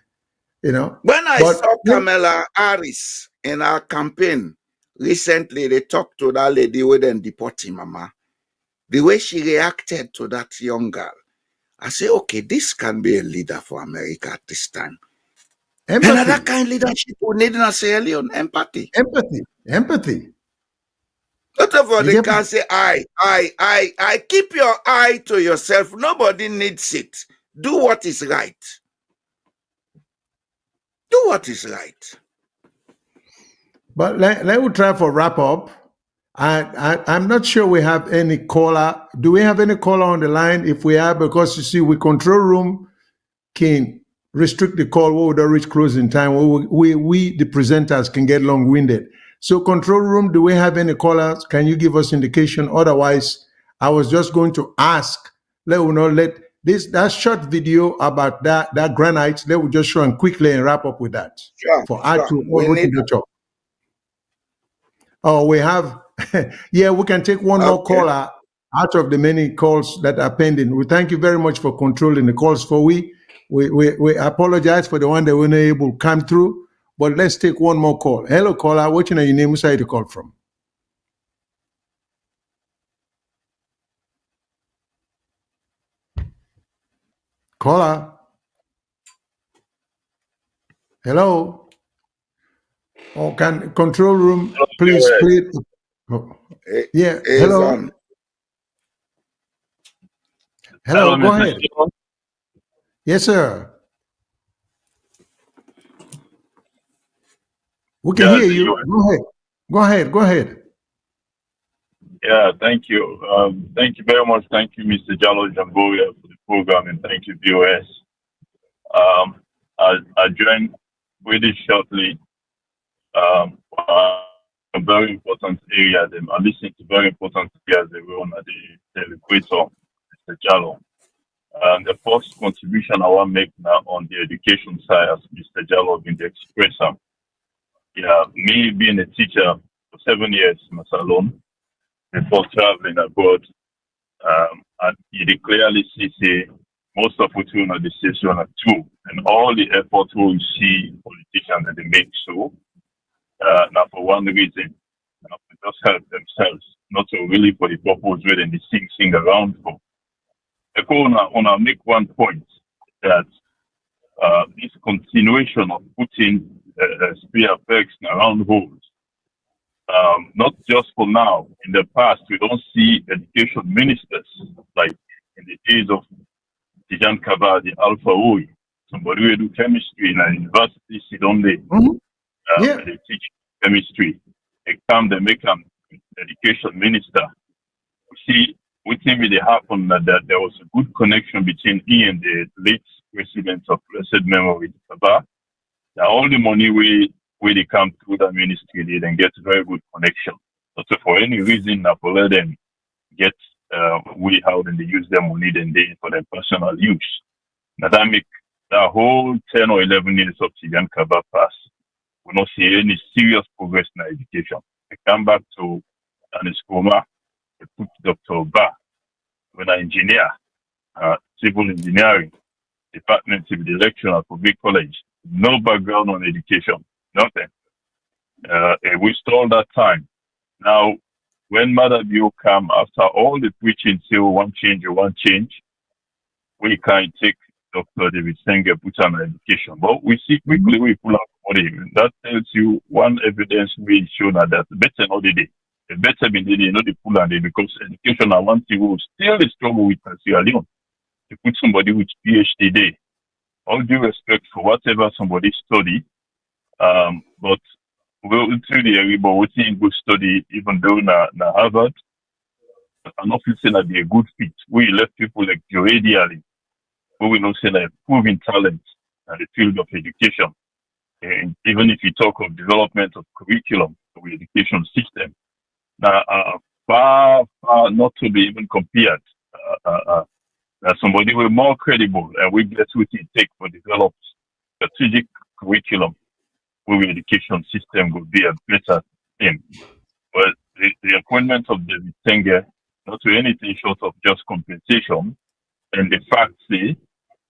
you know. When I saw Kamala Harris in our campaign recently, they talked to that lady with them deporting mama. The way she reacted to that young girl, I say, okay, this can be a leader for America at this time. Another kind of leadership we need in Sierra Leone, empathy. Empathy. Not everybody can say, I. Keep your eye to yourself. Nobody needs it. Do what is right. Do what is right. But let me try for wrap up. I'm not sure we have any caller. Do we have any caller on the line? If we have, because you see, we control room can restrict the call. We would reach closing time. We the presenters can get long-winded. So control room, do we have any callers? Can you give us indication? Otherwise, I was just going to ask, that short video about that granite, let me just show and quickly and wrap up with that. Sure. Oh, we have, yeah, we can take one more caller out of the many calls that are pending. We thank you very much for controlling the calls. For we apologize for the one that we're not able to come through, but let's take one more call. Hello, caller. What's your name? Where are you call from? Caller. Hello. Oh, can control room, please. Oh. Yeah. Hello. Hello. Go ahead. Yes, sir. We can hear you. Go ahead. Yeah, thank you. Thank you very much. Thank you, Mr. Jallo Jamboya, for the program, and thank you, VOS. I joined really shortly. A very important area. I listened to very important areas they were on the equator, Mr. Jallo. The first contribution I want to make now on the education side, as Mr. Jallo been the expressor. Yeah, me being a teacher for 7 years in Salon before traveling abroad, and you clearly see most of what you know the station are true, and all the effort we see politicians that they make so. Now for one reason, to just help themselves, not to really for the purpose where they sing around for. I want to make one point that this continuation of putting spear pegs around holes, not just for now. In the past, we don't see education ministers like in the days of Tijan Kaba, the Alpha Oi, somebody who do chemistry in a university, sit only. They teach chemistry. They come, they make them education minister. We see with him it happened that there was a good connection between he and the late president of blessed memory, Kaba. All the money where they come through that ministry, they then get very good connection. So for any reason, I will let them get we how then they use their money then they for their personal use. Now that make the whole 10 or 11 years of Tijan Kaba pass. We don't see any serious progress in education. They come back to Aniskoma, they put Dr. Ba, when an engineer, civil engineering, department civil direction at public college, no background on education, nothing. We stole that time. Now, when Mother Bio come after all the preaching, say one change, we can take Dr. David Senge, put on education. But we see quickly we pull out money. That tells you one evidence we show that better not the day. The better be the day, not the pull on day, because education are one thing we will still struggle with Sierra Leone. To put somebody with PhD day. All due respect for whatever somebody study, but we'll tell you about what in good study, even though na Harvard, I'm not saying that be a good fit. We left people like radially, but we don't say that proving talent in the field of education. And even if you talk of development of curriculum for the education system, now far not to be even compared. Somebody who more credible and we get what it takes for develop strategic curriculum where the education system would be a better thing. But the appointment of David Senge, not to anything short of just compensation, and the fact say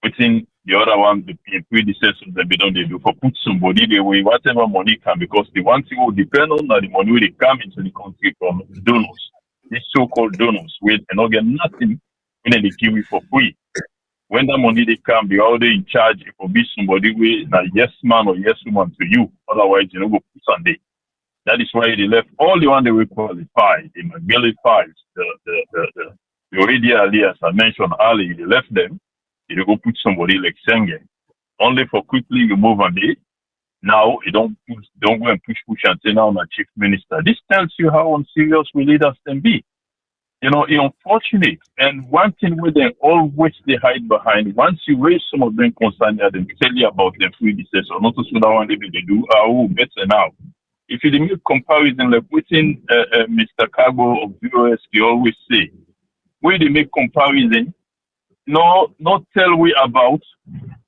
within the other one, the predecessors that they don't do for put somebody the way whatever money can, because the one thing will depend on that the money will come into the country from donors, these so-called donors, with and not get nothing when they give it for free. When that money they come, they already in charge. It will be somebody with a yes man or yes woman to you. Otherwise, you know, go put Sunday. That is why they left all the one they will qualify. The Magili files, the already alias I mentioned earlier, they left them. They go put somebody like Senge. Only for quickly you move on day. Now you don't go and push and say now I'm a chief minister. This tells you how unserious we leaders can be. You know, it's unfortunate. And one thing where they always they hide behind, once you raise some of them concerned, they tell you about their predecessor, not to that one they do, better now. If you make comparison, like within Mr. Cargo of VOS, they always say, where they make comparison, no, not tell we about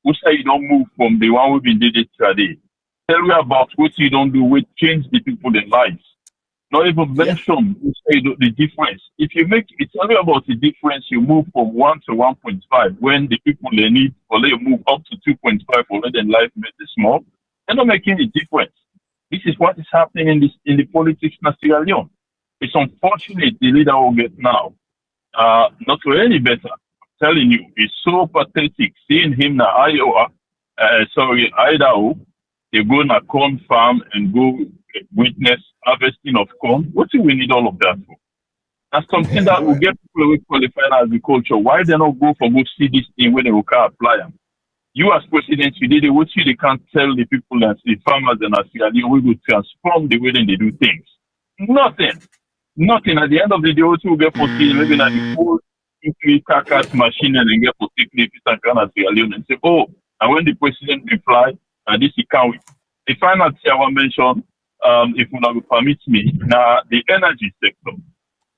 who say you don't move from the one we've been did it today. Tell we about what you don't do, what change the people their lives. Not even mention who say the difference. If you make it's only about the difference, you move from 1 to 1.5 when the people they need or they move up to 2.5 or let their life make it small, they're not making a difference. This is what is happening in the politics in Sierra Leone. It's unfortunate the leader will get now. Not for any better. I'm telling you, it's so pathetic seeing him na Idaho, they go na corn farm and go witness harvesting of corn. What do we need all of that for? That's something that will get people who qualify in agriculture. Why they not go for go see this thing when they will apply them? You as president, you did it. What you they can't tell the people and the farmers and Sierra Leone we will transform the way they do things. Nothing. Nothing. At the end of the day, what you get for living at the whole carcass machine and then get for taking and Sierra Leone and say, oh, and when the president reply, and this he can't. The final thing I want to mention, if you will permit me, now the energy sector.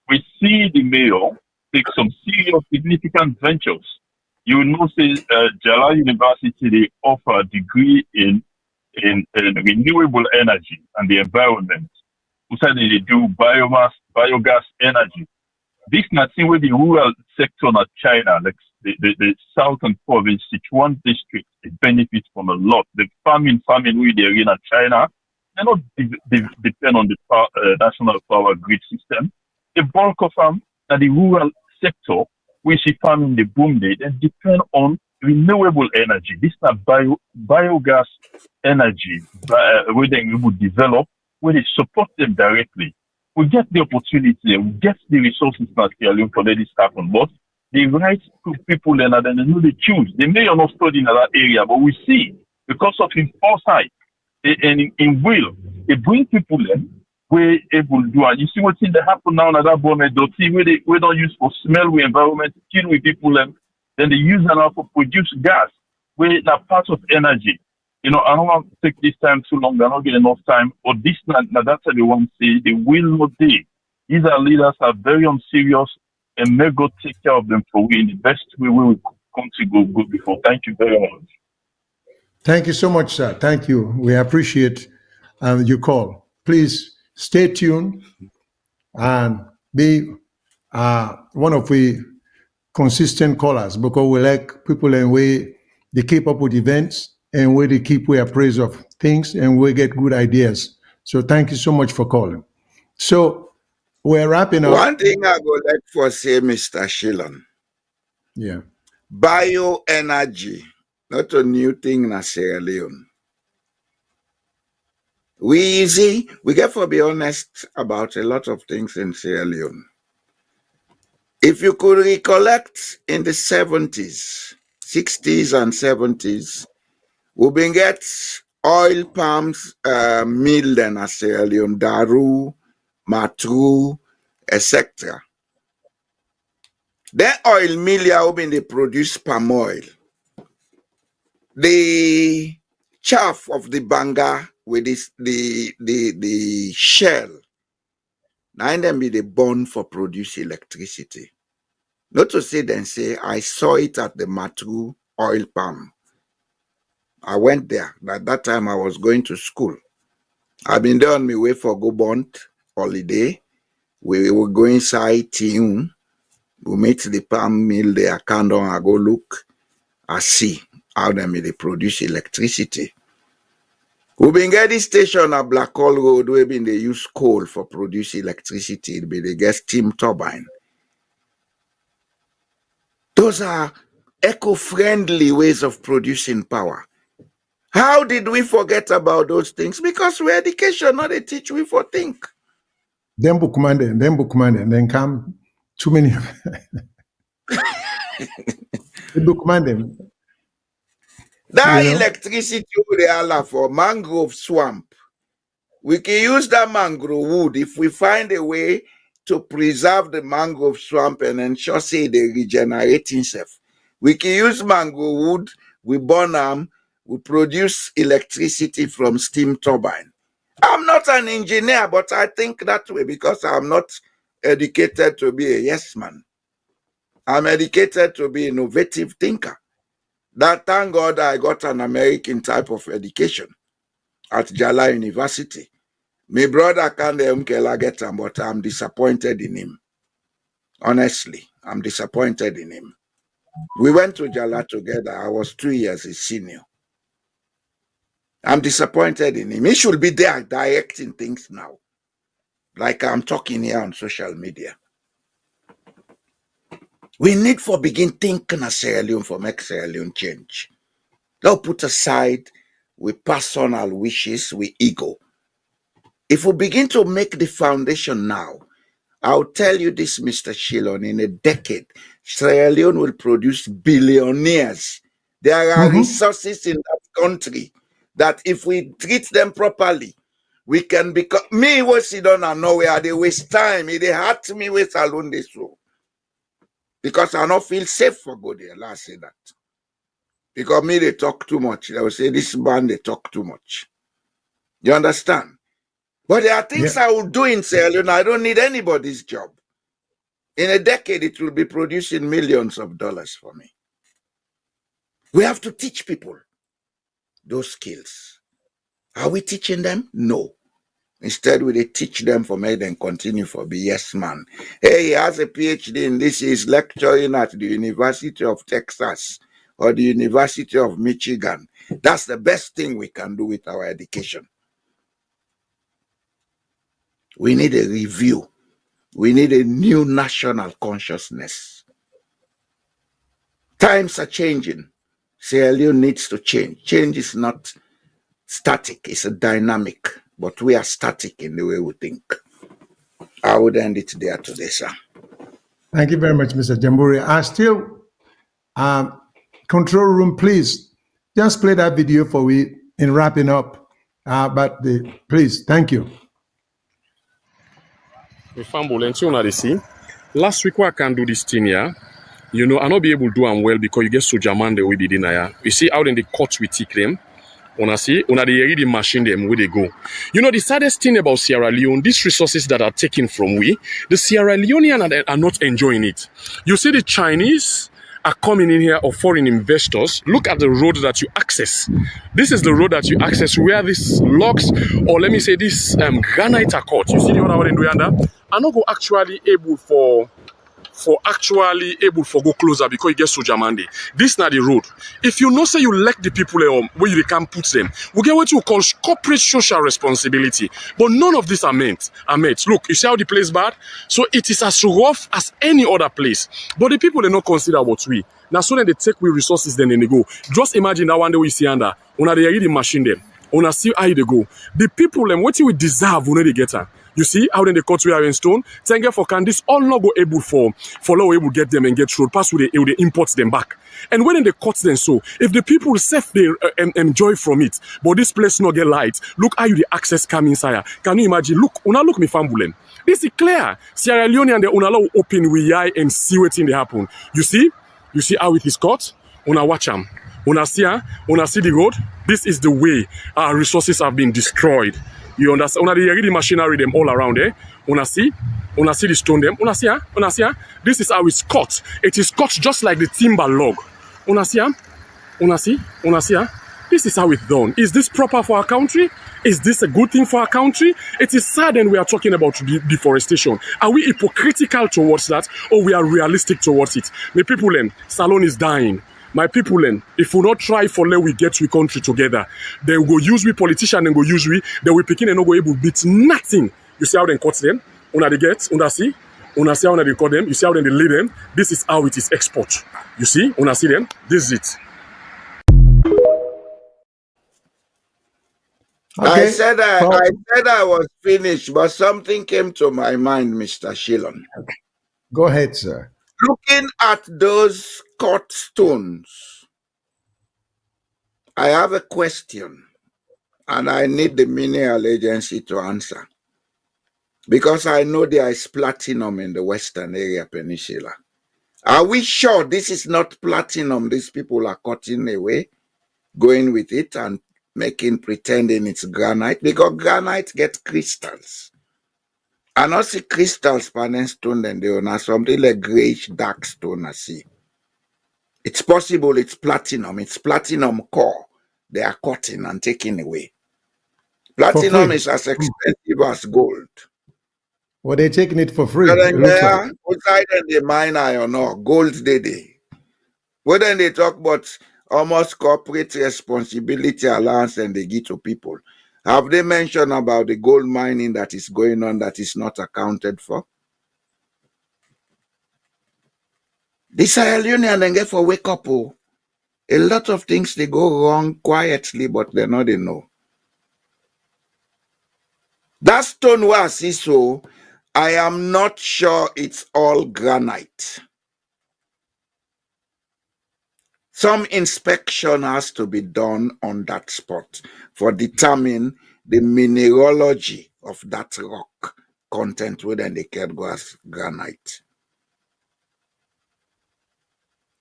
We see the mayor take some serious, significant ventures. You know, say Jala University they offer a degree in renewable energy and the environment. We said they do biogas energy. This nothing with the rural sector of China, like the southern province, Sichuan district, it benefits from a lot. The farming with the in China, they not depend on the national power grid system. The bulk of them that the rural sector, we see farming the boom day, and depend on renewable energy. This is not biogas energy where they would develop, where they support them directly. We get the opportunity, we get the resources for let this happen, but the right people and then they know they choose. They may not study in that area, but we see because of his foresight and in will, they bring people in where able to do it. You see what's in the happen now in that bomb where we don't use for smell with environment, kill with people, and then they use it now for produce gas, where that part of energy. You know, I don't want to take this time too long, I don't get enough time, but this now that's what they want to say, they will not do. These are leaders are very unserious and may God take care of them for we in the best way we will come to go good before. Thank you very much. Thank you so much, sir. Thank you. We appreciate your call. Please stay tuned and be one of the consistent callers because we like people and they keep up with events and where they keep we appraise of things and we get good ideas. So thank you so much for calling. So we're wrapping up. One thing I would like for say, Mr. Shillon. Yeah. Bioenergy, not a new thing in Sierra Leone. We get to be honest about a lot of things in Sierra Leone. If you could recollect in the 70s, 60s and 70s, we've been get oil palms mill in Sierra Leone, Daru, Matru, etc. Then oil mill have been they produce palm oil. The chaff of the banga with this the shell, now them be the burn for produce electricity. Not to say then say I saw it at the Matru oil palm. I went there. At that time I was going to school. I've been there on my way for go bond holiday. We were going inside Tiun. We meet the palm mill there. I come down, I go look. I see how they produce electricity. We've been getting station at Black Hole Road where they use coal for produce electricity. They get steam turbine. Those are eco-friendly ways of producing power. How did we forget about those things? Because we're education, not they teach we for think. Then book Monday, then come too many. Book Monday. That electricity they allow for mangrove swamp. We can use that mangrove wood if we find a way to preserve the mangrove swamp and ensure say they regenerate itself. We can use mangrove wood, we burn them, we produce electricity from steam turbine. I'm not an engineer, but I think that way because I'm not educated to be a yes man. I'm educated to be an innovative thinker. That thank God I got an American type of education at Jala University. My brother can't get him, but I'm disappointed in him. Honestly, I'm disappointed in him. We went to Jala together. I was 2 years his senior. I'm disappointed in him. He should be there directing things now. Like I'm talking here on social media. We need for begin thinking as Sierra Leone for make Sierra Leone change. Don't put aside with personal wishes, with ego. If we begin to make the foundation now, I'll tell you this, Mr. Shillon, in a decade, Sierra Leone will produce billionaires. There are resources in that country that if we treat them properly, we can become, me was sit down and nowhere, they waste time, they hurt me with alone this room. Because I don't feel safe for go there, last say that. Because me, they talk too much. They will say, this band, they talk too much. You understand? But there are things I will do in Sierra Leone. I don't need anybody's job. In a decade, it will be producing millions of dollars for me. We have to teach people those skills. Are we teaching them? No. Instead, we teach them for make them continue for be yes man. Hey, he has a PhD in this. He's lecturing at the University of Texas or the University of Michigan. That's the best thing we can do with our education. We need a review. We need a new national consciousness. Times are changing. Sierra Leone needs to change. Change is not static, it's a dynamic, but we are static in the way we think. I would end it there today, sir. Thank you very much, Mr. Jambore. I still, control room, please, just play that video for we in wrapping up. Please, thank you. Last week, I can do this thing here. You know, I'll not be able to do them well because you get soldier man the way they did here. You see, out in the court we take them. Una see, una they ready machine them where they go. You know, the saddest thing about Sierra Leone, these resources that are taken from we, the Sierra Leonean are not enjoying it. You see, the Chinese are coming in here, or foreign investors. Look at the road that you access. This is the road that you access where these logs, or let me say this granite are caught. You see the other one in Rwanda? Are not go actually able for go closer because you get soldier mandate. This not the road. If you know say you let the people where you can put them, we get what you call corporate social responsibility. But none of these are met. Look, you see how the place bad? So it is as rough as any other place. But the people they not consider what we. Now so then they take we resources then they go. Just imagine that one day we see under una they already machine them. Una see how they go. The people them what you deserve when they get her. You see how then they cut we are in stone. Thank you for can this all not go able for law able get them and get road pass with they import them back. And when they cut them so, if the people self they enjoy from it, but this place not get light, look how you the access come inside. Can you imagine? Look, una look me fambulen. This is clear. Sierra Leone and the una law open we eye and see what thing they happen. You see how it is cut? Una watch them. Una see the road. This is the way our resources have been destroyed. You understand? Una the machinery them all around there. Una see the stone them. Una see. This is how it's cut. It is cut just like the timber log. Una see. This is how it's done. Is this proper for our country? Is this a good thing for our country? It is sad and we are talking about deforestation. Are we hypocritical towards that or we are realistic towards it? My people, Salon is dying. My people, if we not try for let we get we country together, they will go use we politician and go use we, they will pick in and not go able to beat nothing. You see how they cut them? Una they get, una see? Una see how they record them. You see how they lay them. This is how it is export. You see? Una see them. This is it. Okay. I said I was finished, but something came to my mind, Mr. Shillon. Go ahead, sir. Looking at those cut stones, I have a question, and I need the mineral agency to answer. Because I know there is platinum in the Western Area Peninsula. Are we sure this is not platinum these people are cutting away, going with it and pretending it's granite? Because granite gets crystals. And I see crystals, panel stone, and they are something like grayish dark stone. I see. It's possible it's platinum core. They are cutting and taking away. Platinum is as expensive as gold. Well, they're taking it for free. Outside the mine iron ore, gold they. When they talk about almost corporate responsibility allowance and they give to people, have they mentioned about the gold mining that is going on that is not accounted for? The Sierra Leonean then get for wake up. Oh. A lot of things they go wrong quietly, but they know. That stone was so. I am not sure it's all granite. Some inspection has to be done on that spot for determine the mineralogy of that rock content within the Kedgwas granite.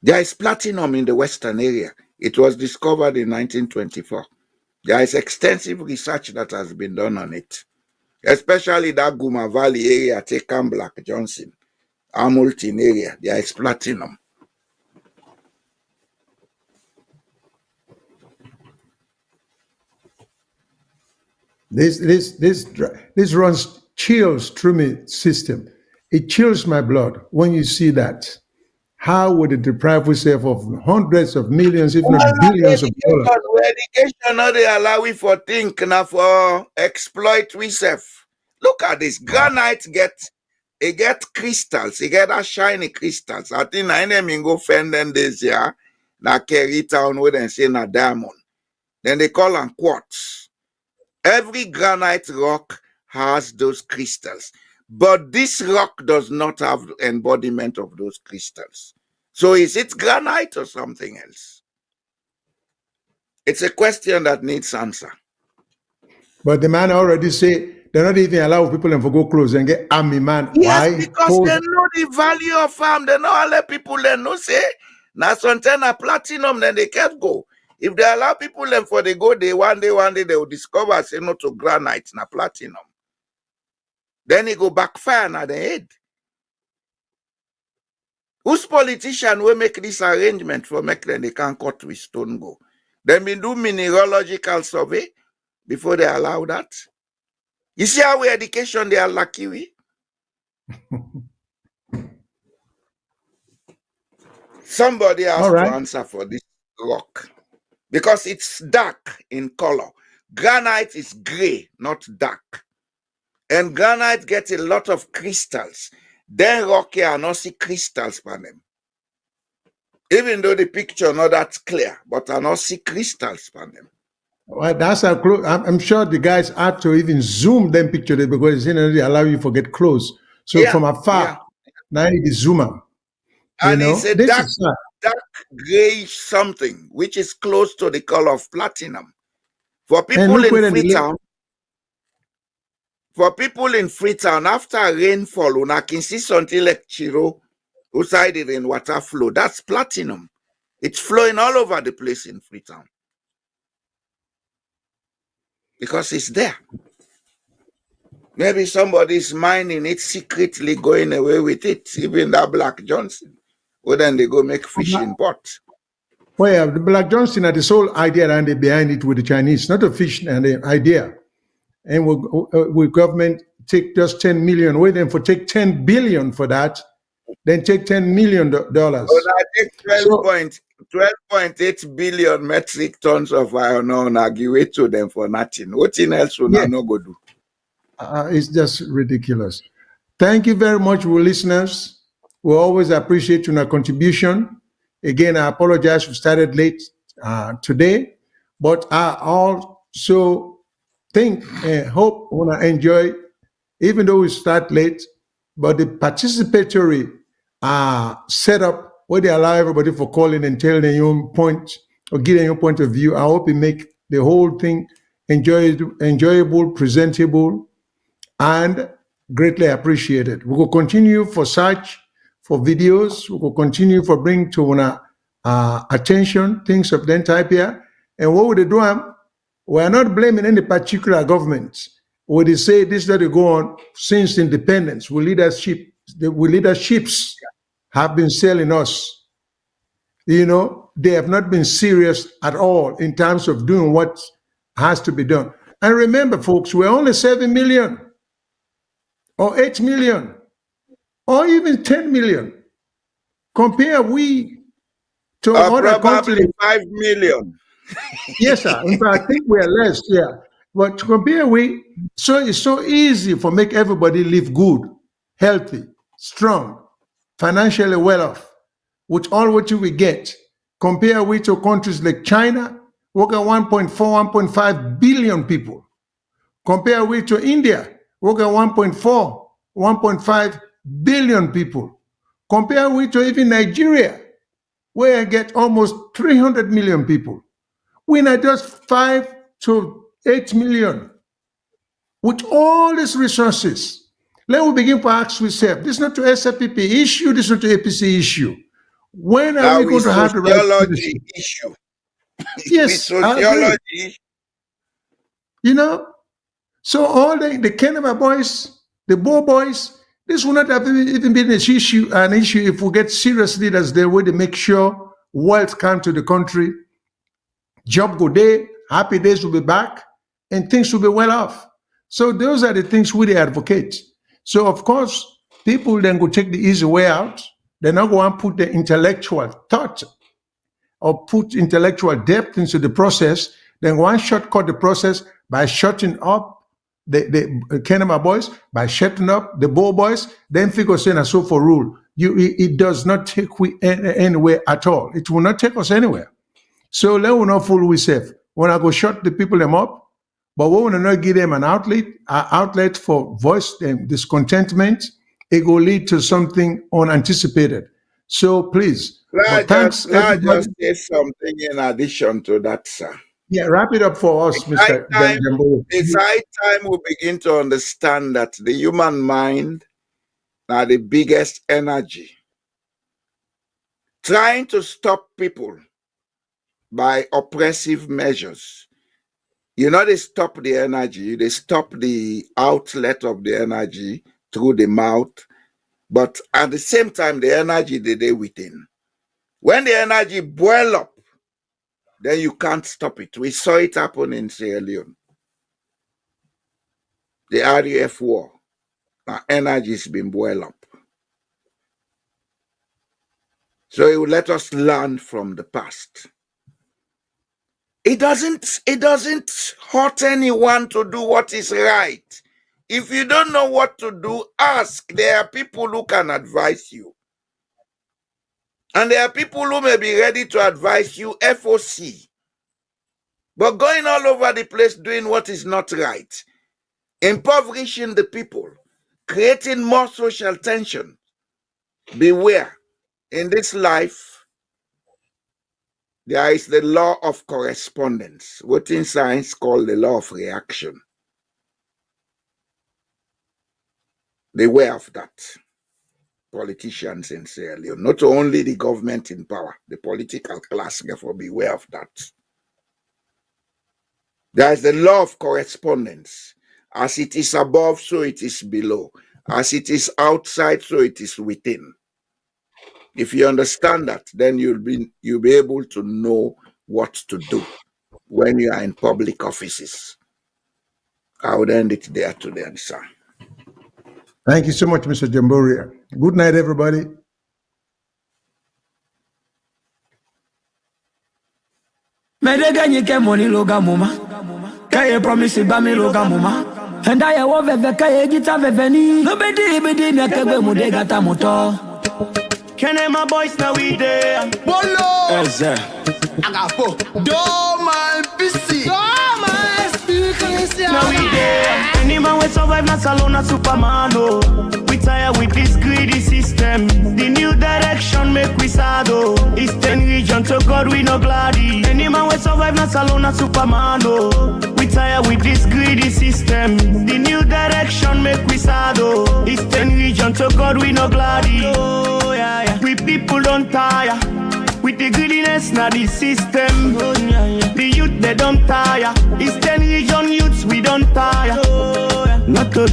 There is platinum in the Western area. It was discovered in 1924. There is extensive research that has been done on it, especially that Guma Valley area, Tekan Black Johnson, Hamilton area. There is platinum. This runs chills through my system. It chills my blood when you see that. How would it deprive yourself of hundreds of millions, if not billions of dollars? Education, not they allow we for think now for exploit we self. Look at this. Granite get crystals. It get that shiny crystals. I think I name go fend them this year. Na carry town where they say na diamond. Then they call them quartz. Every granite rock has those crystals, but this rock does not have embodiment of those crystals. So is it granite or something else? It's a question that needs answer. But the man already say they're not even allow people to go close and get army man. Yes, why? because they know the value of farm. They know let people then know say now something a platinum, then they can't go. If they allow people them for they go, one day they will discover say no to granite na platinum. Then it go backfire na the head. Whose politician will make this arrangement for make them they can cut with stone go? Then we do mineralogical survey before they allow that. You see how we education they are lucky we? Somebody has to answer for this rock. Because it's dark in color. Granite is gray, not dark. And granite gets a lot of crystals. Then rock here not see crystals for them. Even though the picture not that clear, but I not see crystals for them. Well, that's how close. I'm sure the guys have to even zoom them picture there because they allow you to get close. So from afar, now you need zoom out. And it's a dark grayish something, which is close to the color of platinum. For people in Freetown, after rainfall, una can see something like chiro outside the rainwater flow. That's platinum. It's flowing all over the place in Freetown. Because it's there. Maybe somebody's mining it secretly, going away with it. Even that Black Johnson. Well, then they go make fishing pots. Well, yeah, the Black Johnson had this whole idea and they behind it with the Chinese, not a fish and the idea. And will government take just 10 million, wait them for take 10 billion for that, then take $10 million. So I take 12.8 billion metric tons of iron ore and give it to them for nothing. What else would I not go do? It's just ridiculous. Thank you very much, our listeners. We always appreciate your contribution. Again, I apologize we started late today, but I also think and hope want to enjoy, even though we start late, but the participatory setup where they allow everybody for calling and telling their own point or giving your point of view. I hope it make the whole thing enjoyable, presentable, and greatly appreciated. We will continue for search for videos. We will continue for bring to attention things of that type here. And what would they do? We are not blaming any particular government. Would they say this that they go on since independence? The leaderships have been selling us. You know, they have not been serious at all in terms of doing what has to be done. And remember, folks, we're only 7 million or 8 million or even 10 million. Compare we to other probably countries. 5 million. Yes, sir. In fact, I think we are less, yeah. But to compare we, so it's so easy for make everybody live good, healthy, strong, financially well off, with all what you will get. Compare we to countries like China, we got 1.4, 1.5 billion people. Compare we to India, we got 1.4, 1.5 billion people. Compare we to even Nigeria, where I get almost 300 million people. We're not just 5 to 8 million. With all these resources, let me begin to ask ourselves, this is not to SFPP issue, this is not to APC issue. When are we going to have the right sociology issue? Yes, sociology. You know, so all the Kenema boys, the Bo boys, this will not have even been an issue if we get serious leaders there where they make sure wealth come to the country, job go there, happy days will be back, and things will be well off. So those are the things we advocate. So of course, people then go take the easy way out. They're not going to put the intellectual thought or put intellectual depth into the process. Then one shortcut the process by shutting up the Kenema boys, by shutting up the Bo boys, then figure saying a so for rule. It does not take we anywhere at all. It will not take us anywhere. So let us not fool ourselves. When I go shut the people them up, but we will not give them an outlet for voice them discontentment, it will lead to something unanticipated. So please, thanks everybody. Just say something in addition to that, sir. Yeah, wrap it up for us, Mr. Jambo. It's high time we begin to understand that the human mind are the biggest energy. Trying to stop people by oppressive measures, they stop the energy, they stop the outlet of the energy through the mouth, but at the same time, the energy they within. When the energy boil up, then you can't stop it. We saw it happen in Sierra Leone. The RAF war, our energy has been boiled up. So it will let us learn from the past. It doesn't hurt anyone to do what is right. If you don't know what to do, ask. There are people who can advise you. And there are people who may be ready to advise you FOC. But going all over the place doing what is not right, impoverishing the people, creating more social tension. Beware. In this life, there is the law of correspondence, what in science called the law of reaction. Beware of that. Politicians in Sierra Leone, not only the government in power, the political class, therefore beware of that. There is the law of correspondence. As it is above, so it is below. As it is outside, so it is within. If you understand that, then you'll be able to know what to do when you are in public offices. I would end it there today, sir. Thank you so much, Mr. Jamboria. Good night, everybody. Me de gagner que money loga muma. Kaye promise ba me loga muma. And I have a gita veveni. Nobody be me kebe mudegata moto. Can my boys now we there? Bolo! Eze. Agapo. Doma PC. Doma speak. Now we there. Any man we survive not alone a Superman. Oh. We tired with this greedy system. The new direction make we sad. Oh. Eastern region to God we no gladdy. Any man we survive not alone a Superman. Oh. We tired with this greedy system. The new direction make we sad. Oh. Eastern region to God we no gladdy. Oh yeah, yeah. We people don't tire. With the greediness na the system. The youth they don't tire. Eastern region youths we don't tire. Not to